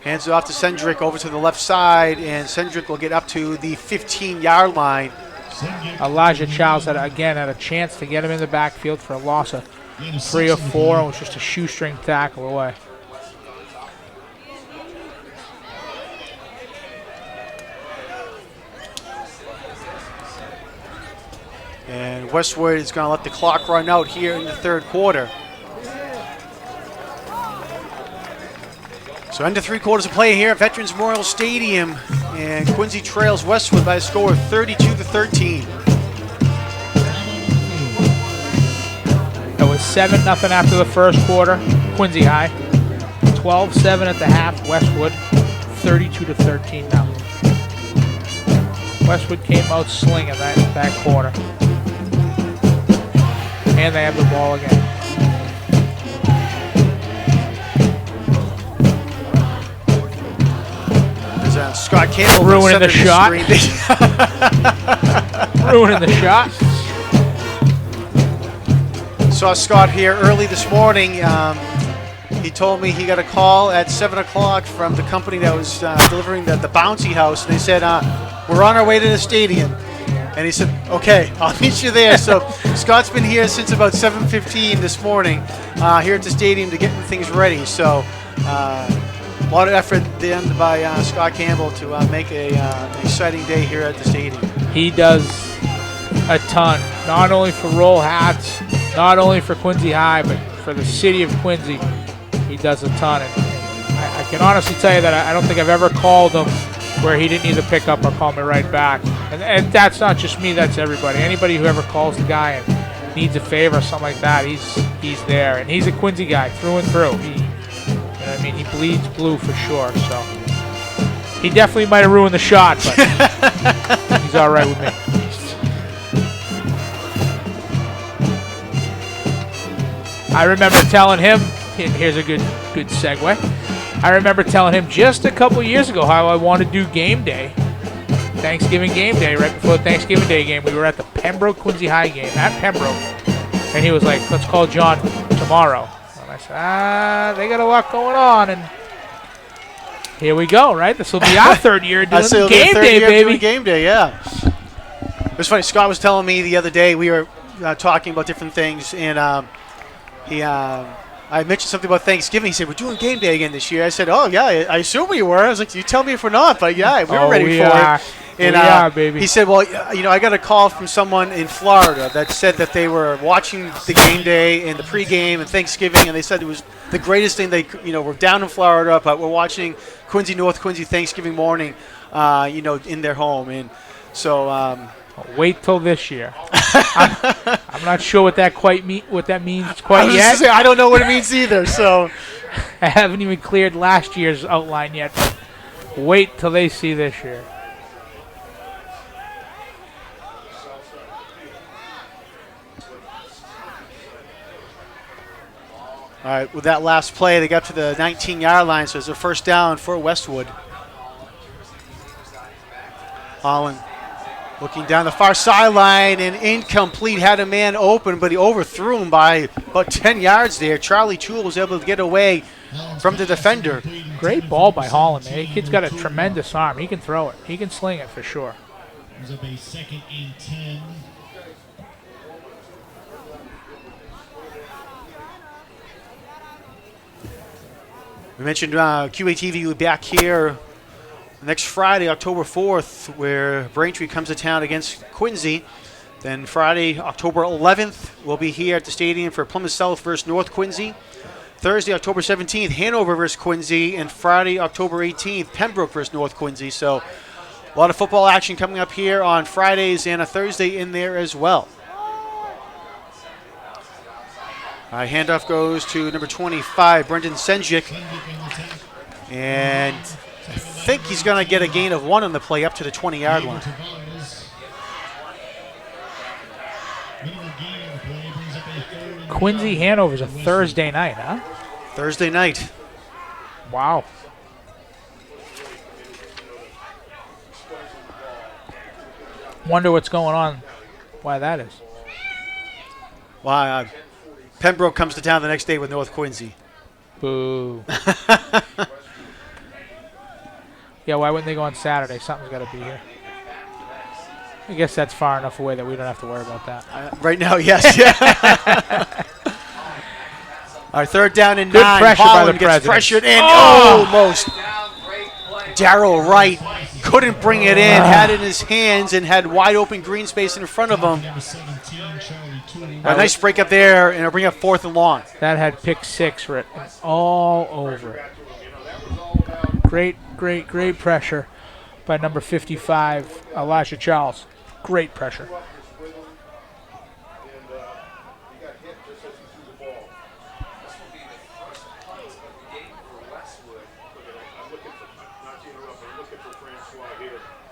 Hands it off to Cendric over to the left side, and Cendric will get up to the 15-yard line. Elijah Childs had a chance to get him in the backfield for a loss of 3 or 4. It was just a shoestring tackle away. And Westwood is going to let the clock run out here in the 3rd quarter. So under 3 quarters of play here at Veterans Memorial Stadium, and Quincy trails Westwood by a score of 32-13. It was 7-0 after the first quarter, Quincy High. 12-7 at the half, Westwood. 32-13 now. Westwood came out slinging that quarter. And they have the ball again. Scott Campbell ruining the shot. Ruining the shot. Saw Scott here early this morning. He told me he got a call at 7 o'clock from the company that was delivering the bouncy house, and they said, we're on our way to the stadium. And he said, okay, I'll meet you there. So Scott's been here since about 7:15 this morning here at the stadium to get things ready. So a lot of effort then by Scott Campbell to make an exciting day here at the stadium. He does a ton, not only for Roll Hats, not only for Quincy High, but for the city of Quincy. He does a ton. And I can honestly tell you that I don't think I've ever called him where he didn't either pick up or call me right back. And that's not just me, that's everybody. Anybody who ever calls the guy and needs a favor or something like that, he's there. And he's a Quincy guy through and through. I mean, he bleeds blue for sure, so he definitely might have ruined the shot, but he's all right with me. I remember telling him, here's a good segue. I remember telling him just a couple years ago how I wanted to do game day, Thanksgiving game day, right before the Thanksgiving Day game. We were at the Pembroke Quincy High game at Pembroke, and he was like, let's call John tomorrow. I said, they got a lot going on, and here we go, right? This will be our 3rd year doing game day, baby. Game day, yeah. It was funny. Scott was telling me the other day, we were talking about different things, and I mentioned something about Thanksgiving. He said, we're doing game day again this year. I said, oh, yeah, I assume we were. I was like, you tell me if we're not, but yeah, we were ready for it. And We are, baby. he said, well, I got a call from someone in Florida that said that they were watching the game day and the pregame and Thanksgiving, and they said it was the greatest thing we're down in Florida, but we're watching North Quincy Thanksgiving morning, in their home. And so Wait till this year. I'm not sure what that means quite I yet. I don't know what it means either. So I haven't even cleared last year's outline yet. Wait till they see this year. all right, with that last play, they got to the 19-yard line, so it's a first down for Westwood. Holland looking down the far sideline and incomplete. Had a man open, but he overthrew him by about 10 yards there. Charlie Toole was able to get away from the defender. Great ball by Holland, man. The kid's got a tremendous arm. He can throw it. He can sling it for sure. Ends up a 2nd and 10. We mentioned QATV will be back here next Friday, October 4th, where Braintree comes to town against Quincy. Then Friday, October 11th, we'll be here at the stadium for Plymouth South versus North Quincy. Thursday, October 17th, Hanover versus Quincy. And Friday, October 18th, Pembroke versus North Quincy. So a lot of football action coming up here on Fridays and a Thursday in there as well. Handoff goes to number 25, Brendan Senjik. And I think he's going to get a gain of 1 on the play up to the 20-yard line. Quincy Hanover's a Thursday night, huh? Thursday night. Wow. Wonder what's going on, why that is. Well, Pembroke comes to town the next day with North Quincy. Boo. Yeah, why wouldn't they go on Saturday? Something's got to be here. I guess that's far enough away that we don't have to worry about that. Right now, yes. Our third down and Good 9. pressure by Holland the gets Presidents. pressured in. Almost. Darryl Wright couldn't bring it in, had it in his hands, and had wide open green space in front of him. A nice break up there, and it'll bring up 4th and long. That had pick 6 written all over it. Great pressure by number 55, Elijah Charles. Great pressure.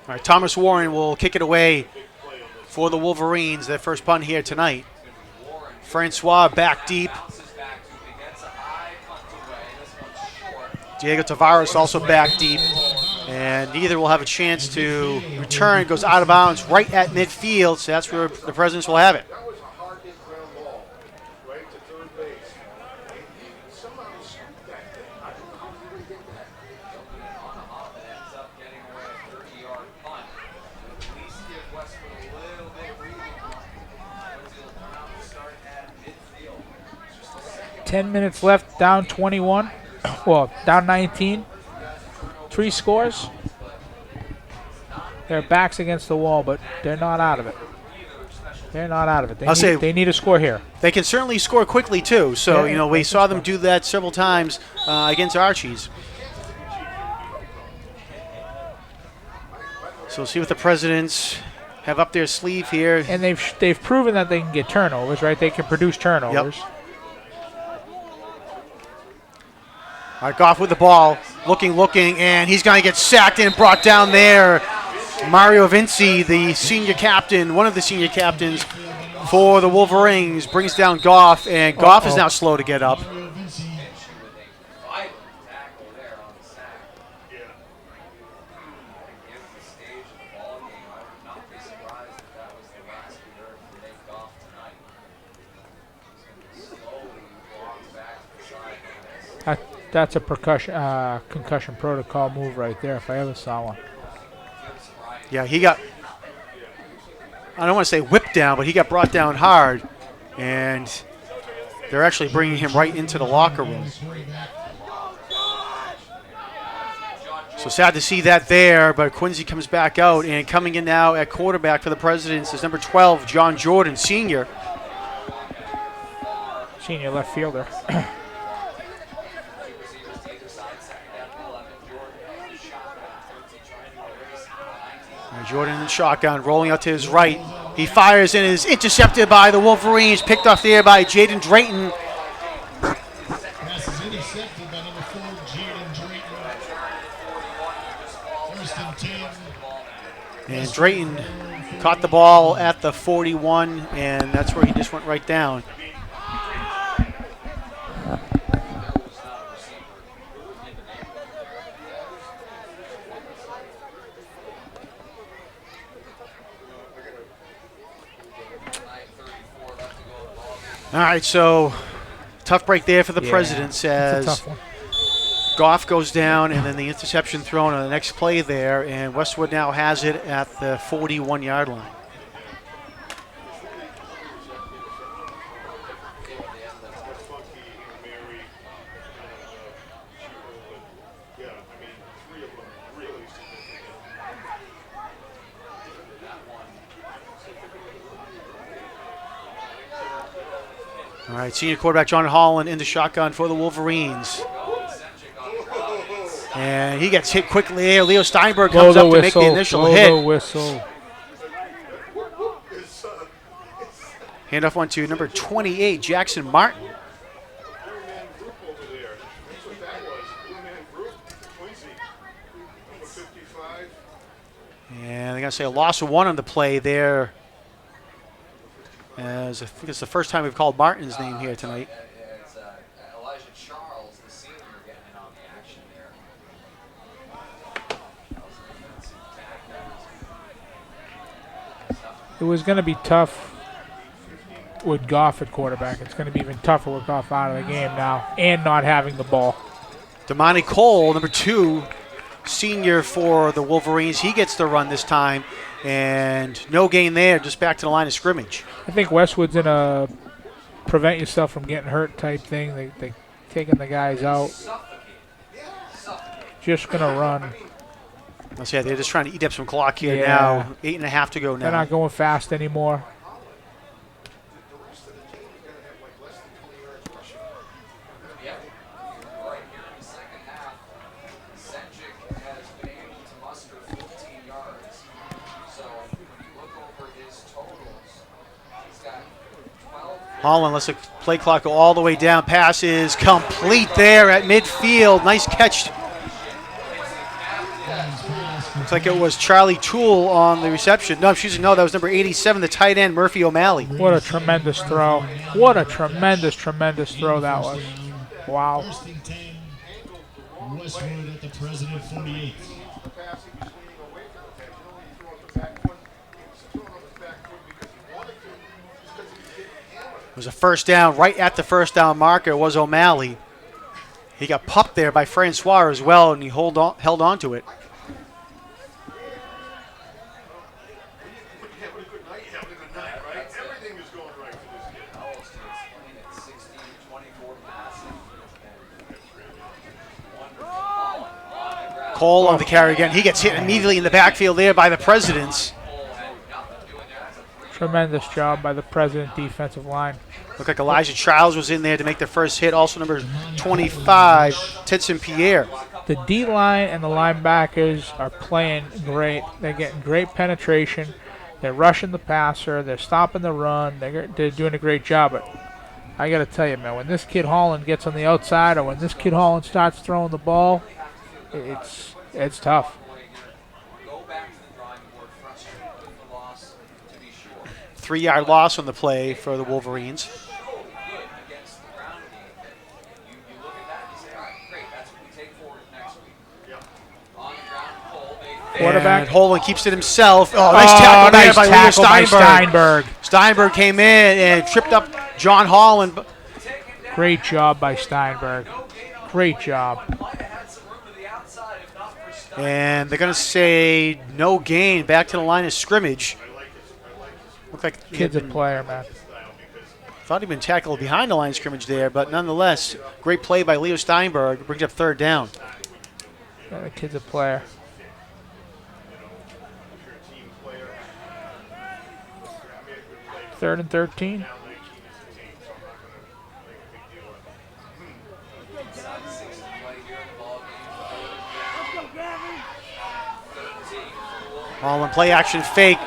All right, Thomas Warren will kick it away for the Wolverines, their first punt here tonight. Francois back deep. Diego Tavares also back deep. And neither will have a chance to return. Goes out of bounds right at midfield, so that's where the Presidents will have it. Ten minutes left, down 21. Well, down 19. 3 scores. Their backs against the wall, but they're not out of it. They're not out of it. They need a score here. They can certainly score quickly, too. So, Yeah, we saw them do that several times against Archies. So we'll see what the Presidents have up their sleeve here. And they've proven that they can get turnovers, right? They can produce turnovers. Yep. All right, Goff with the ball, looking, and he's going to get sacked and brought down there. Mario Vinci, the senior captain, one of the senior captains for the Wolverines, brings down Goff, and Goff is now slow to get up. That's a concussion protocol move right there, if I ever saw one. Yeah, he got, I don't want to say whipped down, but he got brought down hard, and they're actually bringing him right into the locker room. So sad to see that there, but Quincy comes back out, and coming in now at quarterback for the Presidents is number 12, John Jordan, senior. Senior left fielder. Jordan in shotgun, rolling out to his right. He fires and is intercepted by the Wolverines, picked off there by Jaden Drayton. Pass is intercepted by number 4, Jaden Drayton. First and 10. And Drayton caught the ball at the 41, and that's where he just went right down. All right, so tough break there for the Presidents as Goff goes down, and then the interception thrown on the next play there, and Westwood now has it at the 41-yard line. All right, senior quarterback John Holland in the shotgun for the Wolverines. And he gets hit quickly there. Leo Steinberg comes up to make the initial hit. Blow the whistle. Handoff one to number 28, Jackson Martin. And they're going to say a loss of 1 on the play there. As I think it's the first time we've called Martin's name here tonight. It's Elijah Charles, the senior, getting in on the action there. It was going to be tough with Goff at quarterback. It's going to be even tougher with Goff out of the game now and not having the ball. Damani Cole, number 2, senior for the Wolverines. He gets the run this time, and no gain there, just back to the line of scrimmage. I think Westwood's in a prevent yourself from getting hurt type thing. They taking the guys out. Just going to run. Let's say they're just trying to eat up some clock here Yeah. now. 8.5 to go now. They're not going fast anymore. Right here in the second half, Senchik has been able to muster 15 yards. So when you look over his totals, he's got 12. Holland lets the play clock go all the way down. Pass is complete there at midfield. Nice catch. Looks like it was Charlie Toole on the reception. No, that was number 87, the tight end, Murphy O'Malley. What a tremendous throw. What a tremendous, tremendous throw that was. Wow. First and 10. Westwood at the President 48. It was a first down right at the first down marker was O'Malley. He got popped there by Francois as well, and he held on to it. Cole on the carry again. He gets hit immediately in the backfield there by the Presidents. Tremendous job by the President defensive line. Looked like Elijah Charles was in there to make the first hit. Also number 25, Titson Pierre. The D-line and the linebackers are playing great. They're getting great penetration. They're rushing the passer. They're stopping the run. They're doing a great job. But I got to tell you, man, when this kid Holland gets on the outside or when this kid Holland starts throwing the ball, it's tough. 3-yard loss on the play for the Wolverines. Quarterback. And Holland keeps it himself. Oh, nice tackle there by Leo Steinberg. Steinberg came in and tripped up John Holland. Great job by Steinberg. Great job. And they're going to say no gain, back to the line of scrimmage. Looked like Kid's a player, man. Thought he'd been tackled behind the line of scrimmage there, but nonetheless, great play by Leo Steinberg. Brings up third down. Yeah, the kid's a player. Third and 13. All in play action fake.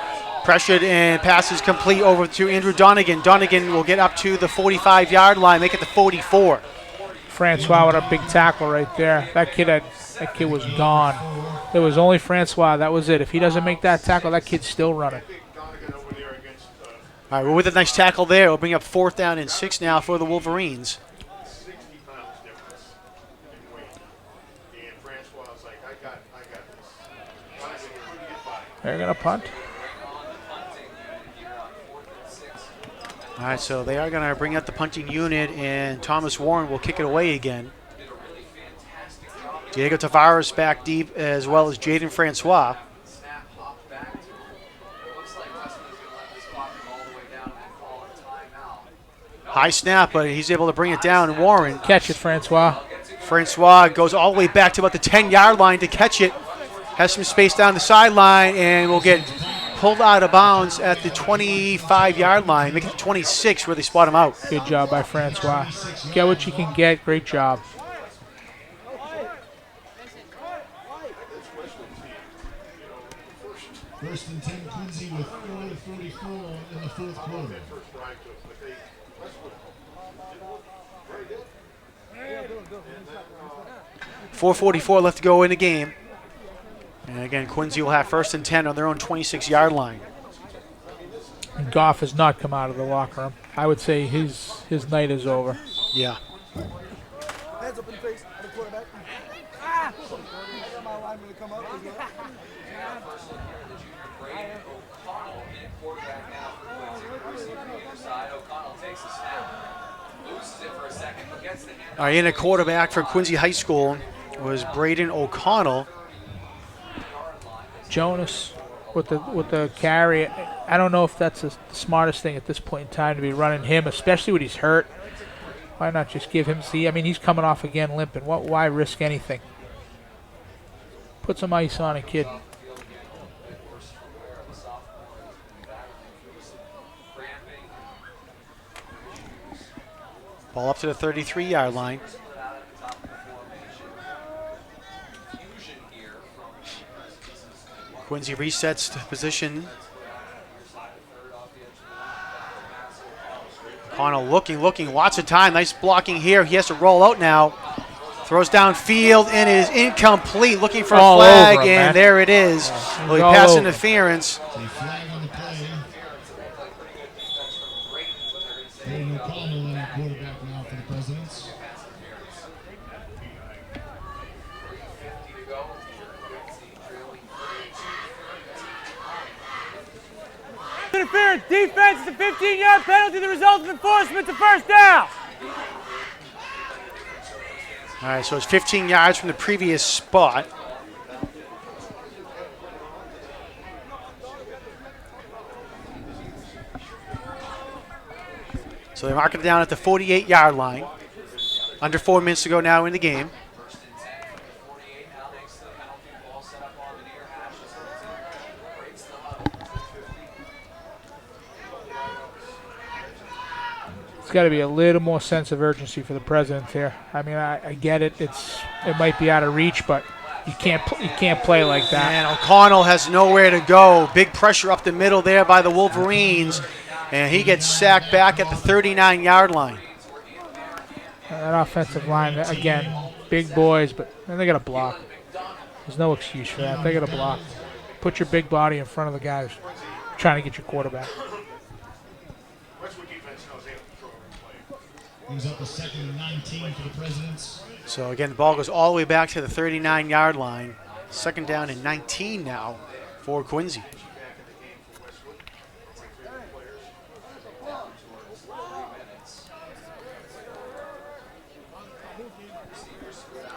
Pressured and passes complete over to Andrew Donegan. Donegan will get up to the 45-yard line, make it the 44. Francois with a big tackle right there. That kid was gone. It was only Francois. That was it. If he doesn't make that tackle, that kid's still running. All right, well, with a nice tackle there, it'll bring up 4th down and 6 now for the Wolverines. They're going to punt. All right, so they are going to bring out the punting unit, and Thomas Warren will kick it away again. Diego Tavares back deep, as well as Jaden Francois. High snap, but he's able to bring it down. Warren. Catch it, Francois. Francois goes all the way back to about the 10-yard line to catch it. Has some space down the sideline and will get pulled out of bounds at the 25-yard line, make it 26 where they spot him out. Good job by Francois. Get what you can get. Great job. First and 10, Quincy with 4:44 in the fourth quarter. 4:44 left to go in the game. And again, Quincy will have first and 10 on their own 26-yard line. And Goff has not come out of the locker room. I would say his night is over. Yeah. Hands up in the face of the quarterback. I got my lineman to come up. All right, in a quarterback for Quincy High School was Braden O'Connell. Jonas with the carry. I don't know if that's the smartest thing at this point in time to be running him, especially when he's hurt. Why not just give him I mean, he's coming off again limping. Why risk anything? Put some ice on it, kid. Ball up to the 33-yard line. Quincy resets to position. Connell looking, lots of time. Nice blocking here. He has to roll out now. Throws downfield and is incomplete. Looking for a flag, and there it is. Well, he pass interference. Flag on the play. Braden O'Connell in at quarterback now for the Presidents. Interference, defense, it's a 15-yard penalty. The result of enforcement to first down. All right, so it's 15 yards from the previous spot. So they mark it down at the 48-yard line. Under 4 minutes to go now in the game. It's got to be a little more sense of urgency for the Presidents here. I mean, I get it. It might be out of reach, but you can't play like that. And O'Connell has nowhere to go. Big pressure up the middle there by the Wolverines, and he gets sacked back at the 39-yard line. That offensive line, again, big boys, but they got to block. There's no excuse for that. They got to block. Put your big body in front of the guys trying to get your quarterback. Brings up a second and 19 for the Presidents. So again, the ball goes all the way back to the 39-yard line. Second down and 19 now for Quincy.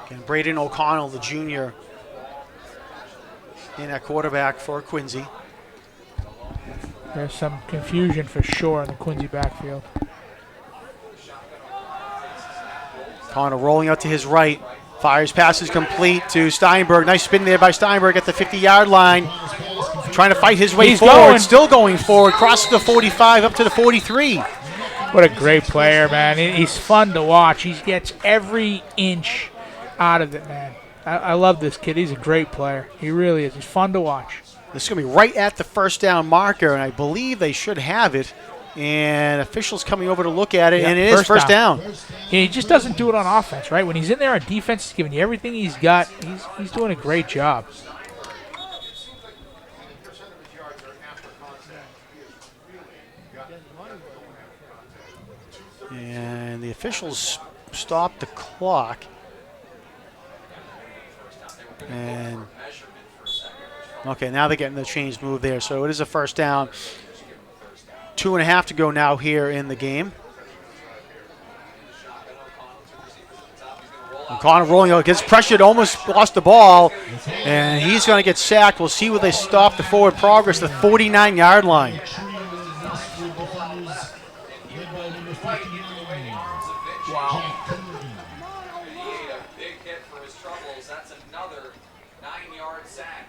Again, Braden O'Connell, the junior, in at quarterback for Quincy. There's some confusion for sure in the Quincy backfield. Connell rolling out to his right. Fires pass is complete to Steinberg. Nice spin there by Steinberg at the 50-yard line. Trying to fight his way He's forward. going. Still going forward. Crosses the 45 up to the 43. What a great player, man. He's fun to watch. He gets every inch out of it, man. I love this kid. He's a great player. He really is. He's fun to watch. This is going to be right at the first down marker, and I believe they should have it. And officials coming over to look at it, Yeah, and it is first down. Yeah, he just doesn't do it on offense, right? When he's in there on defense, he's giving you everything he's got. He's doing a great job. And the officials stopped the clock. And okay, now they're getting the chains moved there. So it is a first down. 2.5 to go now here in the game. O'Connell rolling out, gets pressured, almost lost the ball, and he's going to get sacked. We'll see where they stop the forward progress, the 49-yard line. Big hit for his troubles. That's another 9-yard sack.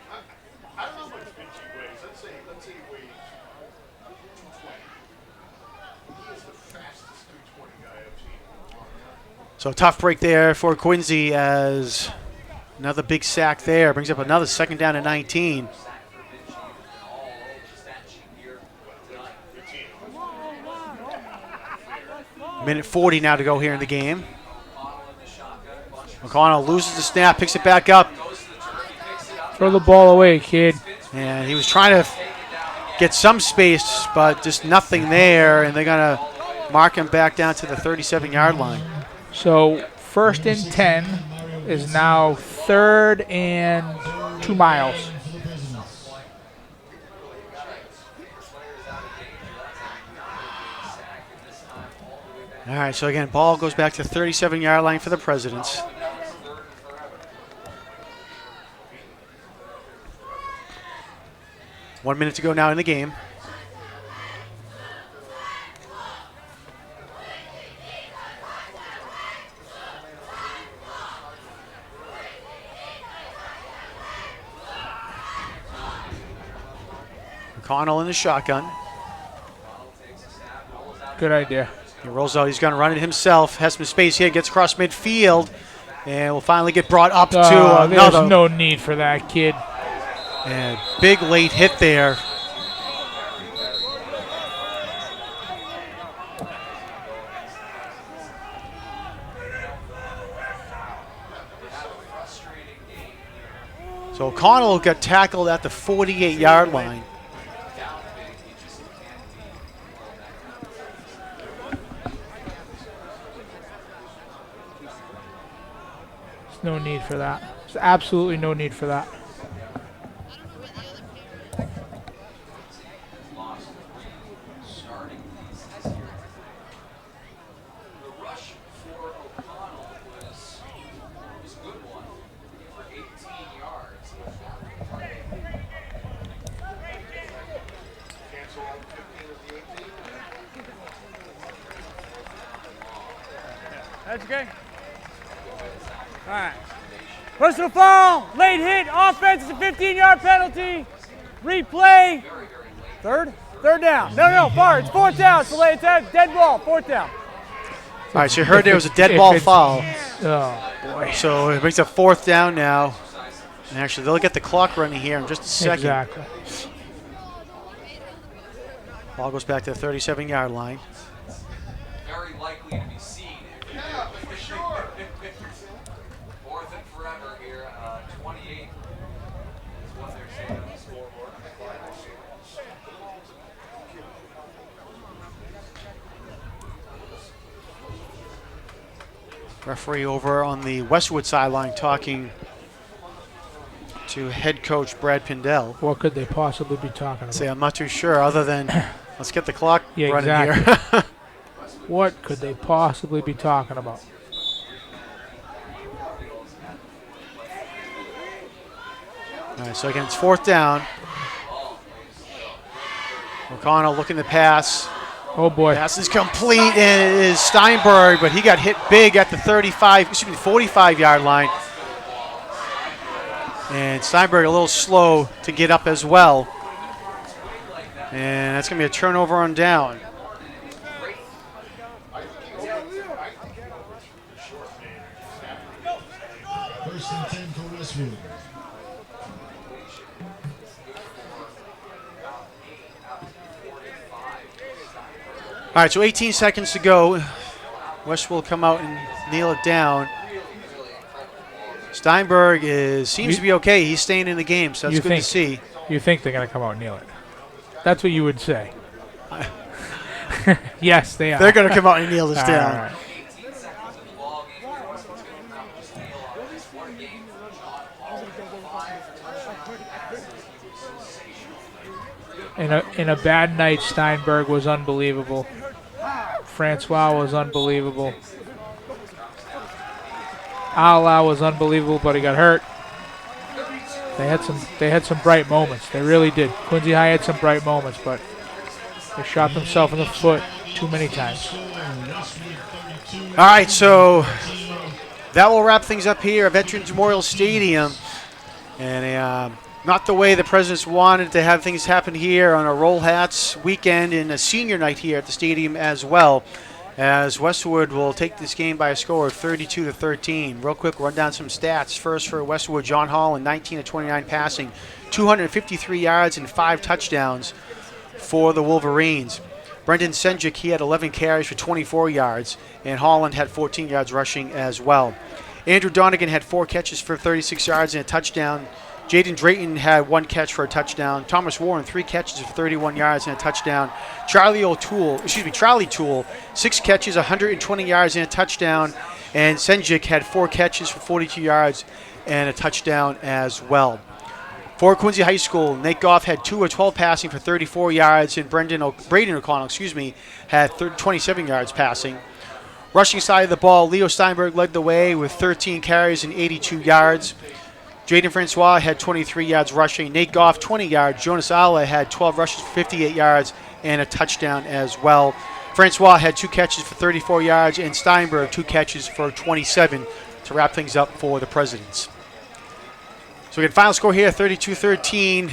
I don't know how much Vinci weighs. Let's see he weighs 220. He is the fastest 220 guy I've seen. So tough break there for Quincy as another big sack there. Brings up another second down and 19. Minute 40 now to go here in the game. McConnell loses the snap, picks it back up. Throw the ball away, kid. And he was trying to get some space, but just nothing there. And they're going to mark him back down to the 37-yard line. So 1st and 10 is now 3rd and 2 miles. All right, so again, ball goes back to the 37-yard line for the Presidents. One minute to go now in the game. McConnell in the shotgun. Good idea. He rolls out. He's going to run it himself. Has some space here. Gets across midfield. And will finally get brought up to another. There's no need for that, kid. And big late hit there. So O'Connell got tackled at the 48-yard line. No need for that. There's absolutely no need for that. The rush for O'Connell was a good one for 18 yards. Cancel 15 of the 18. That's okay. All right. Personal foul, late hit, offense is a 15-yard penalty. Replay. Third down. No, far. It's 4th down. It's a dead ball. 4th down. All right, so you heard there was a dead ball foul. Oh, boy. So it brings up 4th down now. And actually, they'll get the clock running here in just a second. Exactly. Ball goes back to the 37-yard line. Very likely to be seen. Yeah, for sure. 4th and forever here. 28 is what they're saying on the scoreboard. Referee over on the Westwood sideline talking to head coach Brad Pindell. What could they possibly be talking about? Say, I'm not too sure, other than let's get the clock running exactly. here. What could they possibly be talking about? All right, so again, it's 4th down. O'Connell looking to pass. Oh boy. Pass is complete, and it is Steinberg, but he got hit big at the 45-yard line. And Steinberg a little slow to get up as well. And that's going to be a turnover on down. First and 10 for Westwood. All right, so 18 seconds to go. Westwood will come out and nail it down. Steinberg seems to be okay. He's staying in the game, so that's good to see. You think they're going to come out and kneel it. That's what you would say. Yes, they are. They're going to come out and kneel this down. Right. In a bad night, Steinberg was unbelievable. Francois was unbelievable. Ala was unbelievable, but he got hurt. They had some bright moments. They really did. Quincy High had some bright moments, but they shot themselves in the foot too many times. All right, so that will wrap things up here at Veterans Memorial Stadium. And not the way the Presidents wanted to have things happen here on a Roll Hats weekend and a senior night here at the stadium as well, as Westwood will take this game by a score of 32-13. Real quick, run down some stats. First for Westwood, John Holland, 19 of 29 passing, 253 yards and 5 touchdowns for the Wolverines. Brendan Senjic, he had 11 carries for 24 yards, and Holland had 14 yards rushing as well. Andrew Donegan had 4 catches for 36 yards and a touchdown. Jaden Drayton had 1 catch for a touchdown. Thomas Warren, 3 catches for 31 yards and a touchdown. Charlie Toole, 6 catches, 120 yards and a touchdown. And Senjic had 4 catches for 42 yards and a touchdown as well. For Quincy High School, Nate Goff had 2 of 12 passing for 34 yards, and Braden O'Connell, had 27 yards passing. Rushing side of the ball, Leo Steinberg led the way with 13 carries and 82 yards. Jaden Francois had 23 yards rushing. Nate Goff, 20 yards. Jonas Ala had 12 rushes for 58 yards and a touchdown as well. Francois had 2 catches for 34 yards, and Steinberg 2 catches for 27 to wrap things up for the Presidents. So again, final score here, 32-13.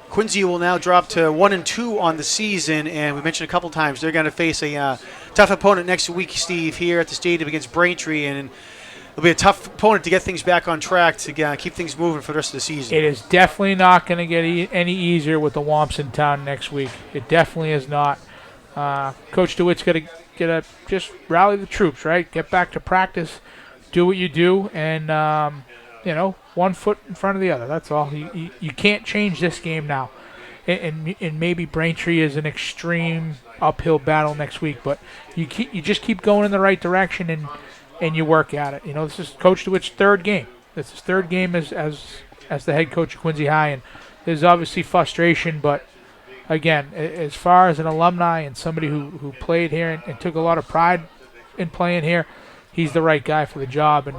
Quincy will now drop to 1-2 on the season, and we mentioned a couple times they're going to face a tough opponent next week, Steve, here at the stadium against Braintree, and it'll be a tough opponent to get things back on track to keep things moving for the rest of the season. It is definitely not going to get any easier with the Womps in town next week. It definitely is not. Coach DeWitt's got to just rally the troops, right? Get back to practice, do what you do, and one foot in front of the other. That's all. You can't change this game now. And maybe Braintree is an extreme uphill battle next week, but you just keep going in the right direction and you work at it. This is Coach DeWitt's 3rd game. This is his 3rd game as the head coach of Quincy High, and there's obviously frustration, but again, as far as an alumni and somebody who played here and took a lot of pride in playing here, he's the right guy for the job. And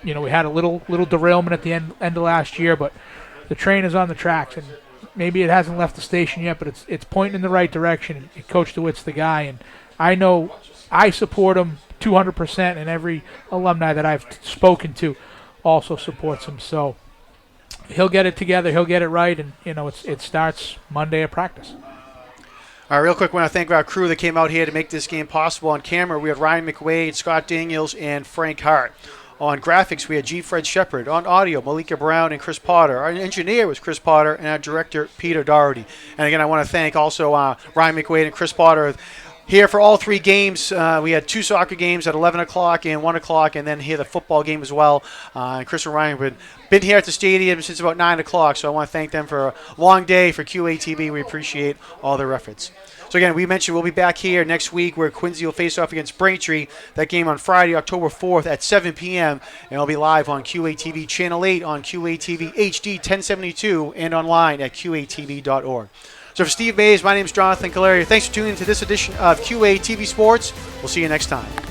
we had a little derailment at the end of last year, but the train is on the tracks, and maybe it hasn't left the station yet, but it's pointing in the right direction. And Coach DeWitt's the guy, and I know I support him 200%, and every alumni that I've spoken to also supports him. So he'll get it together, he'll get it right, and it starts Monday at practice. All right, real quick, I want to thank our crew that came out here to make this game possible. On camera, we have Ryan McWade, Scott Daniels, and Frank Hart. On graphics, we had G. Fred Shepard. On audio, Malika Brown and Chris Potter. Our engineer was Chris Potter, and our director, Peter Doherty. And again, I want to thank also Ryan McWade and Chris Potter here for all 3 games. We had 2 soccer games at 11 o'clock and 1 o'clock, and then here the football game as well. And Chris and Ryan have been here at the stadium since about 9 o'clock, so I want to thank them for a long day for QATV. We appreciate all their efforts. So again, we mentioned we'll be back here next week where Quincy will face off against Braintree. That game on Friday, October 4th at 7 p.m. And it'll be live on QATV Channel 8 on QATV HD 1072 and online at QATV.org. So for Steve Mays, my name is Jonathan Caleria. Thanks for tuning in to this edition of QATV Sports. We'll see you next time.